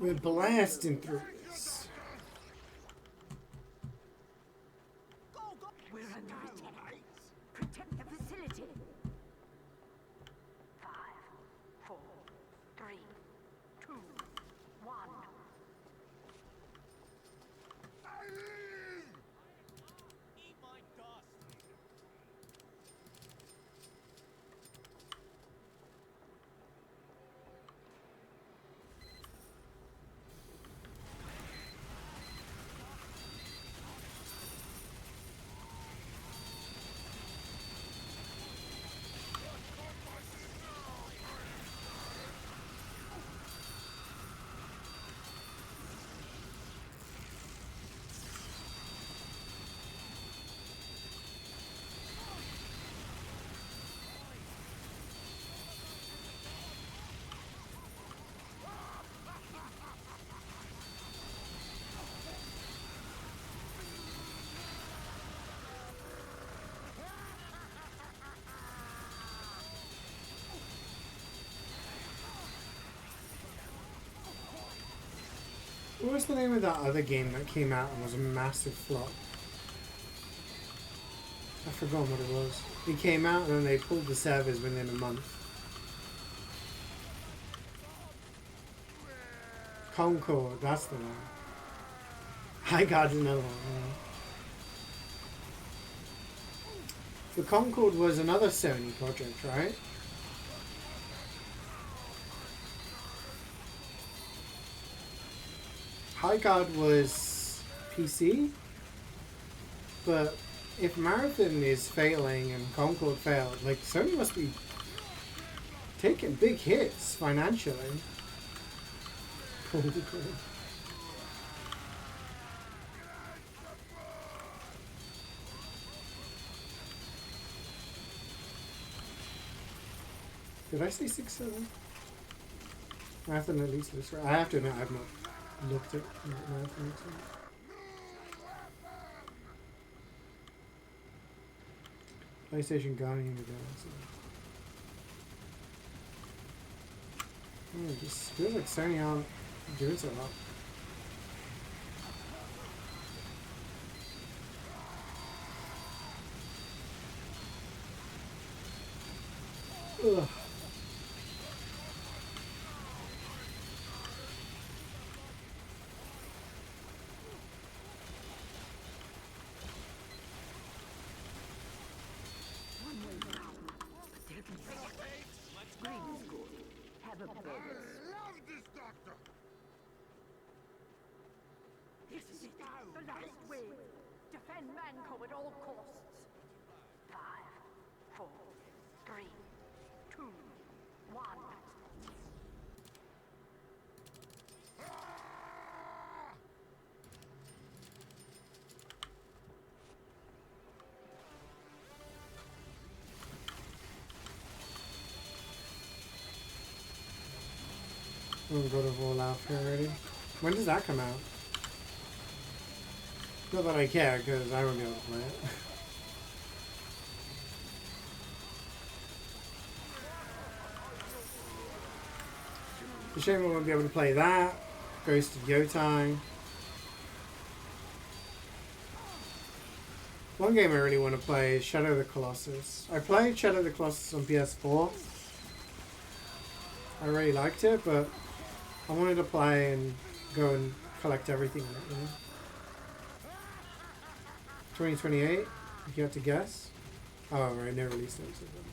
We're blasting through this. We're under attack. Protect the facility. 5, 4, 3, 2, 1. Eat my dust. What was the name of that other game that came out and was a massive flop? I forgot what it was. It came out and then they pulled the servers within a month. Concord, that's the one. I got another one. Yeah. The Concord was another Sony project, right? High Guard was PC, but if Marathon is failing and Concord failed, like Sony must be taking big hits financially. Did I say 6-7? I have to at least look. I have to admit I've not looked at Marathon. PlayStation Guardian of the Galaxy. It just feels like Sony aren't doing so well. Ugh. Have a bonus. Love this doctor. This is it. The last wave. Defend Manco at all costs. 5, 4, 3, 2, 1. Oh, God of War Laugh already. When does that come out? Not that I care, because I won't be able to play it. It's a shame I won't be able to play that. Ghost of Yotai. One game I really want to play is Shadow of the Colossus. I played Shadow of the Colossus on PS4. I really liked it, but I wanted to play and go and collect everything in it, you know? 2028, if you have to guess. Oh, right, no release dates of them.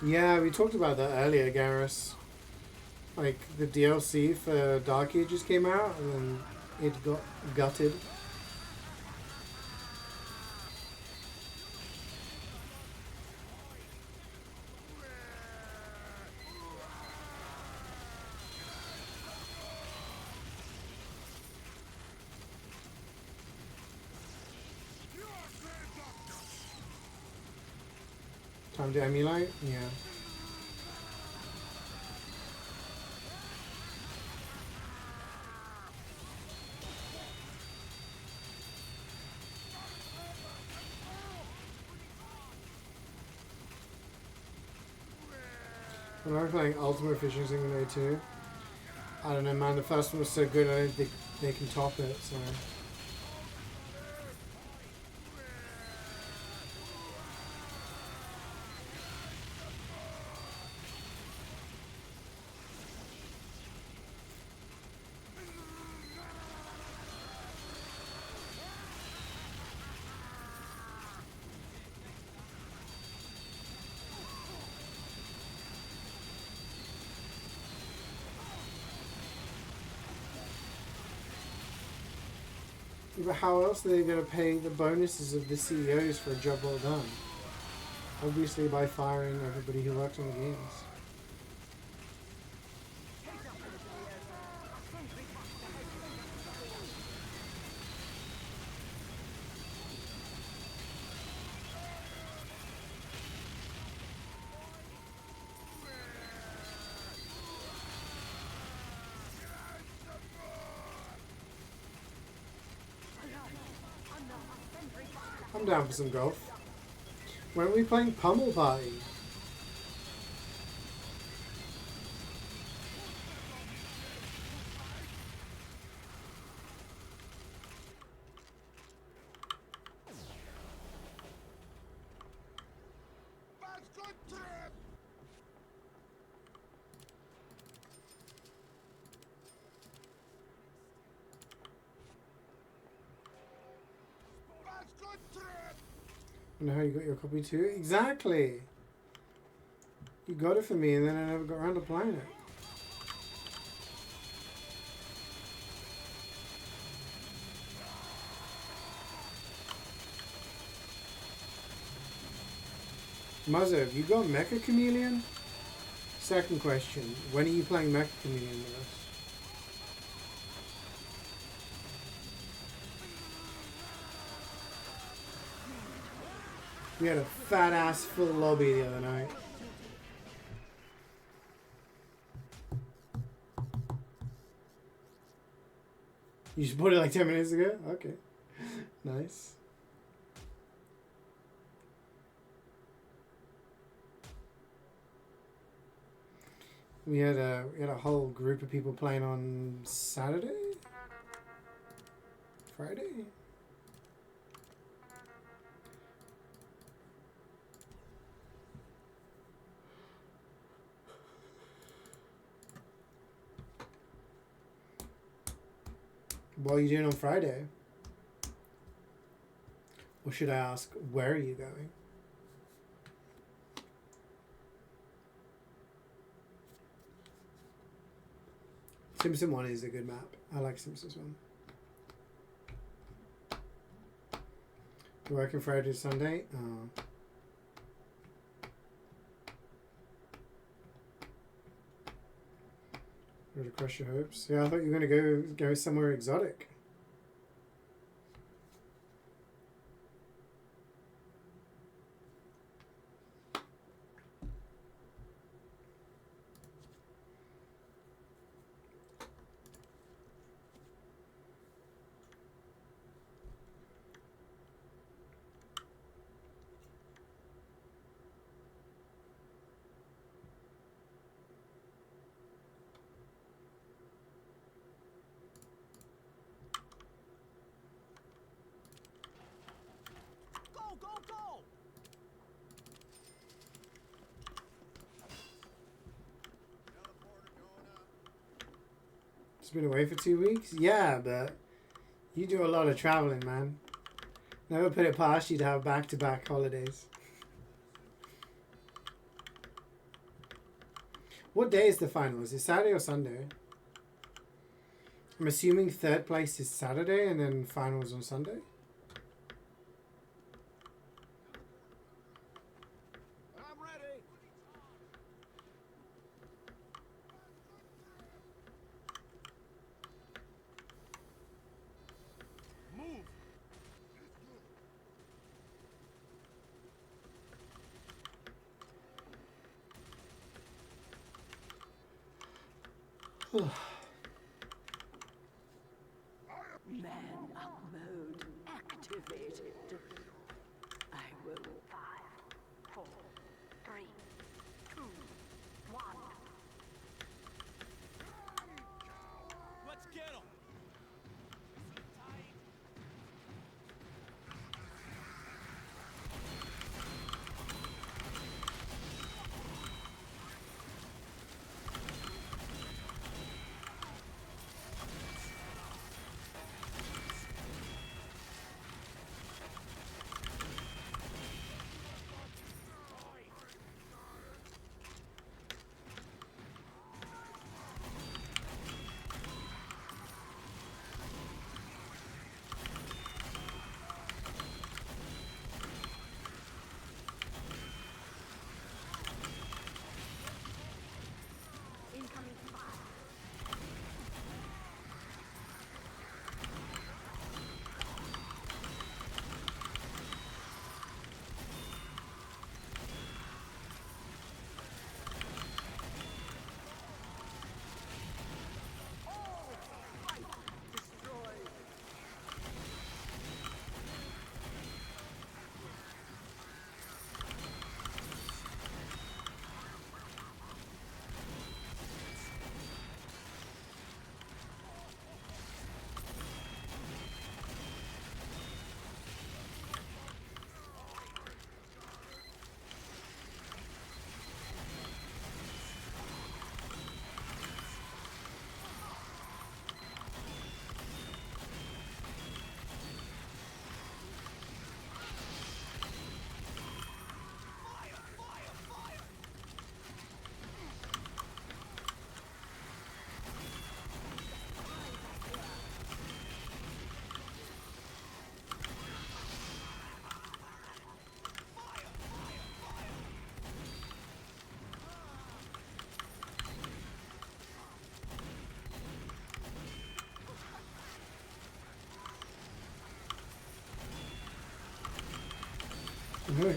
Yeah, we talked about that earlier, Garrus. Like, the DLC for Dark Ages came out, and then it got gutted. Time to emulate? Yeah. When I was playing Ultimate Fishing Simulator 2, I don't know, man, the first one was so good, I don't think they can top it, so... But how else are they going to pay the bonuses of the CEOs for a job well done? Obviously by firing everybody who works on the games. I'm down for some golf. When are we playing Pummel Party? That's good trip. That's good trip. I know how you got your copy too? Exactly! You got it for me and then I never got around to playing it. Muzzo, have you got Mecha Chameleon? Second question, when are you playing Mecha Chameleon with us? We had a fat ass full lobby the other night. You just bought it like 10 minutes ago? Okay. Nice. We had a whole group of people playing on Saturday, Friday. What are you doing on Friday? Or should I ask, where are you going? Simpson 1 is a good map. I like Simpsons 1. You're working Friday to Sunday? Oh. Or to crush your hopes? Yeah, I thought you were going to go somewhere exotic. Go, go, go! It's been away for 2 weeks? Yeah, but you do a lot of traveling, man. Never put it past you to have back-to-back holidays. What day is the final? Is it Saturday or Sunday? I'm assuming third place is Saturday and then finals on Sunday. I'm ready. Move. Man up mode activated. I will. 5, 4, 3, 2, 1. Let's get him. Incoming 5. Destroyed.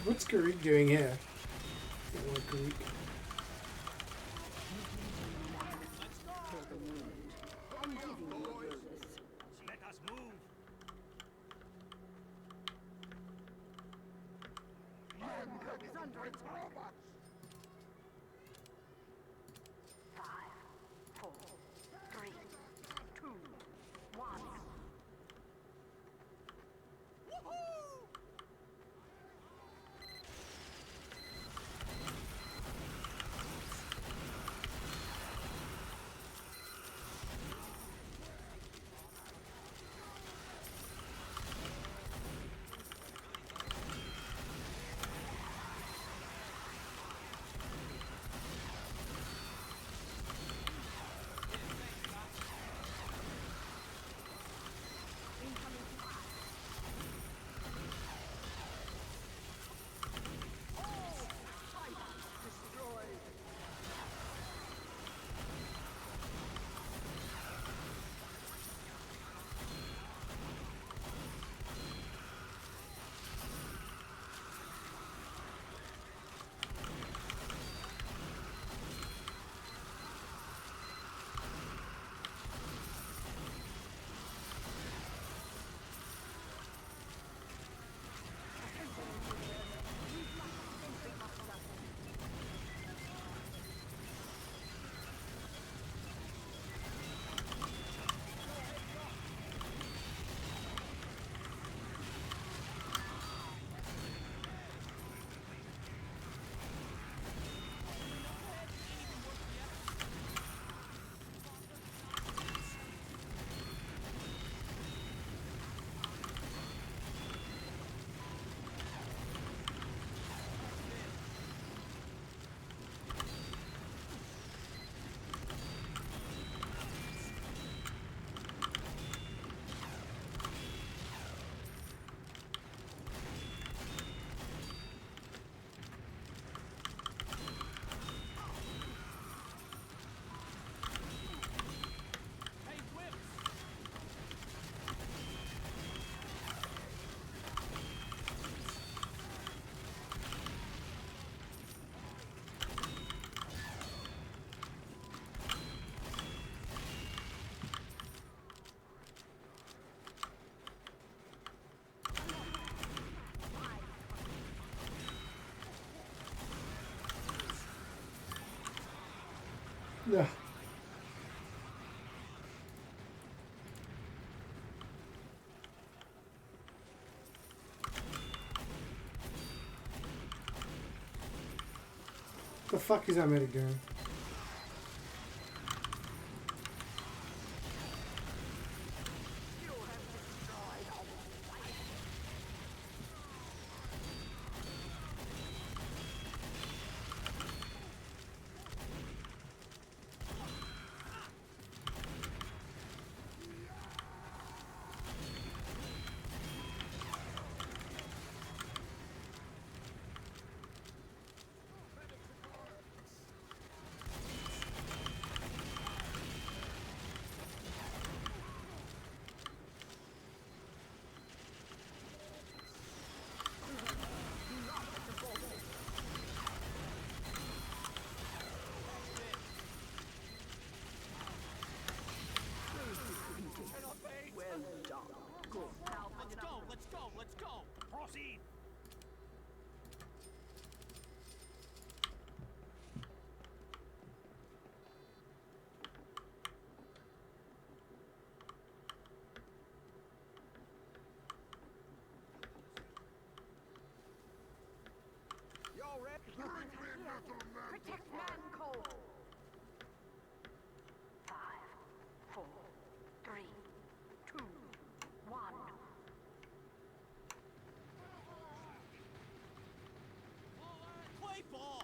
What's Garrick doing here? What Garrick? Let us move. Is under attack. 5, Ugh. The fuck is that medic doing? Let's go, let's go! Proceed! Y'all ready? Protect man code. 5, 4, 3, 2, 1. Play ball!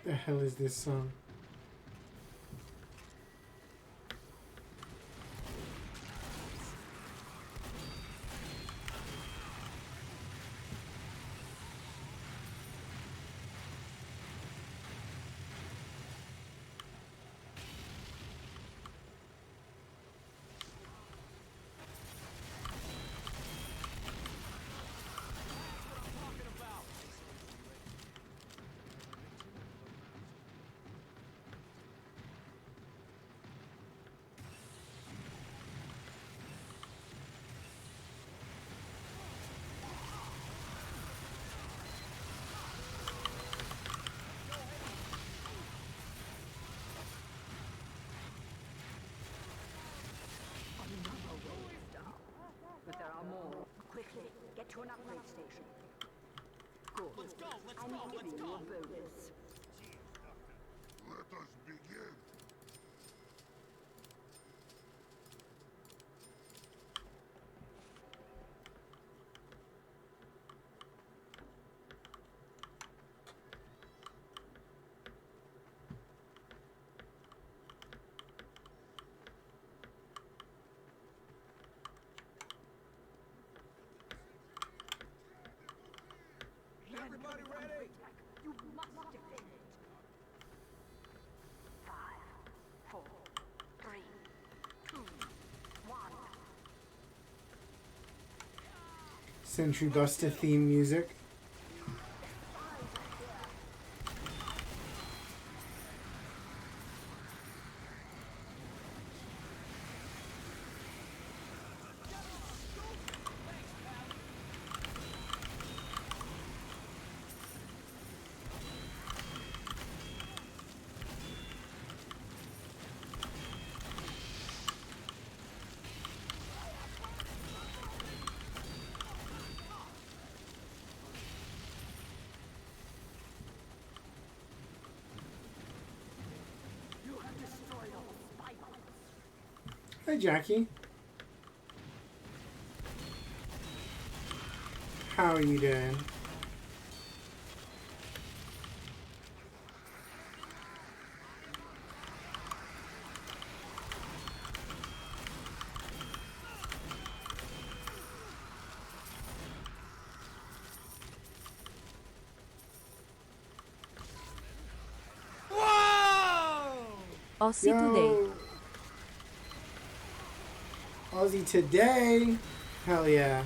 The hell is this song? get to an upgrade station. Good. Let's go, let's I'm go, let's giving you go. a bonus. Let us begin. Everybody ready? You must defend it. 5, 4, 3, 2, 1. Sentry Buster theme music. You have destroyed all spy bots. Hi, Jackie. How are you doing? Ossi Today. Yo! Aussie today! Hell yeah.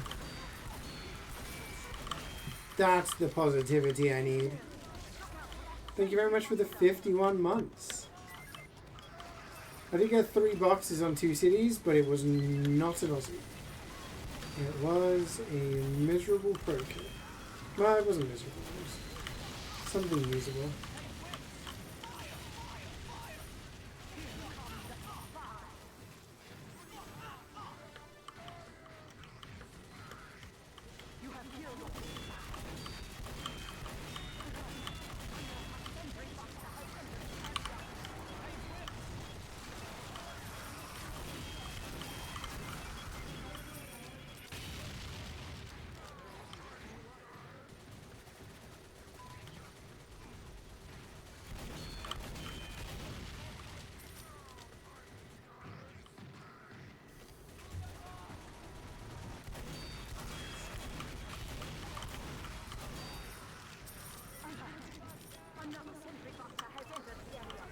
That's the positivity I need. Thank you very much for the 51 months. I did get 3 boxes on 2 cities, but it was not an Aussie. It was a miserable pro kit. Well, it wasn't miserable. It was something usable. Another sentry boxer has entered the area.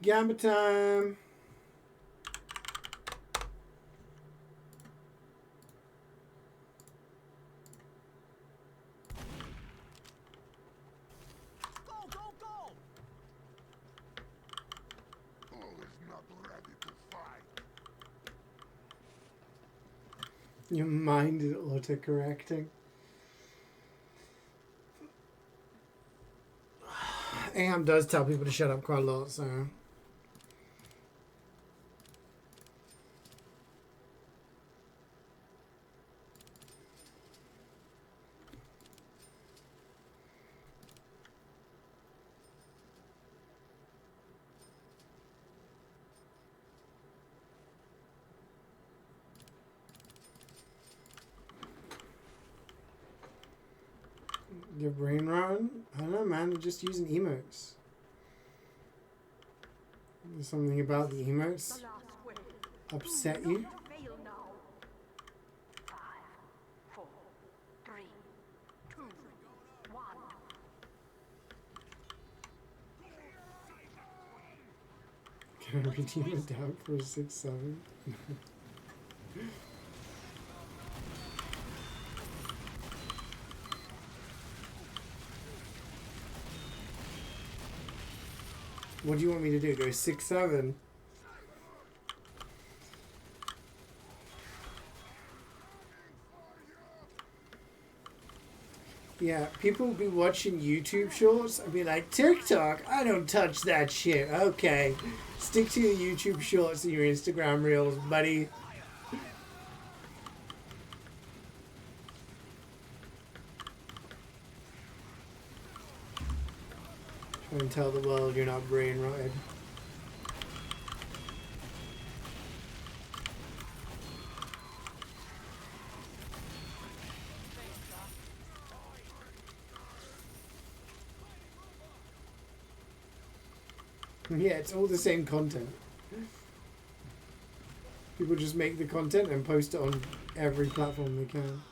Gamba time! Go, go, go! Who is not ready to fight? Your mind is autocorrecting. Aham does tell people to shut up quite a lot, so. Your brain run? I don't know, man. They're just using emotes. There's something about the emotes The last wave. upset Do you. not fail now. 5, 4, 3, 2, 1. Can I redeem a doubt for a 6-7? What do you want me to do? Go 6-7? Yeah, people will be watching YouTube shorts and be like, TikTok? I don't touch that shit. Okay. Stick to your YouTube shorts and your Instagram reels, buddy. Try and tell the world you're not brain rotted. Yeah, it's all the same content. People just make the content and post it on every platform they can.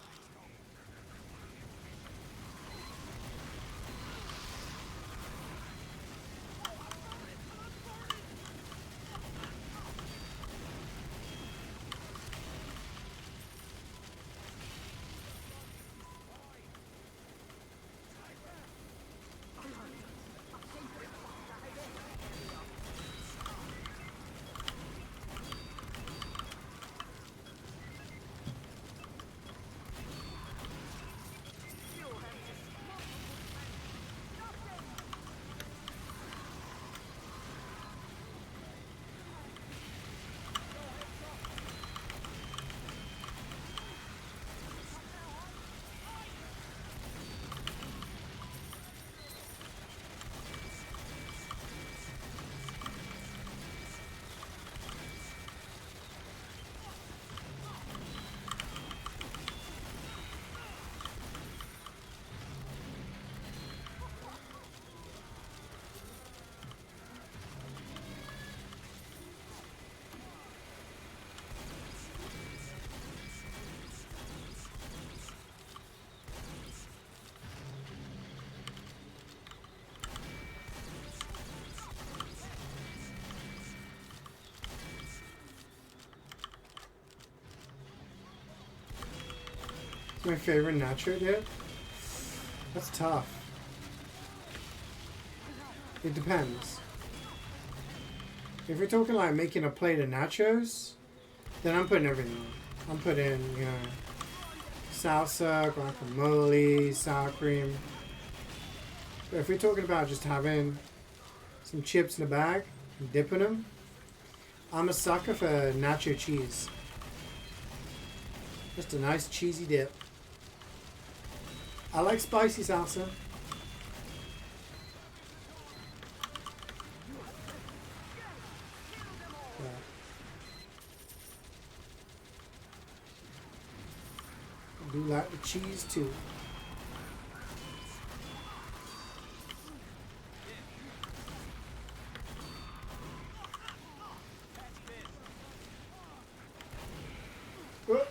My favorite nacho dip? That's tough. It depends. If you're talking like making a plate of nachos, then I'm putting everything on. I'm putting, you know, salsa, guacamole, sour cream. But if we're talking about just having some chips in a bag and dipping them, I'm a sucker for nacho cheese. Just a nice cheesy dip. I like spicy salsa. Yeah. I do like the cheese too. Oh.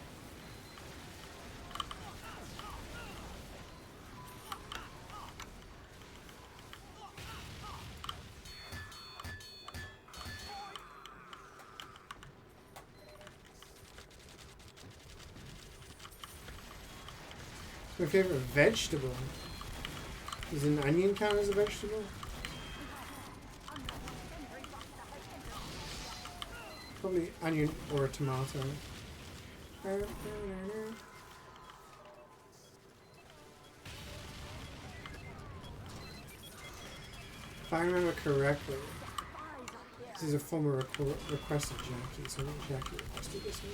My favorite vegetable. Does an onion count as a vegetable? Probably onion or a tomato. If I remember correctly, this is a former request of Jackie, so not Jackie requested this one.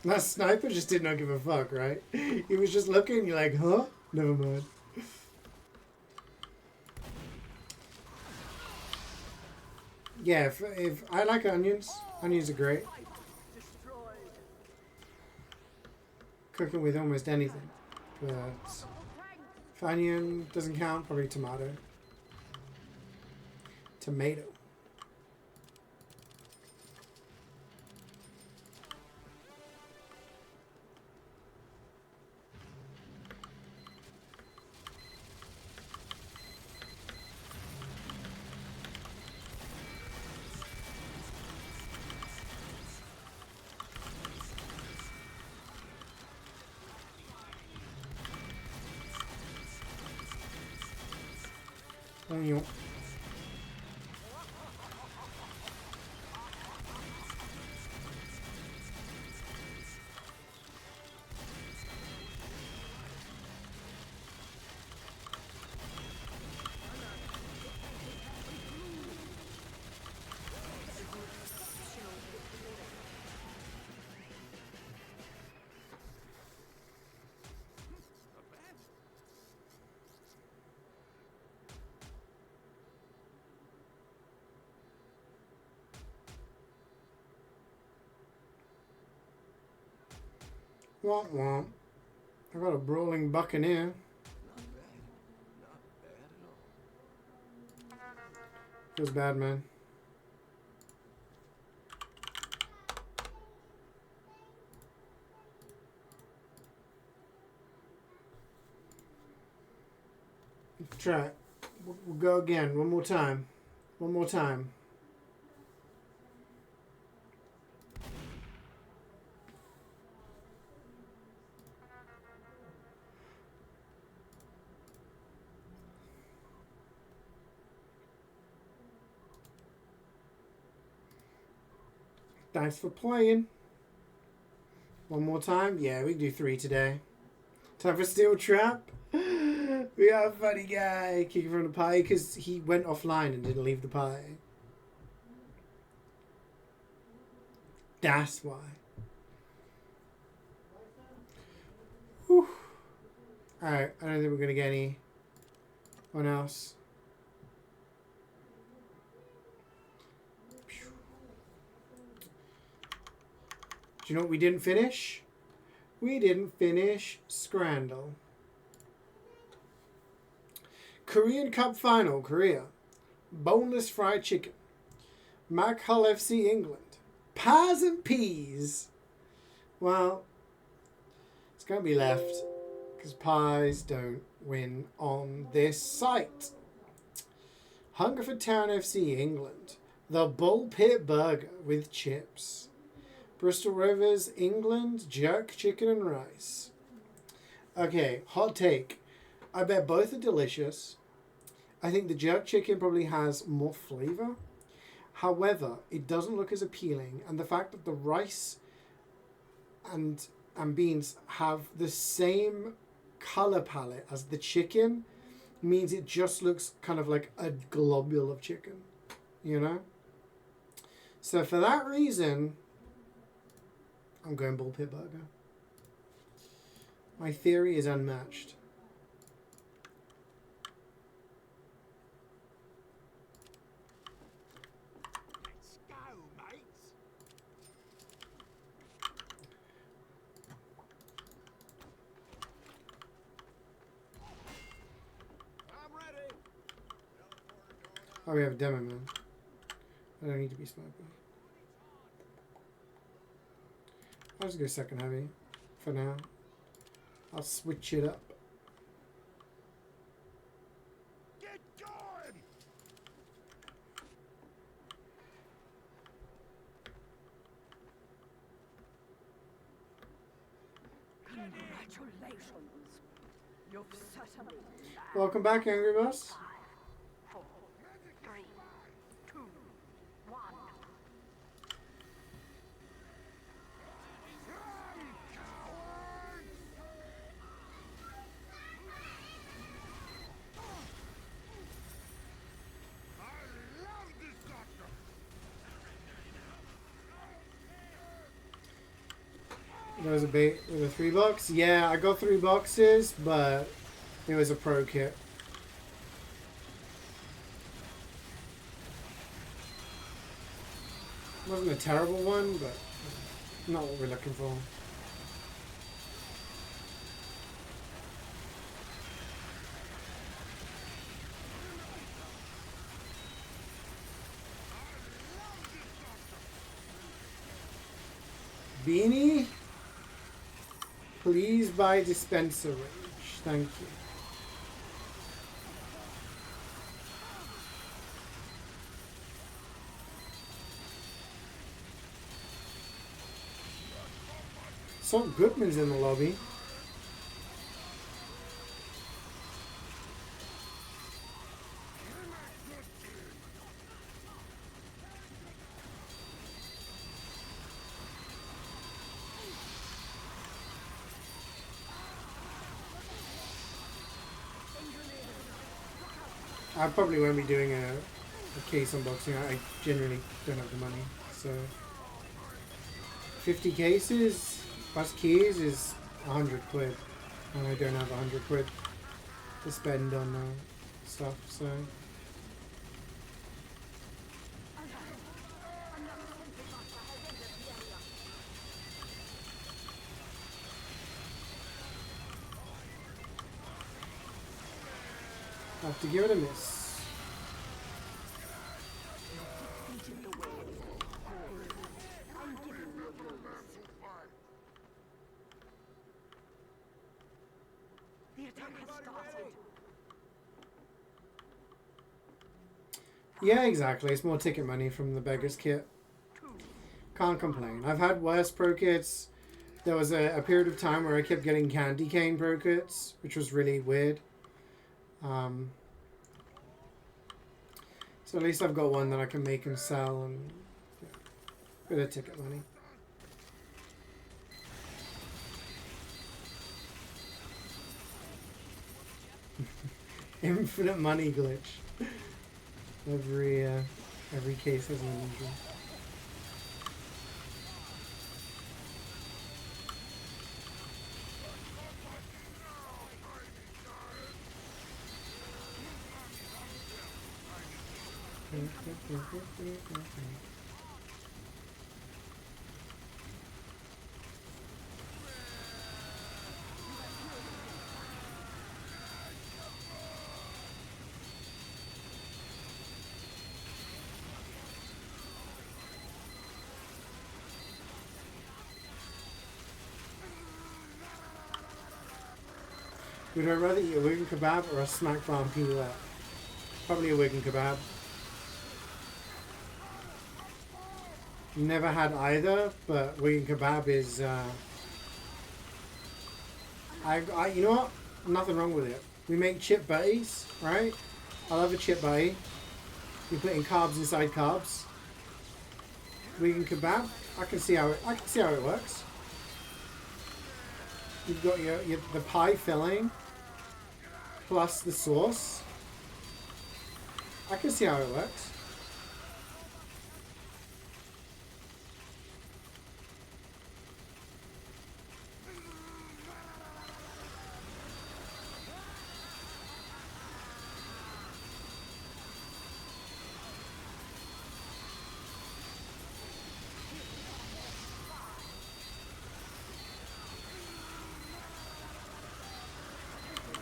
That sniper just did not give a fuck, right? He was just looking, you're like, huh? Never mind. Yeah, if I like onions. Onions are great. Cooking with almost anything. But if onion doesn't count, probably tomato. Tomato. Onion. Womp womp. I got a brawling buccaneer. Not bad. Not bad at all. Feels bad, man. Try it. We'll go again. One more time. One more time. Thanks for playing. One more time? Yeah, we can do 3 today. Time for Steel Trap. We got a funny guy kicking from the pie because he went offline and didn't leave the pie. That's why. Whew. Alright, I don't think we're going to get anyone else. Do you know what we didn't finish? We didn't finish Scrandle. Korean Cup Final, Korea. Boneless fried chicken. Mac Hull FC England. Pies and peas. Well, it's going to be left because pies don't win on this site. Hungerford Town FC England. The Bull Pit Burger with chips. Bristol Rovers, England, jerk chicken and rice. Okay, hot take. I bet both are delicious. I think the jerk chicken probably has more flavor. However, it doesn't look as appealing. And the fact that the rice and beans have the same color palette as the chicken means it just looks kind of like a globule of chicken. You know? So for that reason, I'm going Bull Pit Burger. My theory is unmatched. Let's go, mates. I'm ready. Oh, we have a demo man. I don't need to be sniper. I'll just go second heavy for now. I'll switch it up. Get going! Congratulations. You've certainly Welcome back, Angry Boss. 5, 4, 3, 2, 1. There was a bait with a 3 box. Yeah, I got 3 boxes, but it was a pro kit. It wasn't a terrible one, but not what we're looking for. Beanie? Please buy dispenser range. Thank you. Salt Goodman's in the lobby. I probably won't be doing a case unboxing. I generally don't have the money. So 50 cases plus keys is 100 quid. And I don't have 100 quid to spend on stuff, so... I have to give it a miss. The attack has started. Yeah, exactly. It's more ticket money from the beggar's kit. Can't complain. I've had worse pro kits. There was a period of time where I kept getting candy cane pro kits, which was really weird. So at least I've got one that I can make and sell, and yeah, bit of ticket money. Infinite money glitch. Every case has an illusion. Would I rather eat a Wigan kebab or a snack bar and pirouette? Probably a Wigan kebab. Never had either, but Wigan kebab is. You know what? Nothing wrong with it. We make chip butties, right? I love a chip butty. You put in carbs inside carbs. Wigan kebab. I can see how it works. You've got the pie filling plus the sauce. I can see how it works.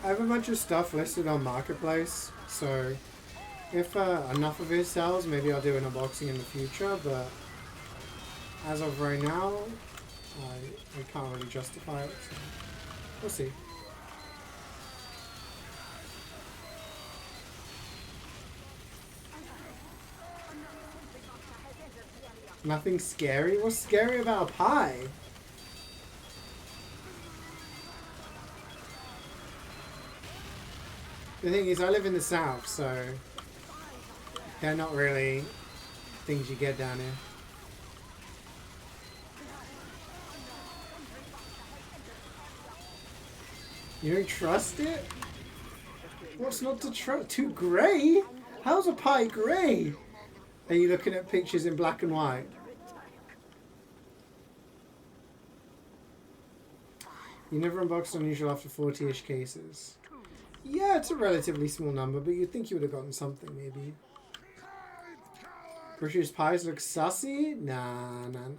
I have a bunch of stuff listed on Marketplace, so if enough of it sells, maybe I'll do an unboxing in the future, but as of right now, I can't really justify it, so we'll see. Nothing scary? What's scary about a pie? The thing is, I live in the south, so they're not really things you get down here. You don't trust it? What's not to trust? Too grey? How's a pie grey? Are you looking at pictures in black and white? You never unboxed unusual after 40-ish cases. Yeah, it's a relatively small number, but you'd think you would have gotten something, maybe. British pies look sussy? Nah, nah, nah, nah.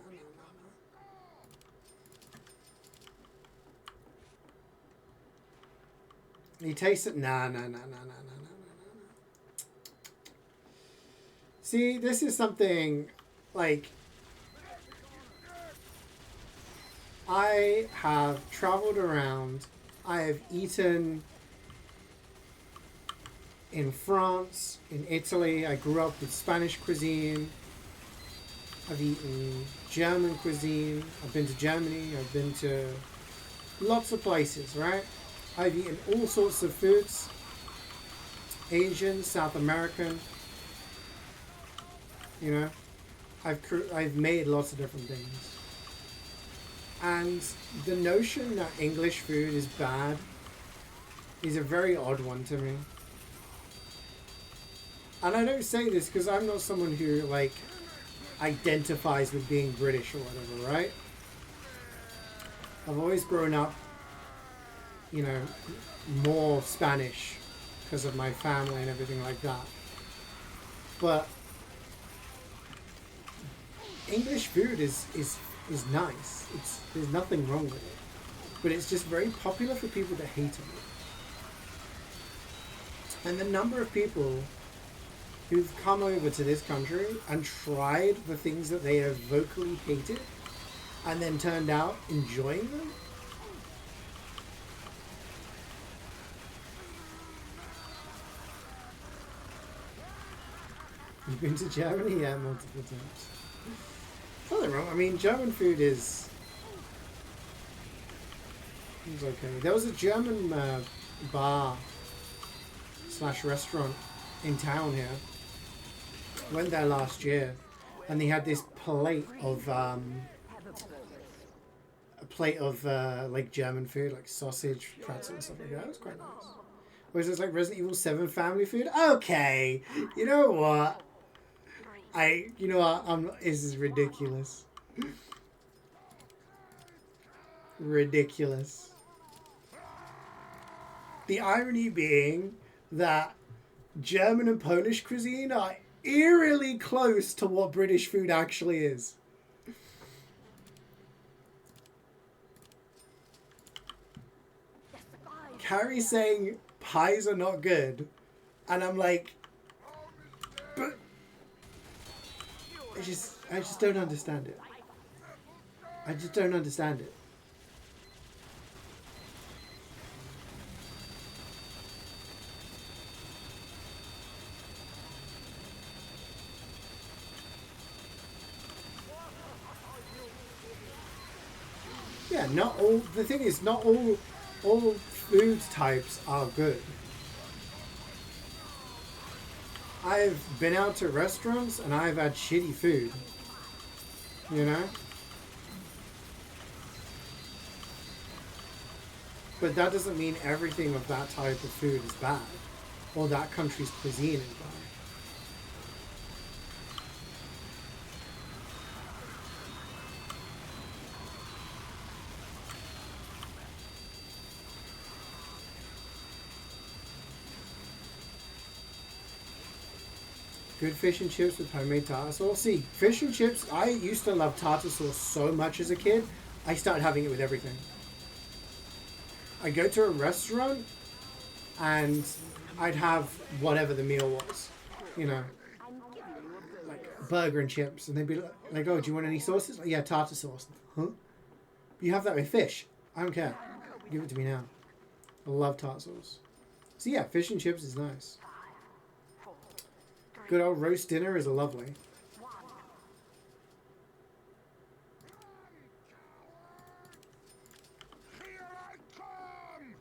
You taste it? Nah, nah, nah, nah, nah, nah, nah, nah, nah. See, this is something, like, I have traveled around. I have eaten in France, in Italy. I grew up with Spanish cuisine. I've eaten German cuisine. I've been to Germany. I've been to lots of places, right? I've eaten all sorts of foods. Asian, South American. You know, I've made lots of different things. And the notion that English food is bad is a very odd one to me. And I don't say this because I'm not someone who, like, identifies with being British or whatever, right? I've always grown up, you know, more Spanish because of my family and everything like that. But English food is nice. There's nothing wrong with it. But it's just very popular for people that hate it. And the number of people who've come over to this country and tried the things that they have vocally hated and then turned out enjoying them. You've been to Germany? Yeah, multiple times. Nothing wrong. I mean, German food is... It's okay. There was a German bar / restaurant in town here. Went there last year, and they had this plate of like German food, like sausage, pretzel, and stuff like that. It was quite nice. Whereas it's like Resident Evil 7 family food. Okay, you know what? This is ridiculous. Ridiculous. The irony being that German and Polish cuisine are eerily close to what British food actually is. Carrie's saying pies are not good, and I'm like, but I just don't understand it. I just don't understand it. Yeah, not all. The thing is, not all food types are good. I've been out to restaurants and I've had shitty food. You know? But that doesn't mean everything of that type of food is bad. Or that country's cuisine is bad. Good fish and chips with homemade tartar sauce. See, fish and chips, I used to love tartar sauce so much as a kid, I started having it with everything. I'd go to a restaurant and I'd have whatever the meal was. You know, like burger and chips. And they'd be like, oh, do you want any sauces? Oh, yeah, tartar sauce. Huh? You have that with fish. I don't care. Give it to me now. I love tartar sauce. So yeah, fish and chips is nice. Good old roast dinner is lovely. Here I come!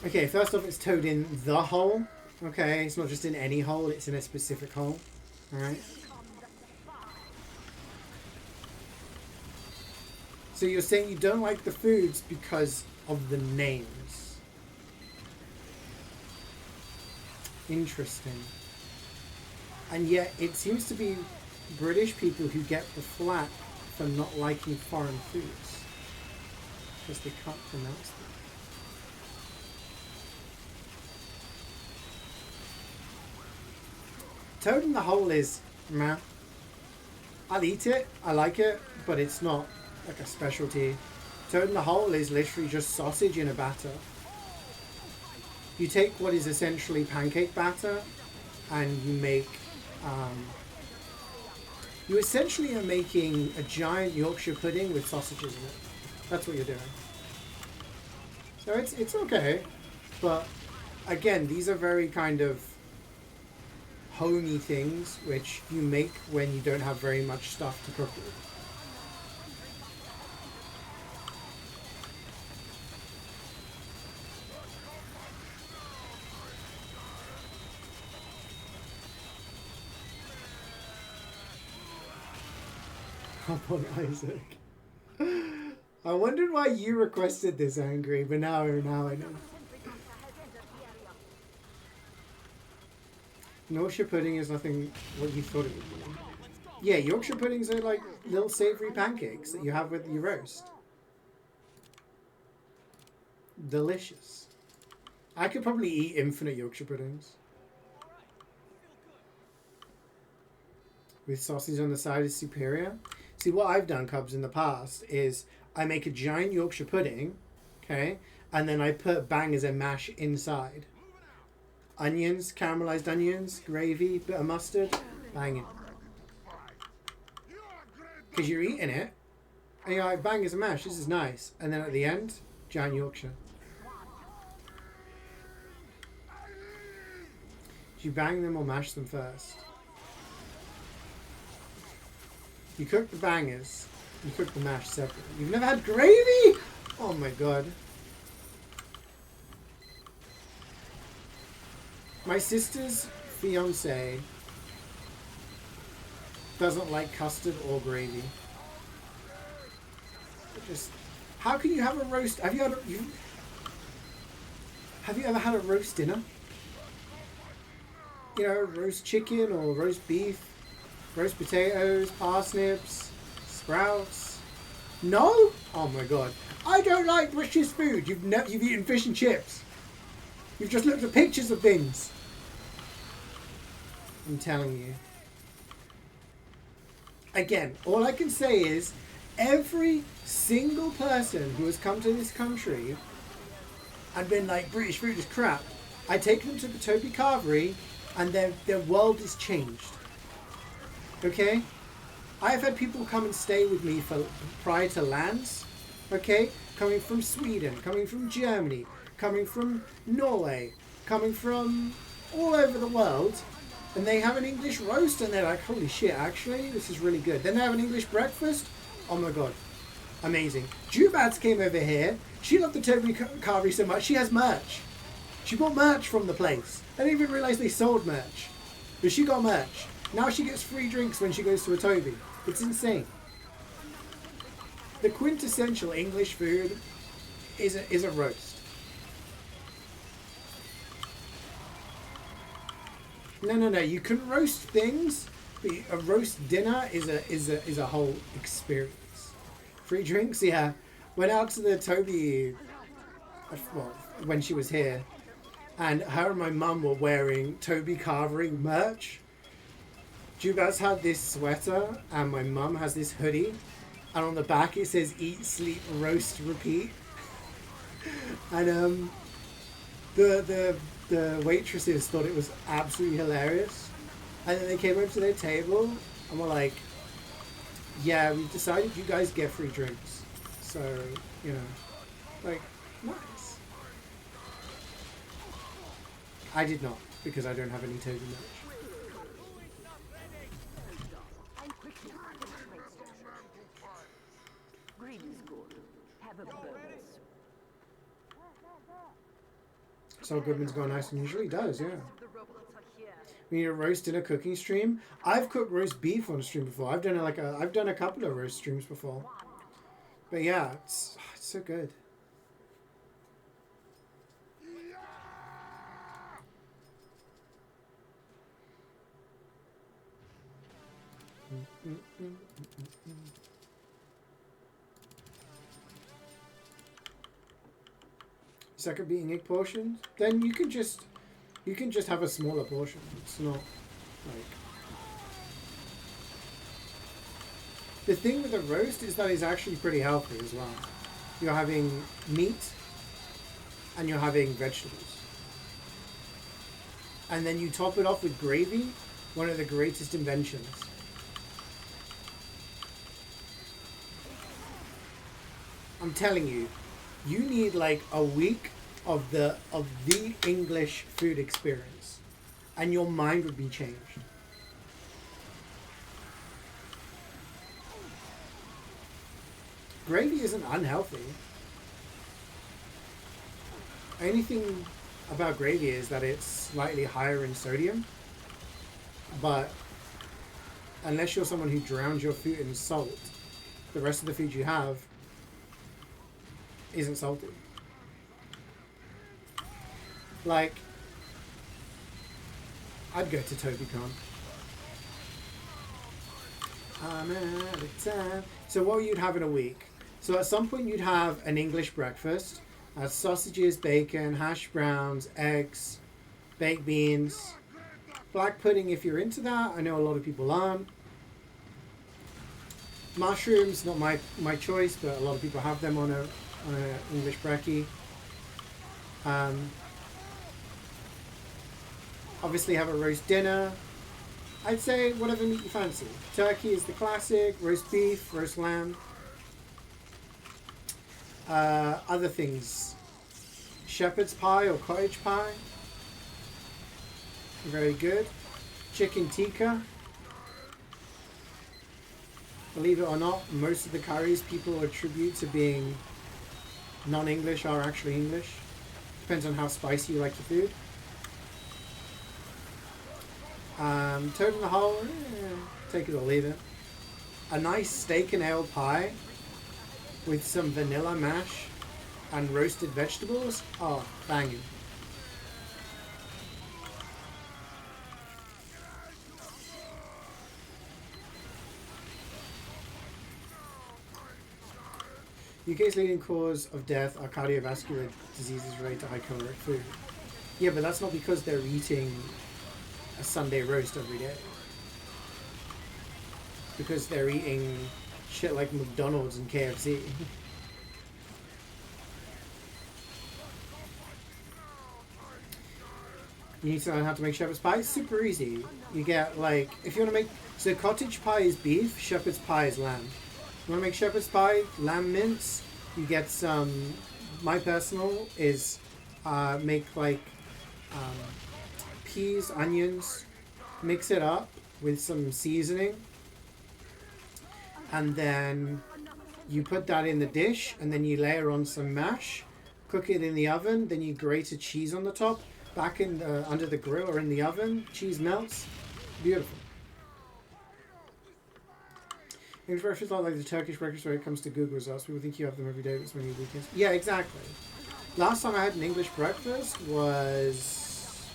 Okay, first off, it's towed in the hole. Okay, it's not just in any hole, it's in a specific hole. Alright. So you're saying you don't like the foods because of the names. Interesting. And yet it seems to be British people who get the flack for not liking foreign foods. Because they can't pronounce them. Toad in the hole is meh. I'll eat it, I like it, but it's not like a specialty. Toad in the hole is literally just sausage in a batter. You take what is essentially pancake batter and you make you essentially are making a giant Yorkshire pudding with sausages in it. That's what you're doing. So it's okay, but again, these are very kind of homey things which you make when you don't have very much stuff to cook with. Up on Isaac. I wondered why you requested this, Angry, but now I know. Yorkshire pudding is nothing what you thought it would be. Yeah, Yorkshire puddings are like little savoury pancakes that you have with your roast. Delicious. I could probably eat infinite Yorkshire puddings. With sausage on the side is superior. See, what I've done, Cubs, in the past is I make a giant Yorkshire pudding, okay, and then I put bangers and mash inside. Onions, caramelized onions, gravy, bit of mustard, banging. Because you're eating it, and you're like, bangers and mash, this is nice. And then at the end, giant Yorkshire. Do you bang them or mash them first? You cook the bangers, you cook the mash separately. You've never had gravy? Oh my god. My sister's fiance doesn't like custard or gravy. Just, how can you have a roast? Have you ever had a roast dinner? You know, roast chicken or roast beef? Roast potatoes, parsnips, sprouts. No? Oh my god. I don't like British food. You've eaten fish and chips. You've just looked at pictures of things. I'm telling you. Again, all I can say is every single person who has come to this country and been like, British food is crap, I take them to the Toby Carvery and their world is changed. Okay? I've had people come and stay with me for prior to lands. Okay? Coming from Sweden, coming from Germany, coming from Norway, coming from all over the world. And they have an English roast and they're like, holy shit, actually, this is really good. Then they have an English breakfast. Oh my god. Amazing. Jubats came over here. She loved the Toby Carvery so much, she has merch. She bought merch from the place. I didn't even realise they sold merch. But she got merch. Now she gets free drinks when she goes to a Toby. It's insane. The quintessential English food is a roast. No. You can roast things, but a roast dinner is a whole experience. Free drinks, yeah. Went out to the Toby, well, when she was here, and her and my mum were wearing Toby Carvery merch. Jubas had this sweater and my mum has this hoodie, and on the back it says eat, sleep, roast, repeat. And the waitresses thought it was absolutely hilarious, and then they came over to their table and were like, yeah, we've decided you guys get free drinks, so you know, like, nice. I did not, because I don't have any Toby merch. Saul Goodman's gone nice and usually does, yeah. We need a roast dinner cooking stream. I've cooked roast beef on a stream before. I've done a couple of roast streams before. But yeah, it's so good. Second being egg portions, then you can just have a smaller portion. It's not like the thing with a roast is that it's actually pretty healthy as well. You're having meat and you're having vegetables, and then you top it off with gravy. One of the greatest inventions. I'm telling you, you need like a week of the English food experience, and your mind would be changed. Gravy isn't unhealthy. Anything about gravy is that it's slightly higher in sodium, but unless you're someone who drowns your food in salt, the rest of the food you have isn't salty. Like, I'd go to TobyCon. I'm out of time. So what you'd have in a week? So at some point you'd have an English breakfast. Sausages, bacon, hash browns, eggs, baked beans, black pudding if you're into that. I know a lot of people aren't. Mushrooms, not my choice, but a lot of people have them on a English brekkie. Obviously have a roast dinner. I'd say whatever meat you fancy. Turkey is the classic, roast beef, roast lamb. Other things. Shepherd's pie or cottage pie. Very good. Chicken tikka. Believe it or not, most of the curries people attribute to being non-English are actually English. Depends on how spicy you like your food. Toad in the hole, take it or leave it. A nice steak and ale pie with some vanilla mash and roasted vegetables. Oh, banging. UK's leading cause of death are cardiovascular diseases related to high caloric food. Yeah, but that's not because they're eating a Sunday roast every day. Because they're eating shit like McDonald's and KFC. You need to learn how to make shepherd's pie. It's super easy. You get like, if you want to make, so cottage pie is beef, shepherd's pie is lamb. You want to make shepherd's pie, lamb mince, you get some, my personal is make like peas, onions, mix it up with some seasoning, and then you put that in the dish, and then you layer on some mash, cook it in the oven, then you grate a cheese on the top, back in the, under the grill or in the oven, cheese melts, beautiful. English breakfast not like the Turkish breakfast where it comes to Google results. People think you have them every day, but it's many weekends. Yeah, exactly. Last time I had an English breakfast was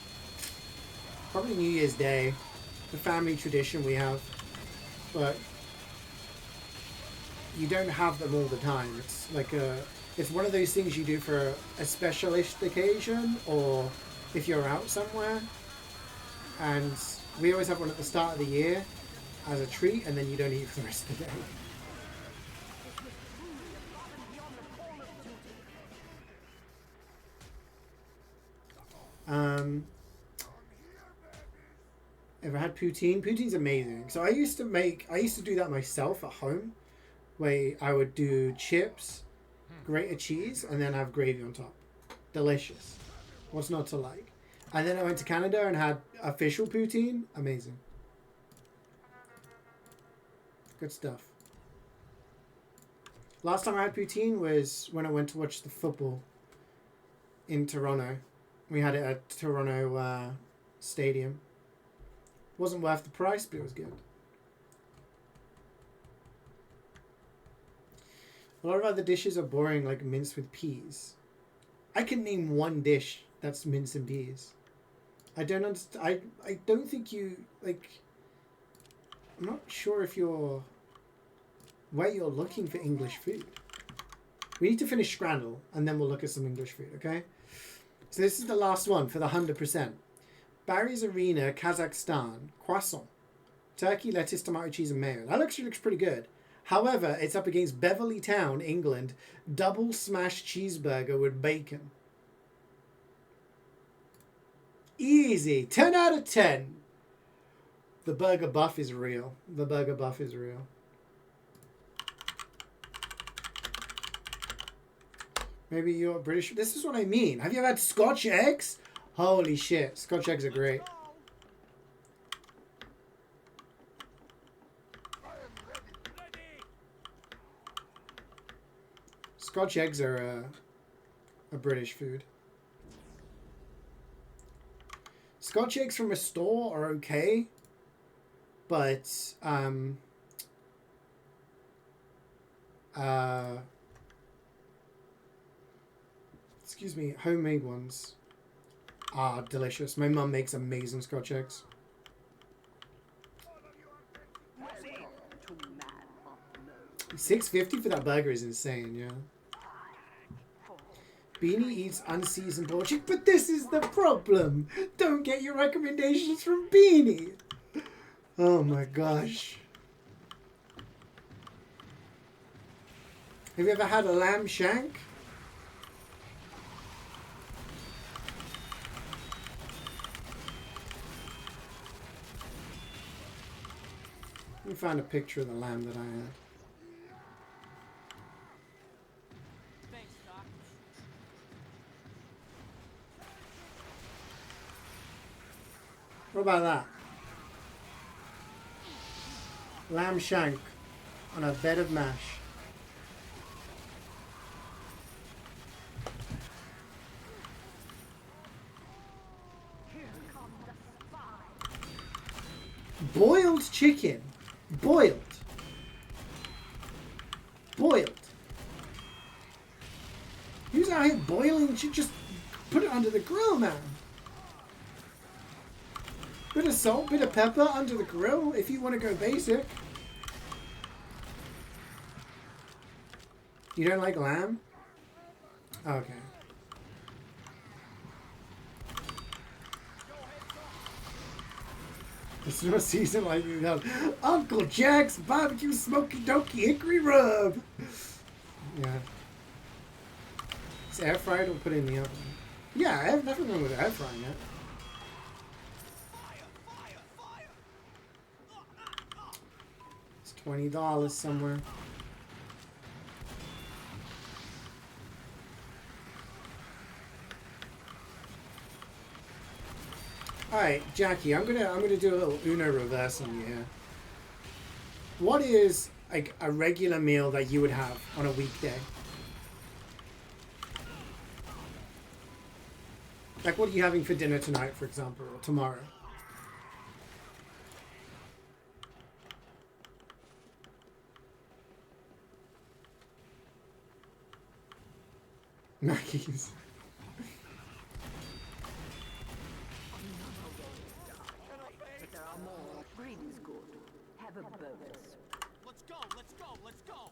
probably New Year's Day. The family tradition we have. But you don't have them all the time. It's like it's one of those things you do for a specialist occasion or if you're out somewhere. And we always have one at the start of the year as a treat, and then you don't eat for the rest of the day. Ever had poutine? Poutine's amazing. So I used to do that myself at home, where I would do chips, grate a cheese, and then have gravy on top. Delicious. What's not to like? And then I went to Canada and had official poutine. Amazing. Good stuff. Last time I had poutine was when I went to watch the football in Toronto. We had it at Toronto Stadium. Wasn't worth the price, but it was good. A lot of other dishes are boring, like mince with peas. I can name one dish that's mince and peas. I don't understand. I don't think you, like... I'm not sure if you're... where you're looking for English food. We need to finish Scrandle, and then we'll look at some English food, okay? So this is the last one for the 100%. Barry's Arena, Kazakhstan. Croissant. Turkey, lettuce, tomato, cheese, and mayo. That actually looks pretty good. However, it's up against Beverly Town, England. Double smashed cheeseburger with bacon. Easy. 10 out of 10. The burger buff is real. The burger buff is real. Maybe you're British. This is what I mean. Have you ever had Scotch eggs? Holy shit. Scotch eggs are great. Scotch eggs are a British food. Scotch eggs from a store are okay, but excuse me, homemade ones are delicious. My mum makes amazing Scotch eggs. $6.50 for that burger is insane, yeah. Beanie eats unseasoned bullshit, but this is the problem. Don't get your recommendations from Beanie. Oh my gosh. Have you ever had a lamb shank? Let me find a picture of the lamb that I had. What about that? Lamb shank on a bed of mash. Boiled chicken. Boiled. Boiled. Who's out here boiling? Just put it under the grill, man. Bit of salt, bit of pepper under the grill if you want to go basic. You don't like lamb? Okay. It's no season like you know. Uncle Jack's barbecue smoky dokey hickory rub. Yeah. It's air fried or put in the oven? Yeah, I have nothing wrong with air frying it. It's $20 somewhere. Alright, Jackie, I'm gonna do a little Uno reverse on you here. What is like a regular meal that you would have on a weekday? Like what are you having for dinner tonight, for example, or tomorrow? Mackies. Greed's good. Have a bonus. Let's go, let's go, let's go.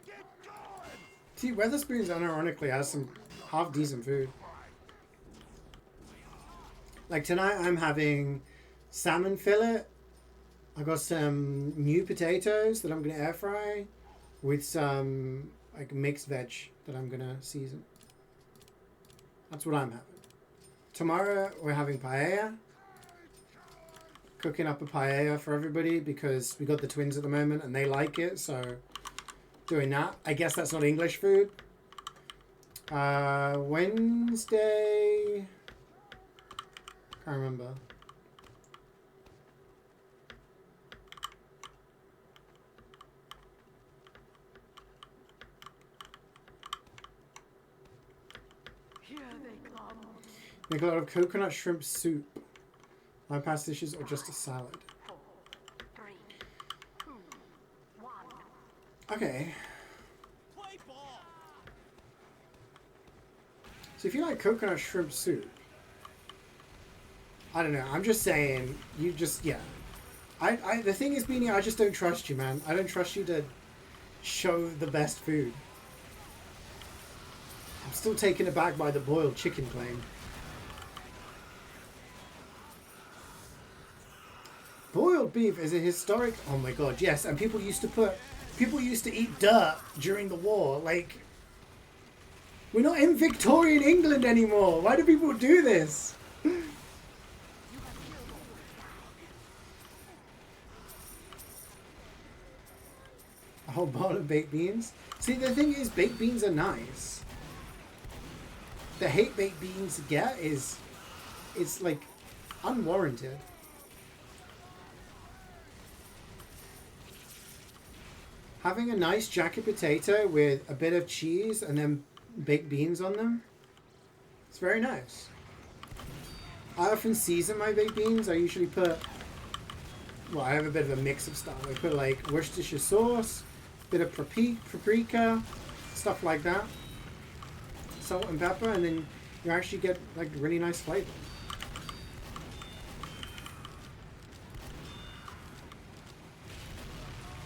Get going! See, Weatherspoons unironically has some half decent food. Like tonight I'm having salmon fillet. I got some new potatoes that I'm gonna air fry with some like mixed veg that I'm gonna season. That's what I'm having. Tomorrow we're having paella. Cooking up a paella for everybody because we got the twins at the moment and they like it, so doing that. I guess that's not English food. Wednesday, can't remember. Here they come. Make a lot of coconut shrimp soup. My pasta dishes or just a salad. 4, 3, 2, 1. Okay. Play ball. So if you like coconut shrimp soup, I don't know. I'm just saying, you just, yeah. The thing is, Beanie, I just don't trust you, man. I don't trust you to show the best food. I'm still taken aback by the boiled chicken claim. Boiled beef is a historic... Oh my god, yes. And people used to eat dirt during the war. Like, we're not in Victorian England anymore. Why do people do this? A whole bowl of baked beans? See, the thing is, baked beans are nice. The hate baked beans get is... It's, like, unwarranted. Having a nice jacket potato with a bit of cheese and then baked beans on them, it's very nice. I often season my baked beans. I usually put, well, I have a bit of a mix of stuff. I put like Worcestershire sauce, bit of paprika, stuff like that, salt and pepper, and then you actually get like really nice flavor.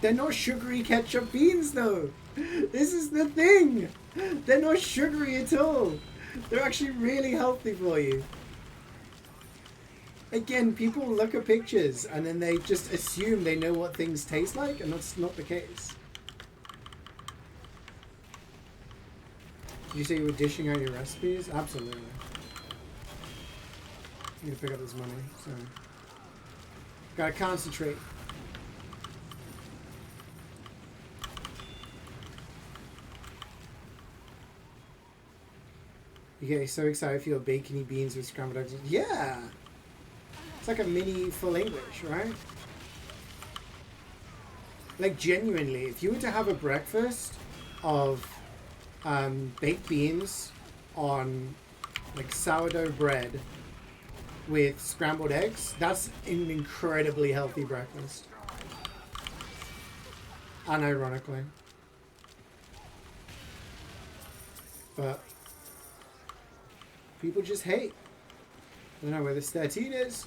They're not sugary ketchup beans, though. This is the thing. They're not sugary at all. They're actually really healthy for you. Again, people look at pictures and then they just assume they know what things taste like, and that's not the case. Did you say you were dishing out your recipes? Absolutely. I'm gonna pick up this money, so... Gotta concentrate. You get so excited for your bacony beans with scrambled eggs. Yeah! It's like a mini full English, right? Like, genuinely, if you were to have a breakfast of baked beans on, like, sourdough bread with scrambled eggs, that's an incredibly healthy breakfast. Unironically. But... people just hate. I don't know where this 13 is.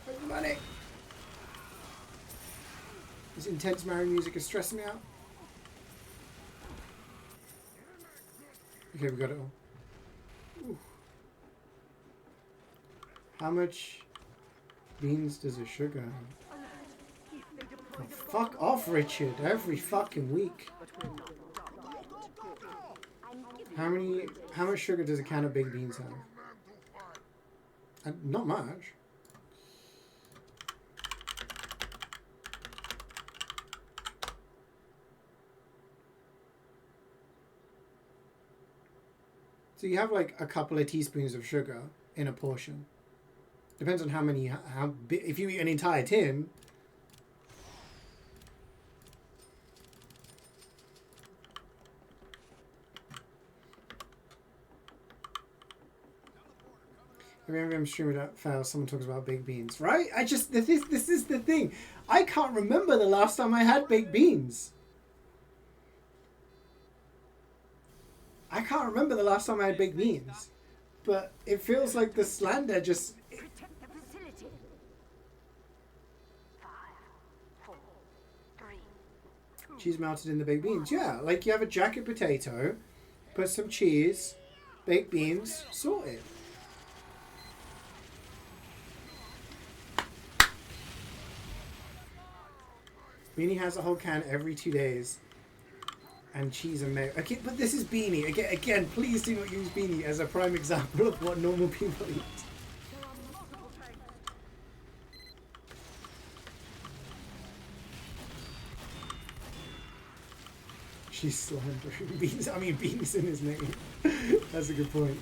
Where's the money? This intense Mario music is stressing me out. Okay, we got it all. Ooh. How much beans does a sugar have? Oh, fuck off, Richard. Every fucking week. How much sugar does a can of baked beans have? Not much. So you have like a couple of teaspoons of sugar in a portion. Depends on how many, if you eat an entire tin. Every MvM stream that fails, someone talks about baked beans, right? This is the thing. I can't remember the last time I had baked beans. I can't remember the last time I had baked beans. But it feels like the slander just... Protect the facility. 5, 4, 3, 2. Cheese melted in the baked beans. Yeah, like you have a jacket potato, put some cheese, baked beans, sorted. Beanie has a whole can every 2 days. And cheese and mayo. Okay, but this is Beanie. Again, please do not use Beanie as a prime example of what normal people eat. She's slandering beans. I mean, Beanie's in his name. That's a good point.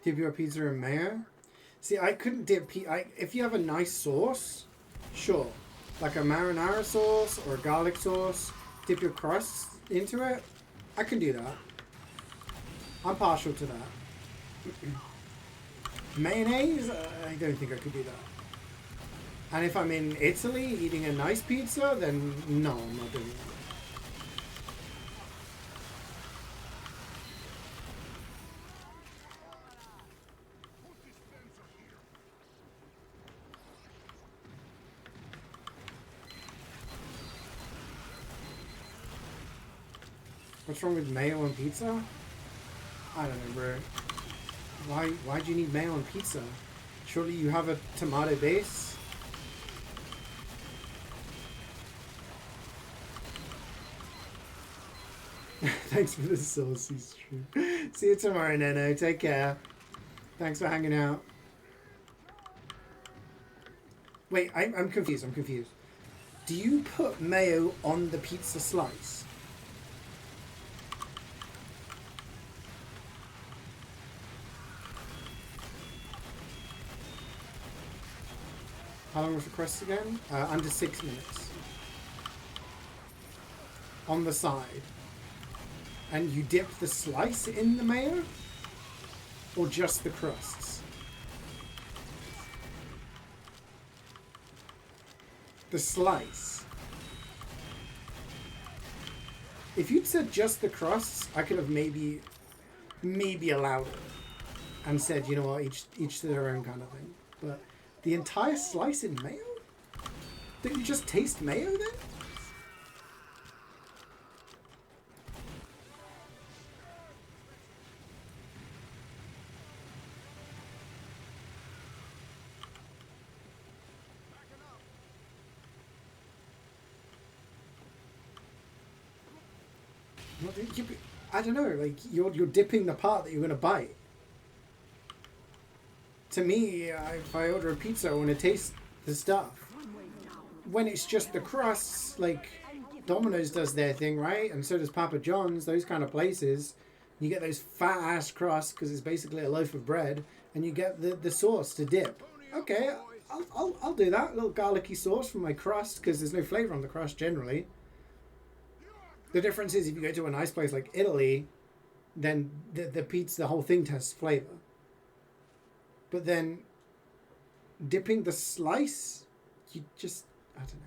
Dip your pizza in mayo? See, I couldn't dip if you have a nice sauce, sure. Like a marinara sauce or a garlic sauce, dip your crust into it. I can do that. I'm partial to that. Mayonnaise? I don't think I could do that. And if I'm in Italy eating a nice pizza, then no, I'm not doing that. What's wrong with mayo on pizza? I don't know, bro. Why do you need mayo on pizza? Surely you have a tomato base? Thanks for the saucy stream. See you tomorrow, Neno. Take care. Thanks for hanging out. Wait, I'm confused. I'm confused. Do you put mayo on the pizza slice? How long was the crust again? Under 6 minutes. On the side. And you dip the slice in the mayo? Or just the crusts? The slice. If you'd said just the crusts, I could have maybe allowed it. And said, you know what, each to their own kind of thing. But the entire slice in mayo? Didn't you just taste mayo then? I don't know, like you're dipping the part that you're gonna bite. To me, if I order a pizza, I want to taste the stuff. When it's just the crusts, like Domino's does their thing, right? And so does Papa John's, those kind of places. You get those fat ass crusts because it's basically a loaf of bread, and you get the sauce to dip. Okay, I'll do that. A little garlicky sauce for my crust because there's no flavor on the crust generally. The difference is if you go to a nice place like Italy, then the pizza, the whole thing has flavor. But then dipping the slice, you just, I don't know.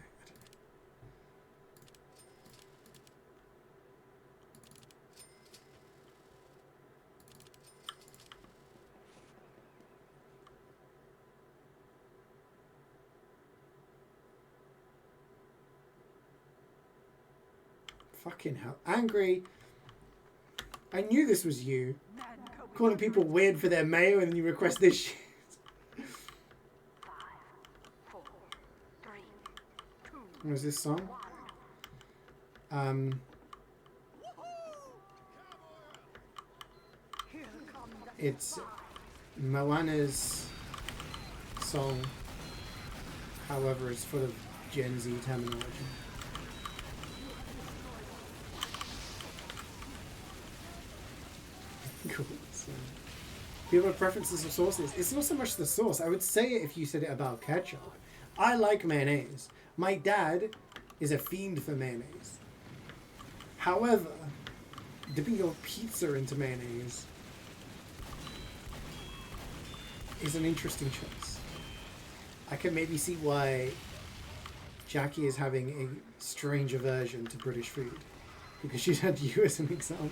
Fucking hell. Angry. I knew this was you. Calling people weird for their mayo and then you request this shit. 5, 4, 3, 2, What was this song? It's Moana's song. However, it's full of Gen Z terminology. Cool. So, people have preferences of sauces. It's not so much the sauce. I would say it if you said it about ketchup. I like mayonnaise. My dad is a fiend for mayonnaise. However, dipping your pizza into mayonnaise is an interesting choice. I can maybe see why Jackie is having a strange aversion to British food. Because she's had you as an example.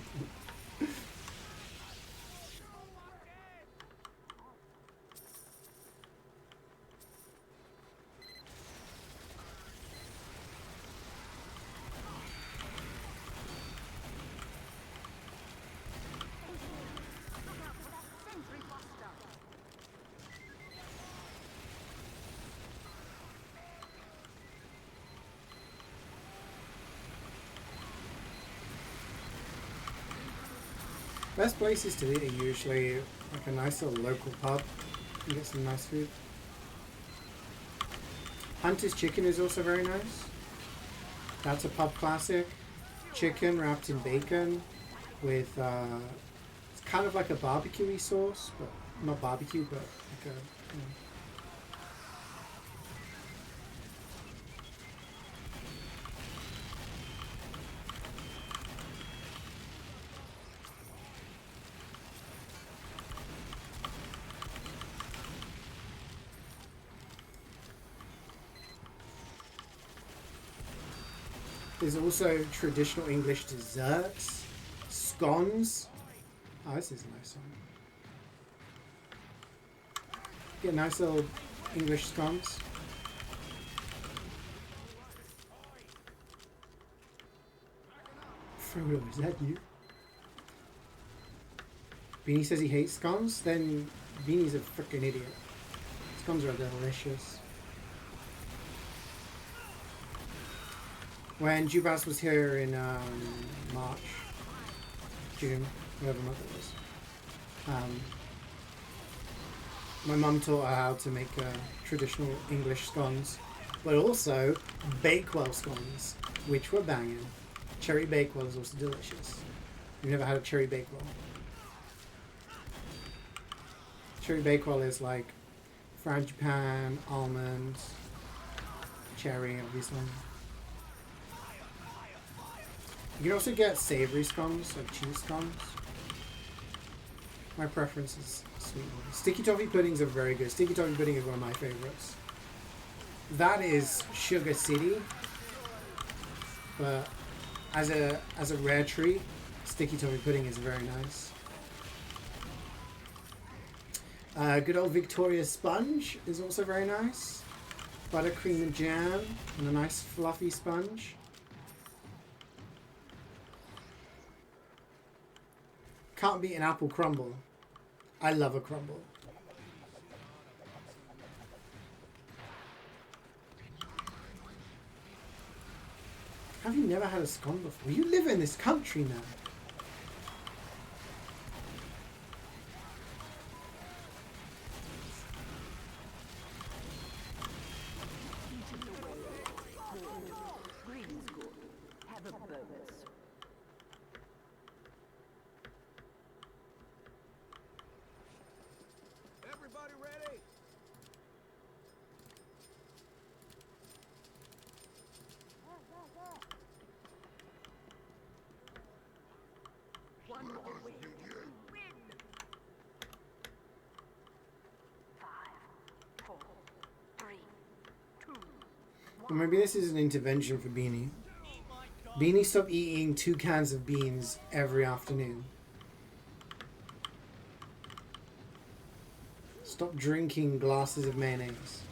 Best places to eat are usually like a nice little local pub. You get some nice food. Hunter's Chicken is also very nice. That's a pub classic. Chicken wrapped in bacon with it's kind of like a barbecue-y sauce, but not barbecue, but like a, you know. There's also traditional English desserts, scones. Oh, this is a nice one. Get nice little English scones. Frodo, is that you? Beanie says he hates scones, then Beanie's a freaking idiot. Scones are delicious. When Jubas was here in March, June, whatever month it was, my mum taught her how to make traditional English scones, but also Bakewell scones, which were banging. Cherry Bakewell is also delicious. You've never had a cherry Bakewell? Cherry Bakewell is like frangipane, almonds, cherry, obviously. You can also get savory scones, like cheese scones. My preference is sweet ones. Sticky toffee puddings are very good. Sticky toffee pudding is one of my favorites. That is Sugar City, but as a rare treat, sticky toffee pudding is very nice. Good old Victoria sponge is also very nice. Buttercream and jam, and a nice fluffy sponge. Can't beat an apple crumble. I love a crumble. Have you never had a scone before? You live in this country now. Everybody ready? One more win. Win. 5, 4, 3, 2, 1. Well, maybe this is an intervention for Beanie. Beanie, stop eating 2 cans of beans every afternoon. Stop drinking glasses of mayonnaise.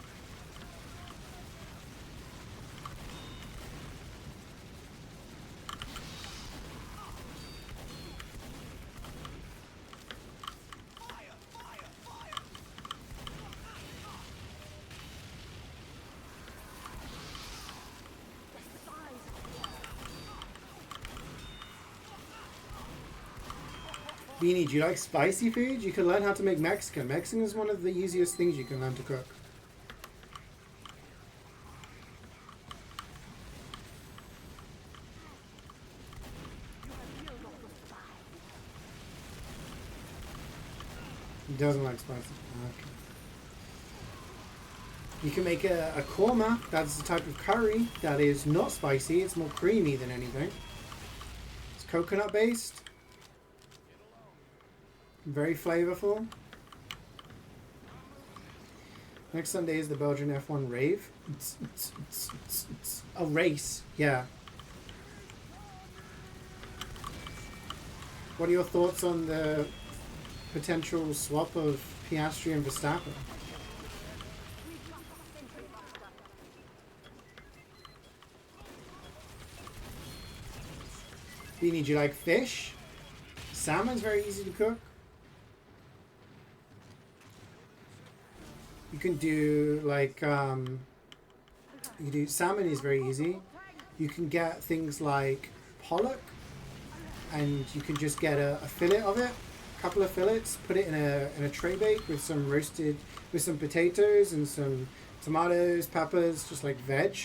Beanie, do you like spicy food? You can learn how to make Mexican. Mexican is one of the easiest things you can learn to cook. He doesn't like spicy. Okay. You can make a korma. That's a type of curry that is not spicy. It's more creamy than anything. It's coconut based. Very flavorful. Next Sunday is the Belgian F1 rave. A race, yeah. What are your thoughts on the potential swap of Piastri and Verstappen? Beanie, do you like fish? Salmon's very easy to cook. You can do like you do salmon is very easy. You can get things like pollock, and you can just get a fillet of it, a couple of fillets, put it in a tray bake with some potatoes and some tomatoes, peppers, just like veg.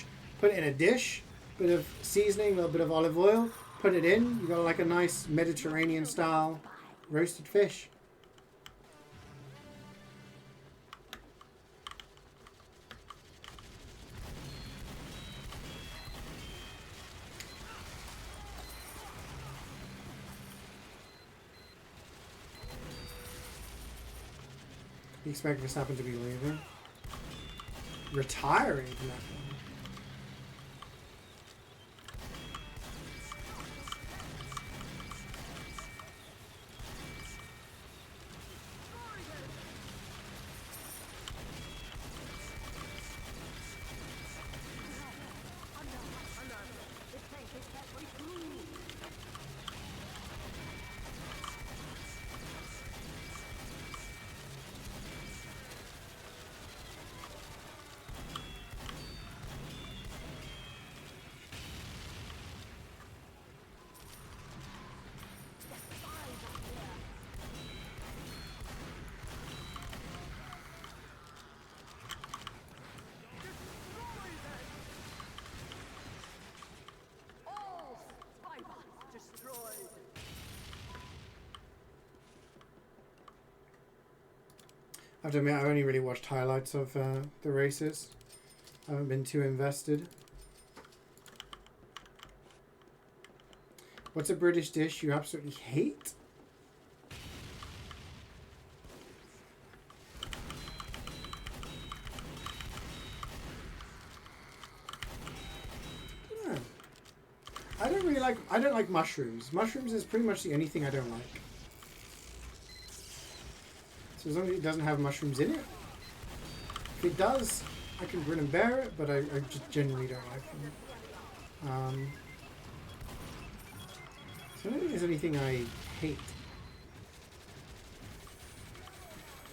Put it in a dish, bit of seasoning, a little bit of olive oil. Put it in. You got like a nice Mediterranean style roasted fish. You expect Verstappen to be leaving? Retiring from that one. All spybots destroyed. I have to admit, I've only really watched highlights of the races. I haven't been too invested. What's a British dish you absolutely hate? Yeah. I don't like mushrooms. Mushrooms is pretty much the only thing I don't like. So as long as it doesn't have mushrooms in it. If it does, I can grin and bear it, but I just generally don't like them. So I don't think there's anything I hate. To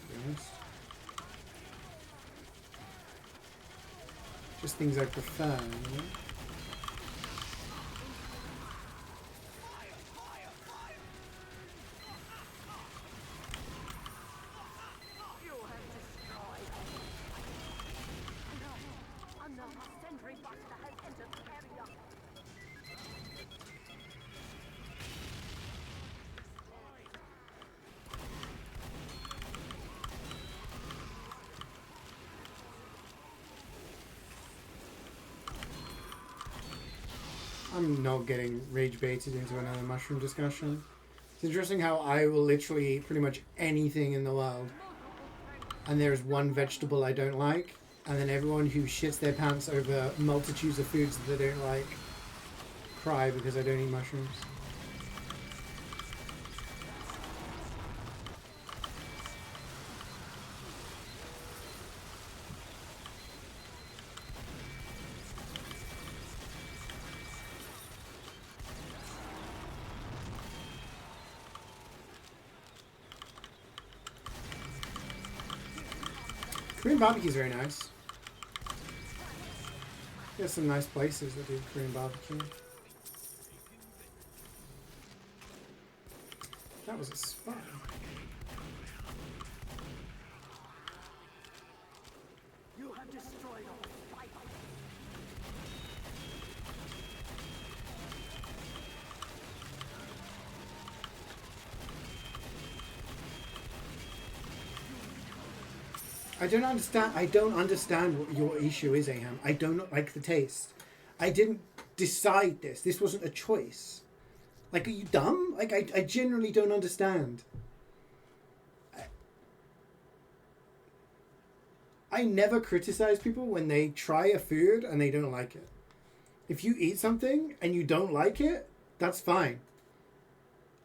be honest. Just things I prefer, you know? You have destroyed. Another sentry buster has entered the area. I'm not getting rage baited into another mushroom discussion. It's interesting how I will literally eat pretty much anything in the world, and there's one vegetable I don't like, and then everyone who shits their pants over multitudes of foods that they don't like cry because I don't eat mushrooms. Korean barbecue is very nice. There's some nice places that do Korean barbecue. That was a spy. You have destroyed all spybots. I don't understand what your issue is, Aham. I do not like the taste. I didn't decide this. This wasn't a choice. Like, are you dumb? Like, I genuinely don't understand. I never criticize people when they try a food and they don't like it. If you eat something and you don't like it, that's fine.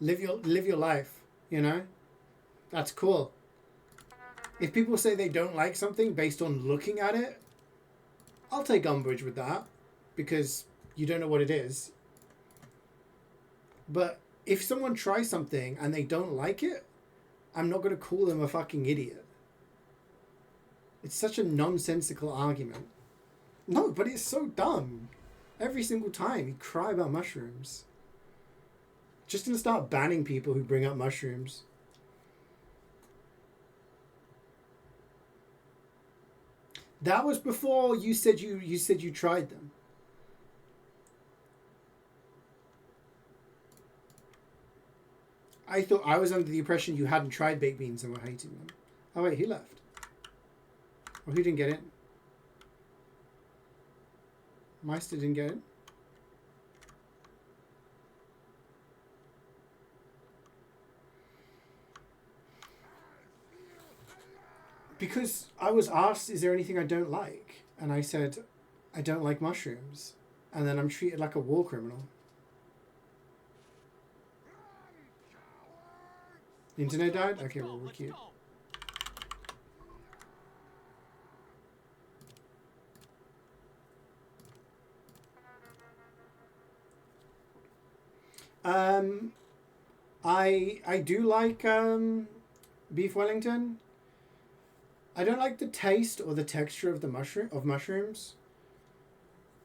Live your life, you know? That's cool. If people say they don't like something based on looking at it, I'll take umbrage with that because you don't know what it is. But if someone tries something and they don't like it, I'm not going to call them a fucking idiot. It's such a nonsensical argument. No, but it's so dumb. Every single time you cry about mushrooms. Just gonna start banning people who bring up mushrooms. That was before you said you tried them. I thought I was under the impression you hadn't tried baked beans and were hating them. Oh wait, he left. Well, who didn't get in? Meister didn't get in. Because I was asked, is there anything I don't like? And I said, I don't like mushrooms. And then I'm treated like a war criminal. The internet died? Okay, well, we're cute. I do like beef Wellington. I don't like the taste or the texture of the mushrooms.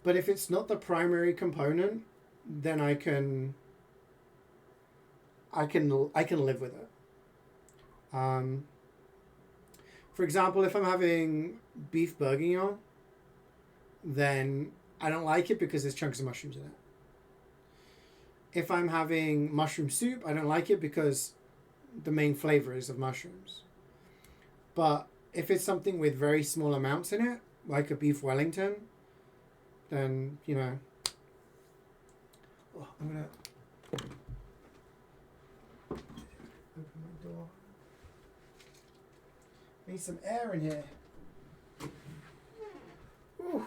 But if it's not the primary component, then I can live with it. For example, if I'm having beef bourguignon, then I don't like it because there's chunks of mushrooms in it. If I'm having mushroom soup, I don't like it because the main flavor is of mushrooms. But if it's something with very small amounts in it, like a beef Wellington, then, you know... Oh, I'm going to open my door. Need some air in here. Whew.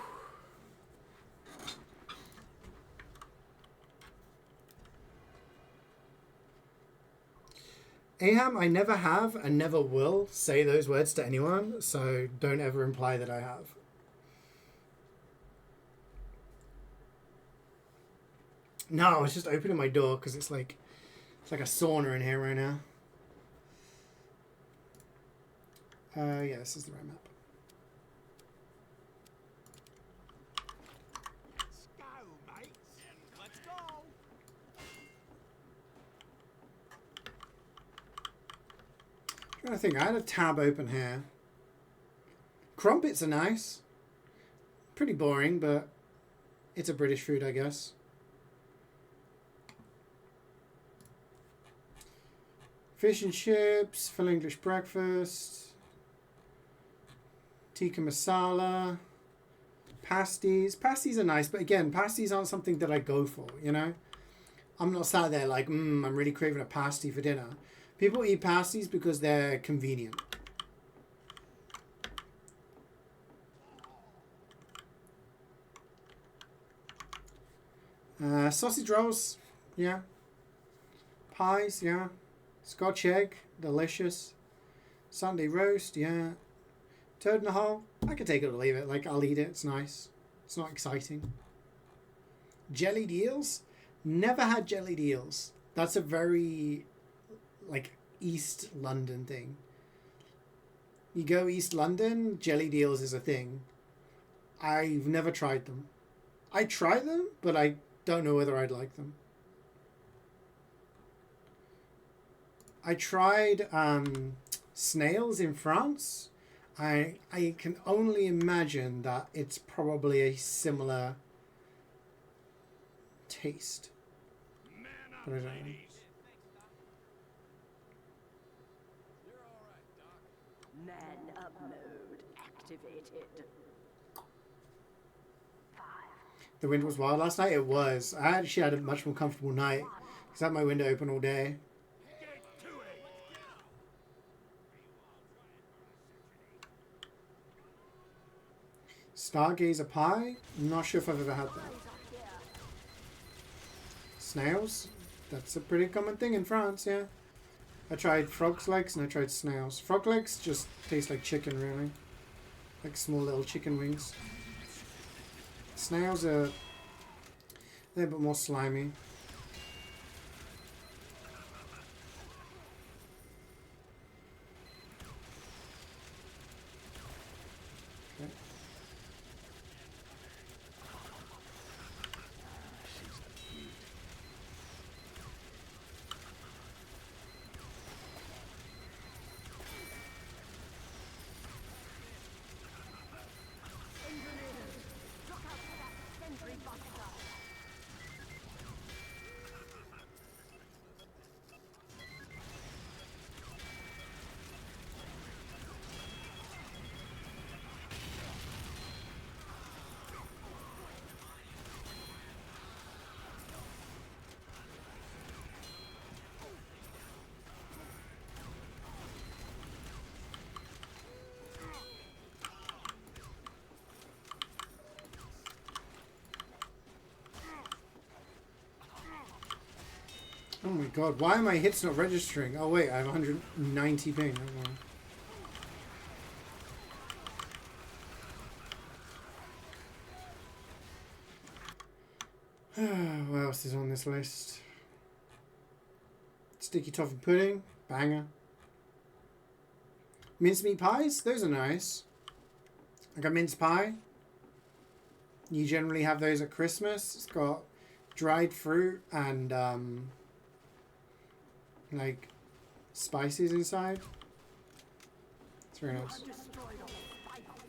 Aham, I never have and never will say those words to anyone, so don't ever imply that I have. No, I was just opening my door because it's like a sauna in here right now. Yeah, this is the right map. Let's go, mates. Let's go. I'm trying to think, I had a tab open here. Crumpets are nice. Pretty boring, but it's a British food, I guess. Fish and chips, full English breakfast. Tikka masala. Pasties. Pasties are nice, but again, pasties aren't something that I go for, you know? I'm not sat there like, I'm really craving a pasty for dinner. People eat pasties because they're convenient. Sausage rolls, yeah. Pies, yeah. Scotch egg, delicious. Sunday roast, yeah. Toad in the hole, I can take it or leave it. Like, I'll eat it, it's nice. It's not exciting. Jellied eels? Never had jellied eels. That's a very, like, East London thing. You go East London, jellied eels is a thing. I've never tried them. I try them, but I don't know whether I'd like them. I tried snails in France. I can only imagine that it's probably a similar taste. But I don't know. Man up mode activated. 5. The wind was wild last night? It was. I actually had a much more comfortable night because I had my window open all day. Stargazer pie? I'm not sure if I've ever had that. Snails? That's a pretty common thing in France, yeah. I tried frog's legs and I tried snails. Frog legs just taste like chicken, really. Like small little chicken wings. Snails are a little bit more slimy. my god, why are my hits not registering? Oh wait, I have 190 ping. What else is on this list? Sticky toffee pudding, banger. Mincemeat pies, those are nice. Like a mince pie. You generally have those at Christmas. It's got dried fruit and like spices inside. It's very nice. Destroyed all vitals.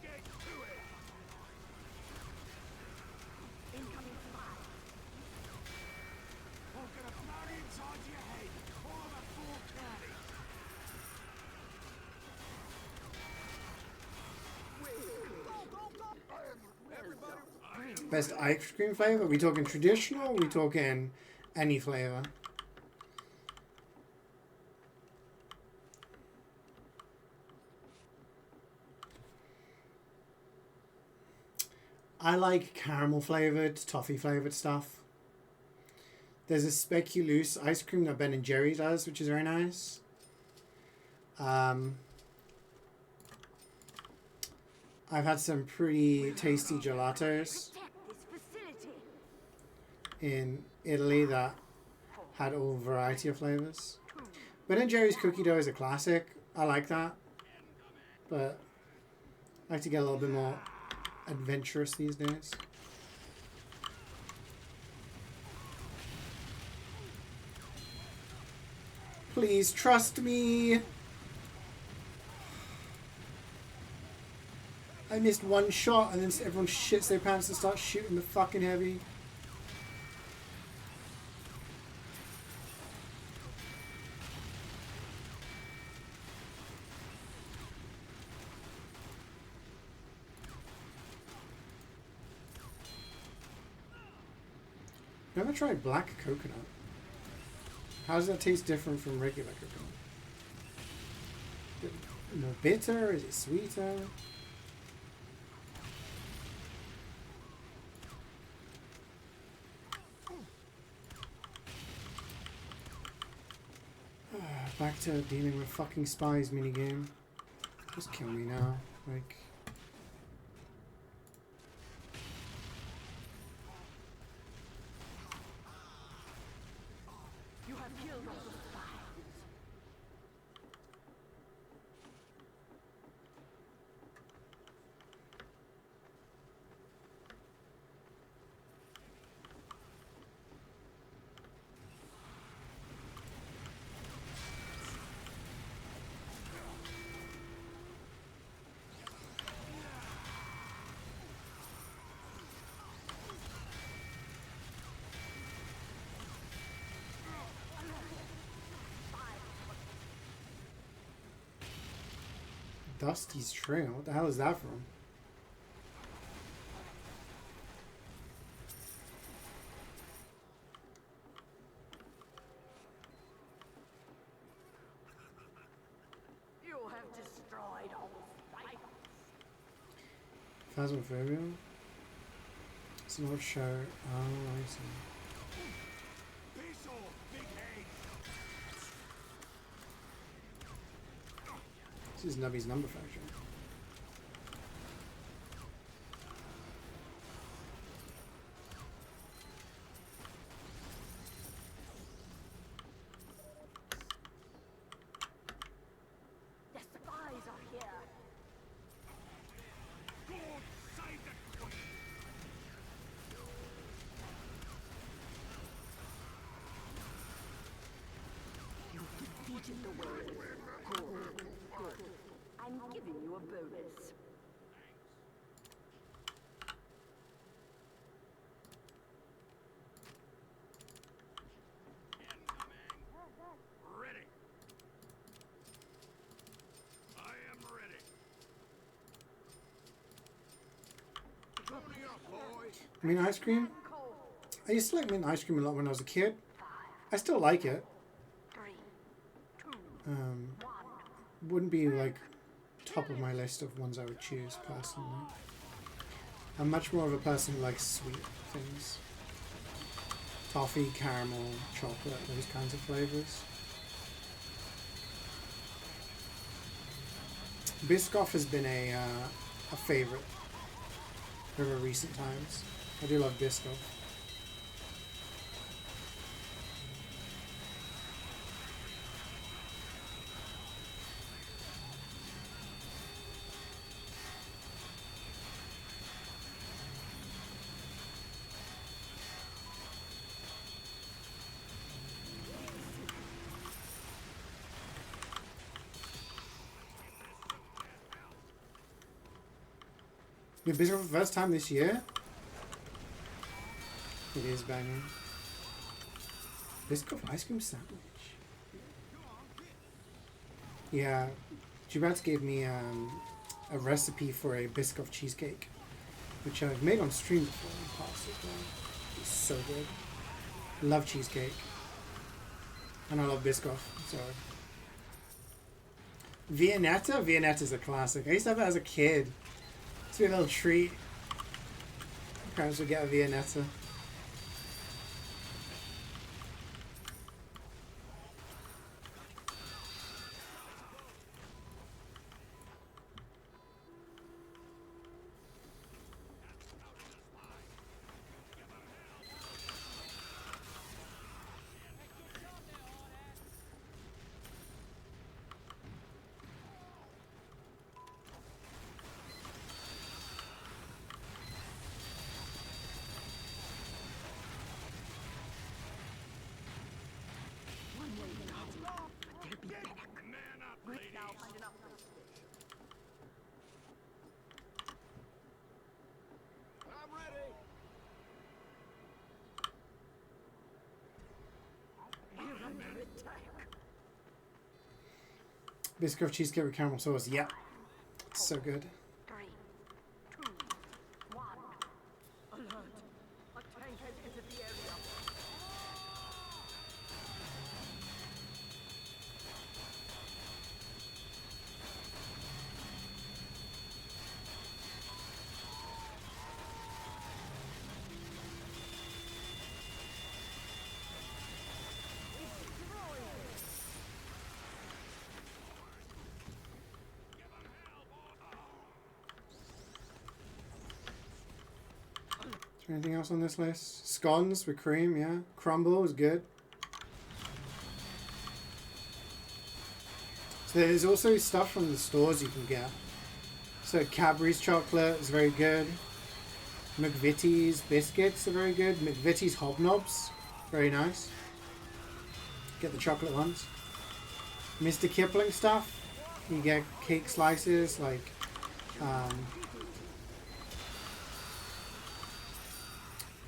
Get to it! Incoming spy. I'm gonna blow it inside your head. All over 4 counties. Everybody, Best ice cream flavor? Are we talking traditional? Or are we talking any flavor? I like caramel flavored, toffee flavored stuff. There's a speculoos ice cream that Ben and Jerry does, which is very nice. I've had some pretty tasty gelatos Protect this facility. in Italy that had all variety of flavors. Ben and Jerry's cookie dough is a classic. I like that, but I like to get a little bit more adventurous these days. Please trust me. I missed one shot and then everyone shits their pants and starts shooting the fucking heavy. Never tried black coconut. How does that taste different from regular coconut? Is it more bitter? Is it sweeter? Back to dealing with fucking spies minigame. Just kill me now. Like... You have killed all the spies. Dusty's Trail? What the hell is that from? You have destroyed all the vitals. Phasmophobia? It's an old show. Oh, I see. piss off, big head. This is Nubby's number factory. The spies are here. God save the queen. You've defeated the world. Good, good. I'm giving Mint ice cream? I used to like mint ice cream a lot when I was a kid. I still like it. Wouldn't be like top of my list of ones I would choose personally. I'm much more of a person who likes sweet things. Toffee, caramel, chocolate, those kinds of flavors. Biscoff has been a favorite over recent times. I do love Biscoff. Your Biscoff for the first time this year? It is banging. Biscoff ice cream sandwich. Yeah, Jubat gave me a recipe for a Biscoff cheesecake, which I've made on stream before in the past as well. It's so good. Love cheesecake. And I love Biscoff, so. Viennetta? Viennetta's a classic. I used to have it as a kid. It's a little treat. Parents would get a Viennetta. I'm ready. Biscoff cheesecake with caramel sauce. Yeah. It's so good. 3, 2, 1. Alert! A tank has entered the area. Is there anything else on this list? Scones with cream, yeah. Crumble is good. So there's also stuff from the stores you can get. So Cadbury's chocolate is very good. McVitie's biscuits are very good. McVitie's hobnobs, very nice. Get the chocolate ones. Mr. Kipling stuff, you get cake slices like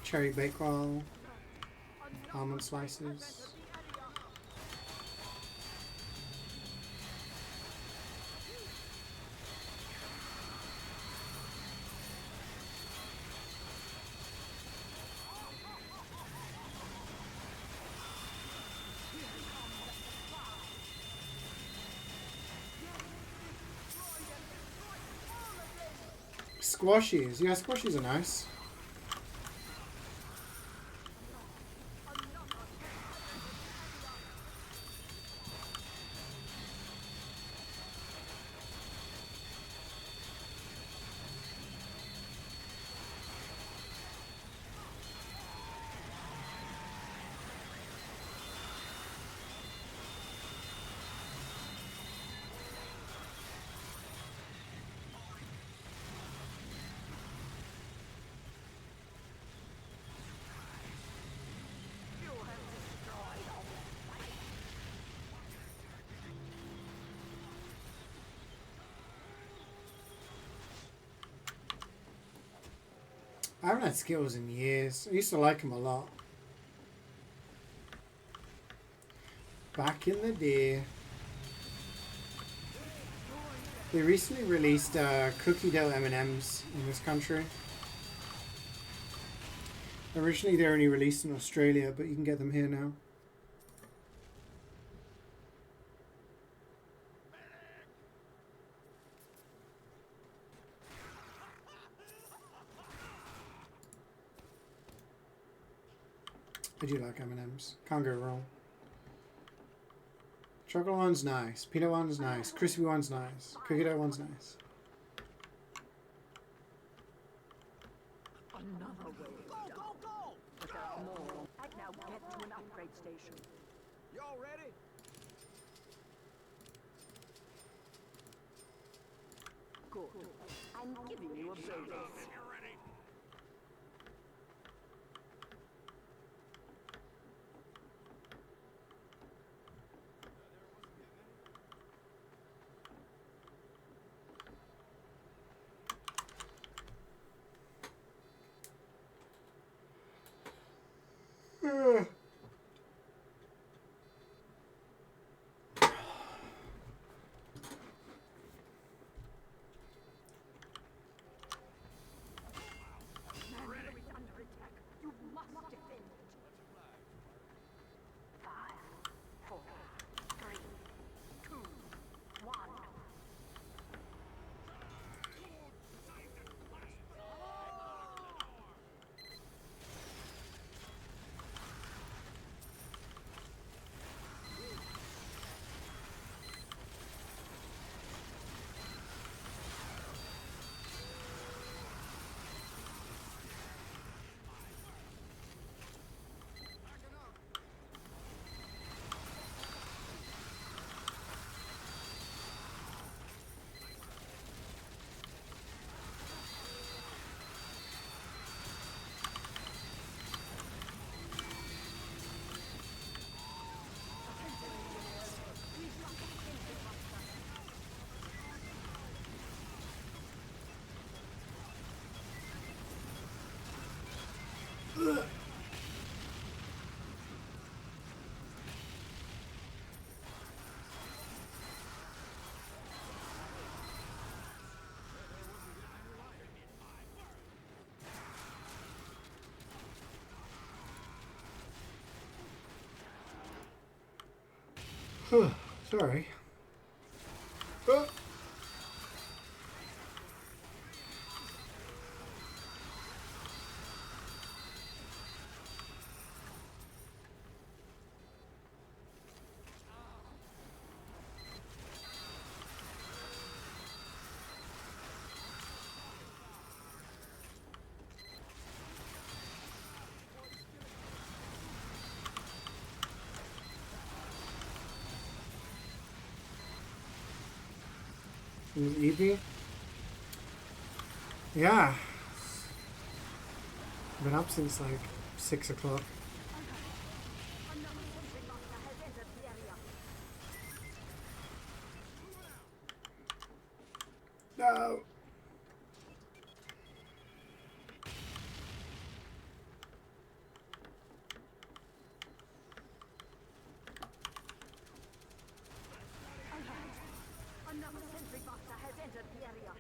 cherry bakewell, almond slices. Squashies, yeah, squashies are nice. I haven't had Skittles in years. I used to like them a lot. Back in the day. They recently released cookie dough M&Ms in this country. Originally they're only released in Australia, but you can get them here now. I do like M&M's. Can't go wrong. Chocolate one's nice. Peanut one's nice. Crispy one's nice. Cookie dough one's nice. Another way. Go! But there's more. I'd now get to an upgrade station. Y'all ready? Good. I'm giving you a bonus. Sorry. Oh. Eevee? Yeah. Been up since like 6 o'clock. No. Another sentry buster has entered the area.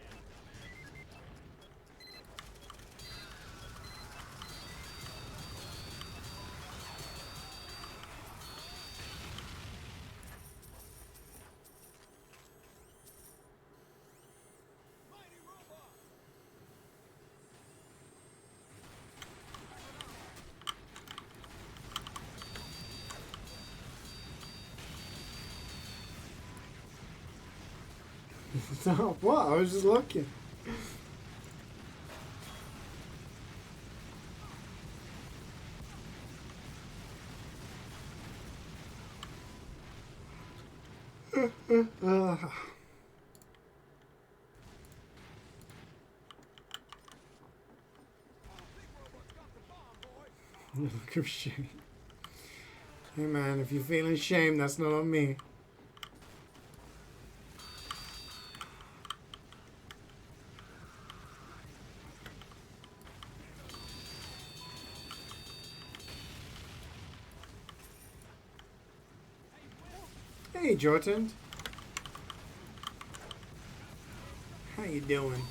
No, what? I was just looking. Look of shame. Hey man, if you're feeling shame, that's not on me. Hey Jordan. How you doing?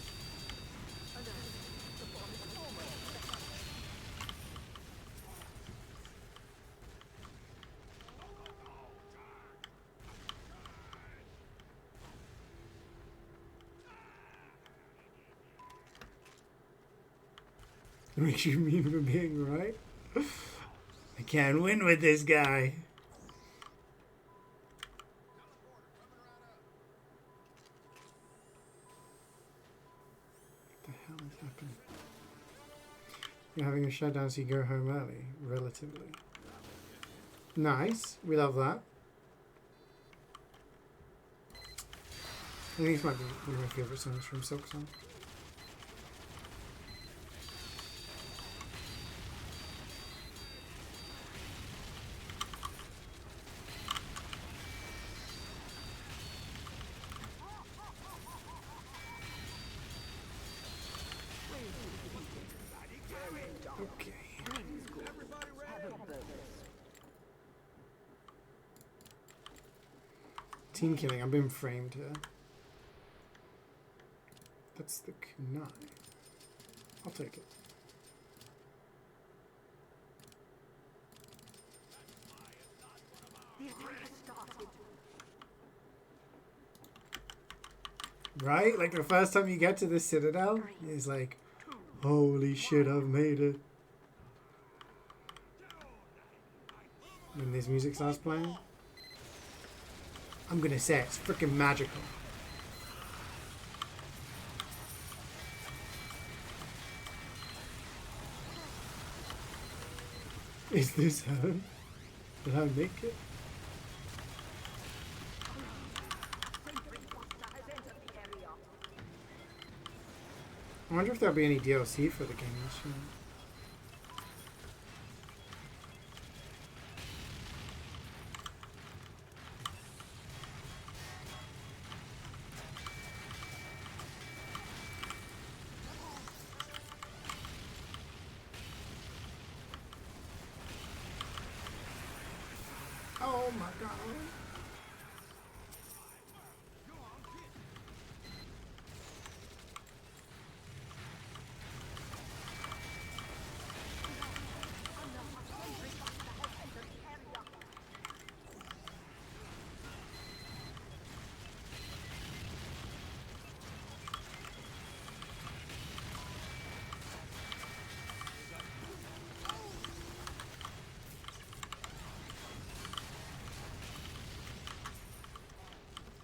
makes you mean for being right? I can't win with this guy. What the hell is happening? You're having a shutdown so you go home early, relatively. Nice. We love that. I think this might be one of my favourite songs from Silk Song. Okay. Team killing. I've been framed here. That's the kunai. I'll take it. The attack has started. Right? Like the first time you get to the Citadel, it's like, holy shit, I've made it. When this music starts playing, I'm gonna say it's freaking magical. Is this her? Did I make it? I wonder if there'll be any DLC for the game this year. Oh my god.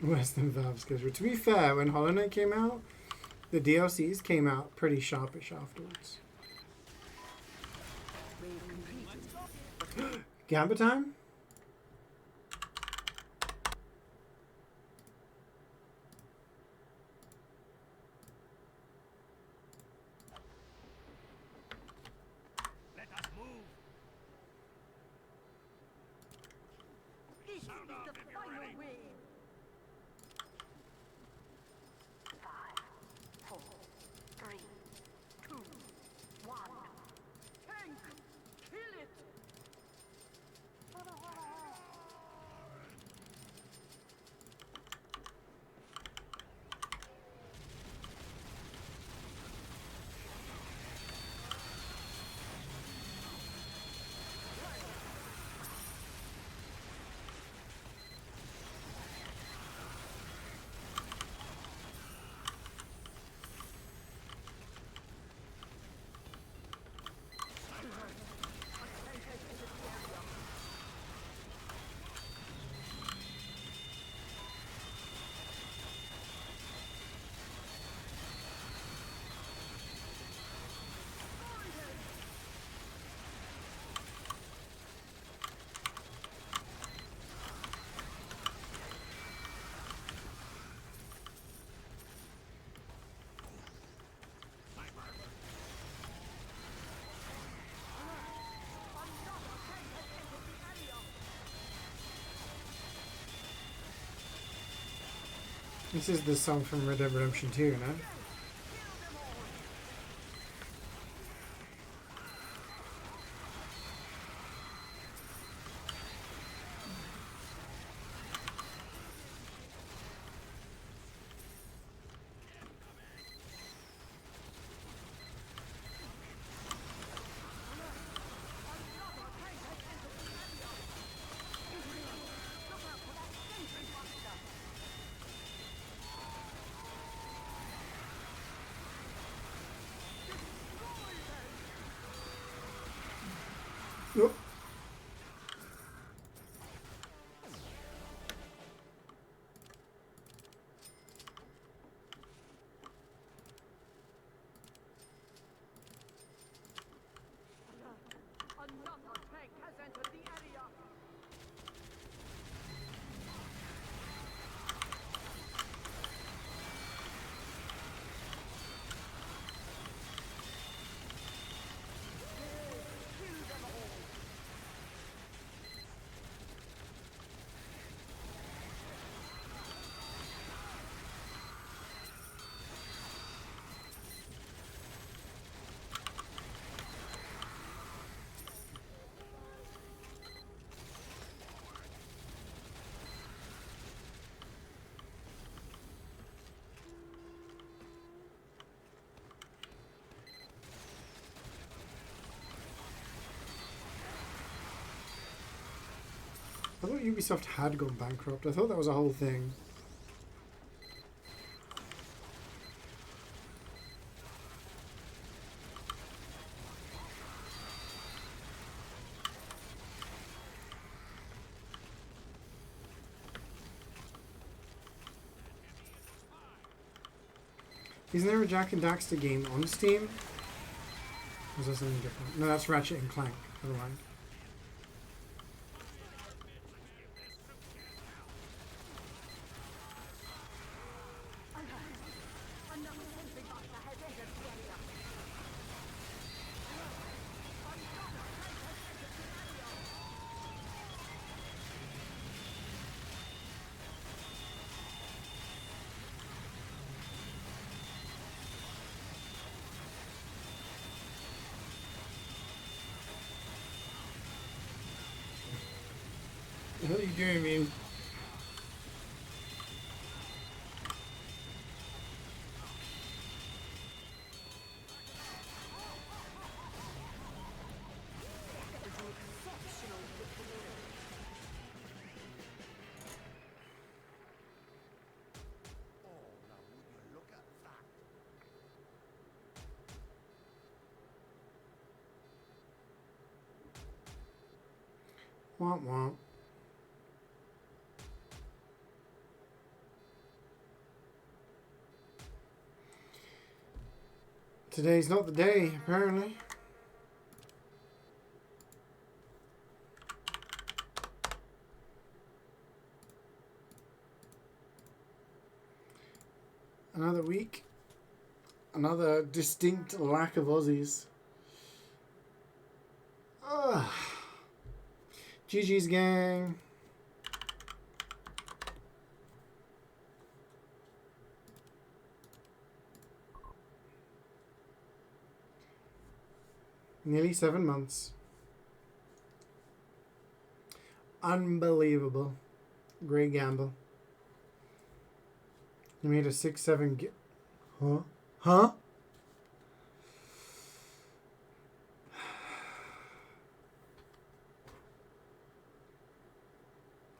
Worse than Valve's schedule. To be fair, when Hollow Knight came out, the DLCs came out pretty sharpish afterwards. Gamba time? Let us move. This is Sound off the if you're final ready. wave. 5, 4, 3, 2, 1. Tank! Kill it! This is the song from Red Dead Redemption 2, no? Oh. Another tank has entered the area. Kill them all. I thought Ubisoft had gone bankrupt. I thought that was a whole thing. Isn't there a Jack and Daxter game on Steam? Or is that something different? No, that's Ratchet and Clank. Never mind. Another sentry buster has entered the area. What the hell are you doing, man? Womp womp. Today's not the day, apparently. Another week. Another distinct lack of Aussies. Ugh. GG's gang. Nearly 7 months. Unbelievable. Great gamble. You made a 6-7 Huh? Huh?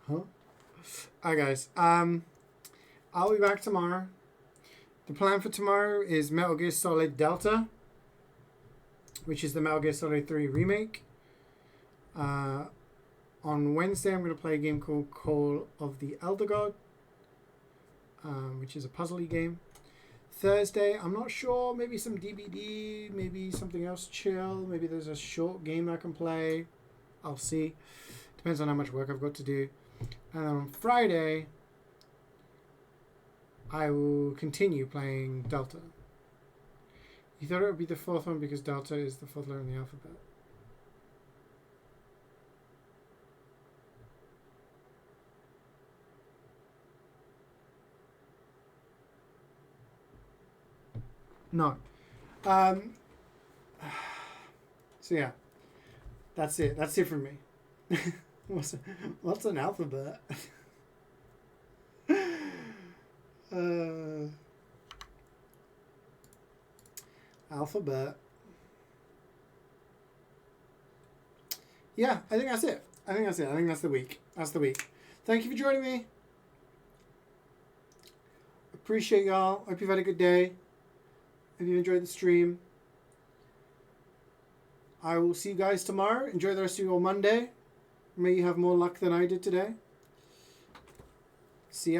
Huh? Alright guys, I'll be back tomorrow. The plan for tomorrow is Metal Gear Solid Delta, which is the Metal Gear Solid 3 remake. On Wednesday I'm going to play a game called Call of the Elder God, which is a puzzle-y game. Thursday, I'm not sure, maybe some DBD, maybe something else chill, maybe there's a short game I can play. I'll see. Depends on how much work I've got to do. And then on Friday, I will continue playing Delta. You thought it would be the fourth one because Delta is the fourth letter in the alphabet. No. So yeah, that's it. That's it for me. What's an alphabet? Alphabet. Yeah, I think that's it. I think that's it. I think that's the week. That's the week. Thank you for joining me. Appreciate y'all. Hope you've had a good day. Hope you enjoyed the stream. I will see you guys tomorrow. Enjoy the rest of your Monday. May you have more luck than I did today. See ya.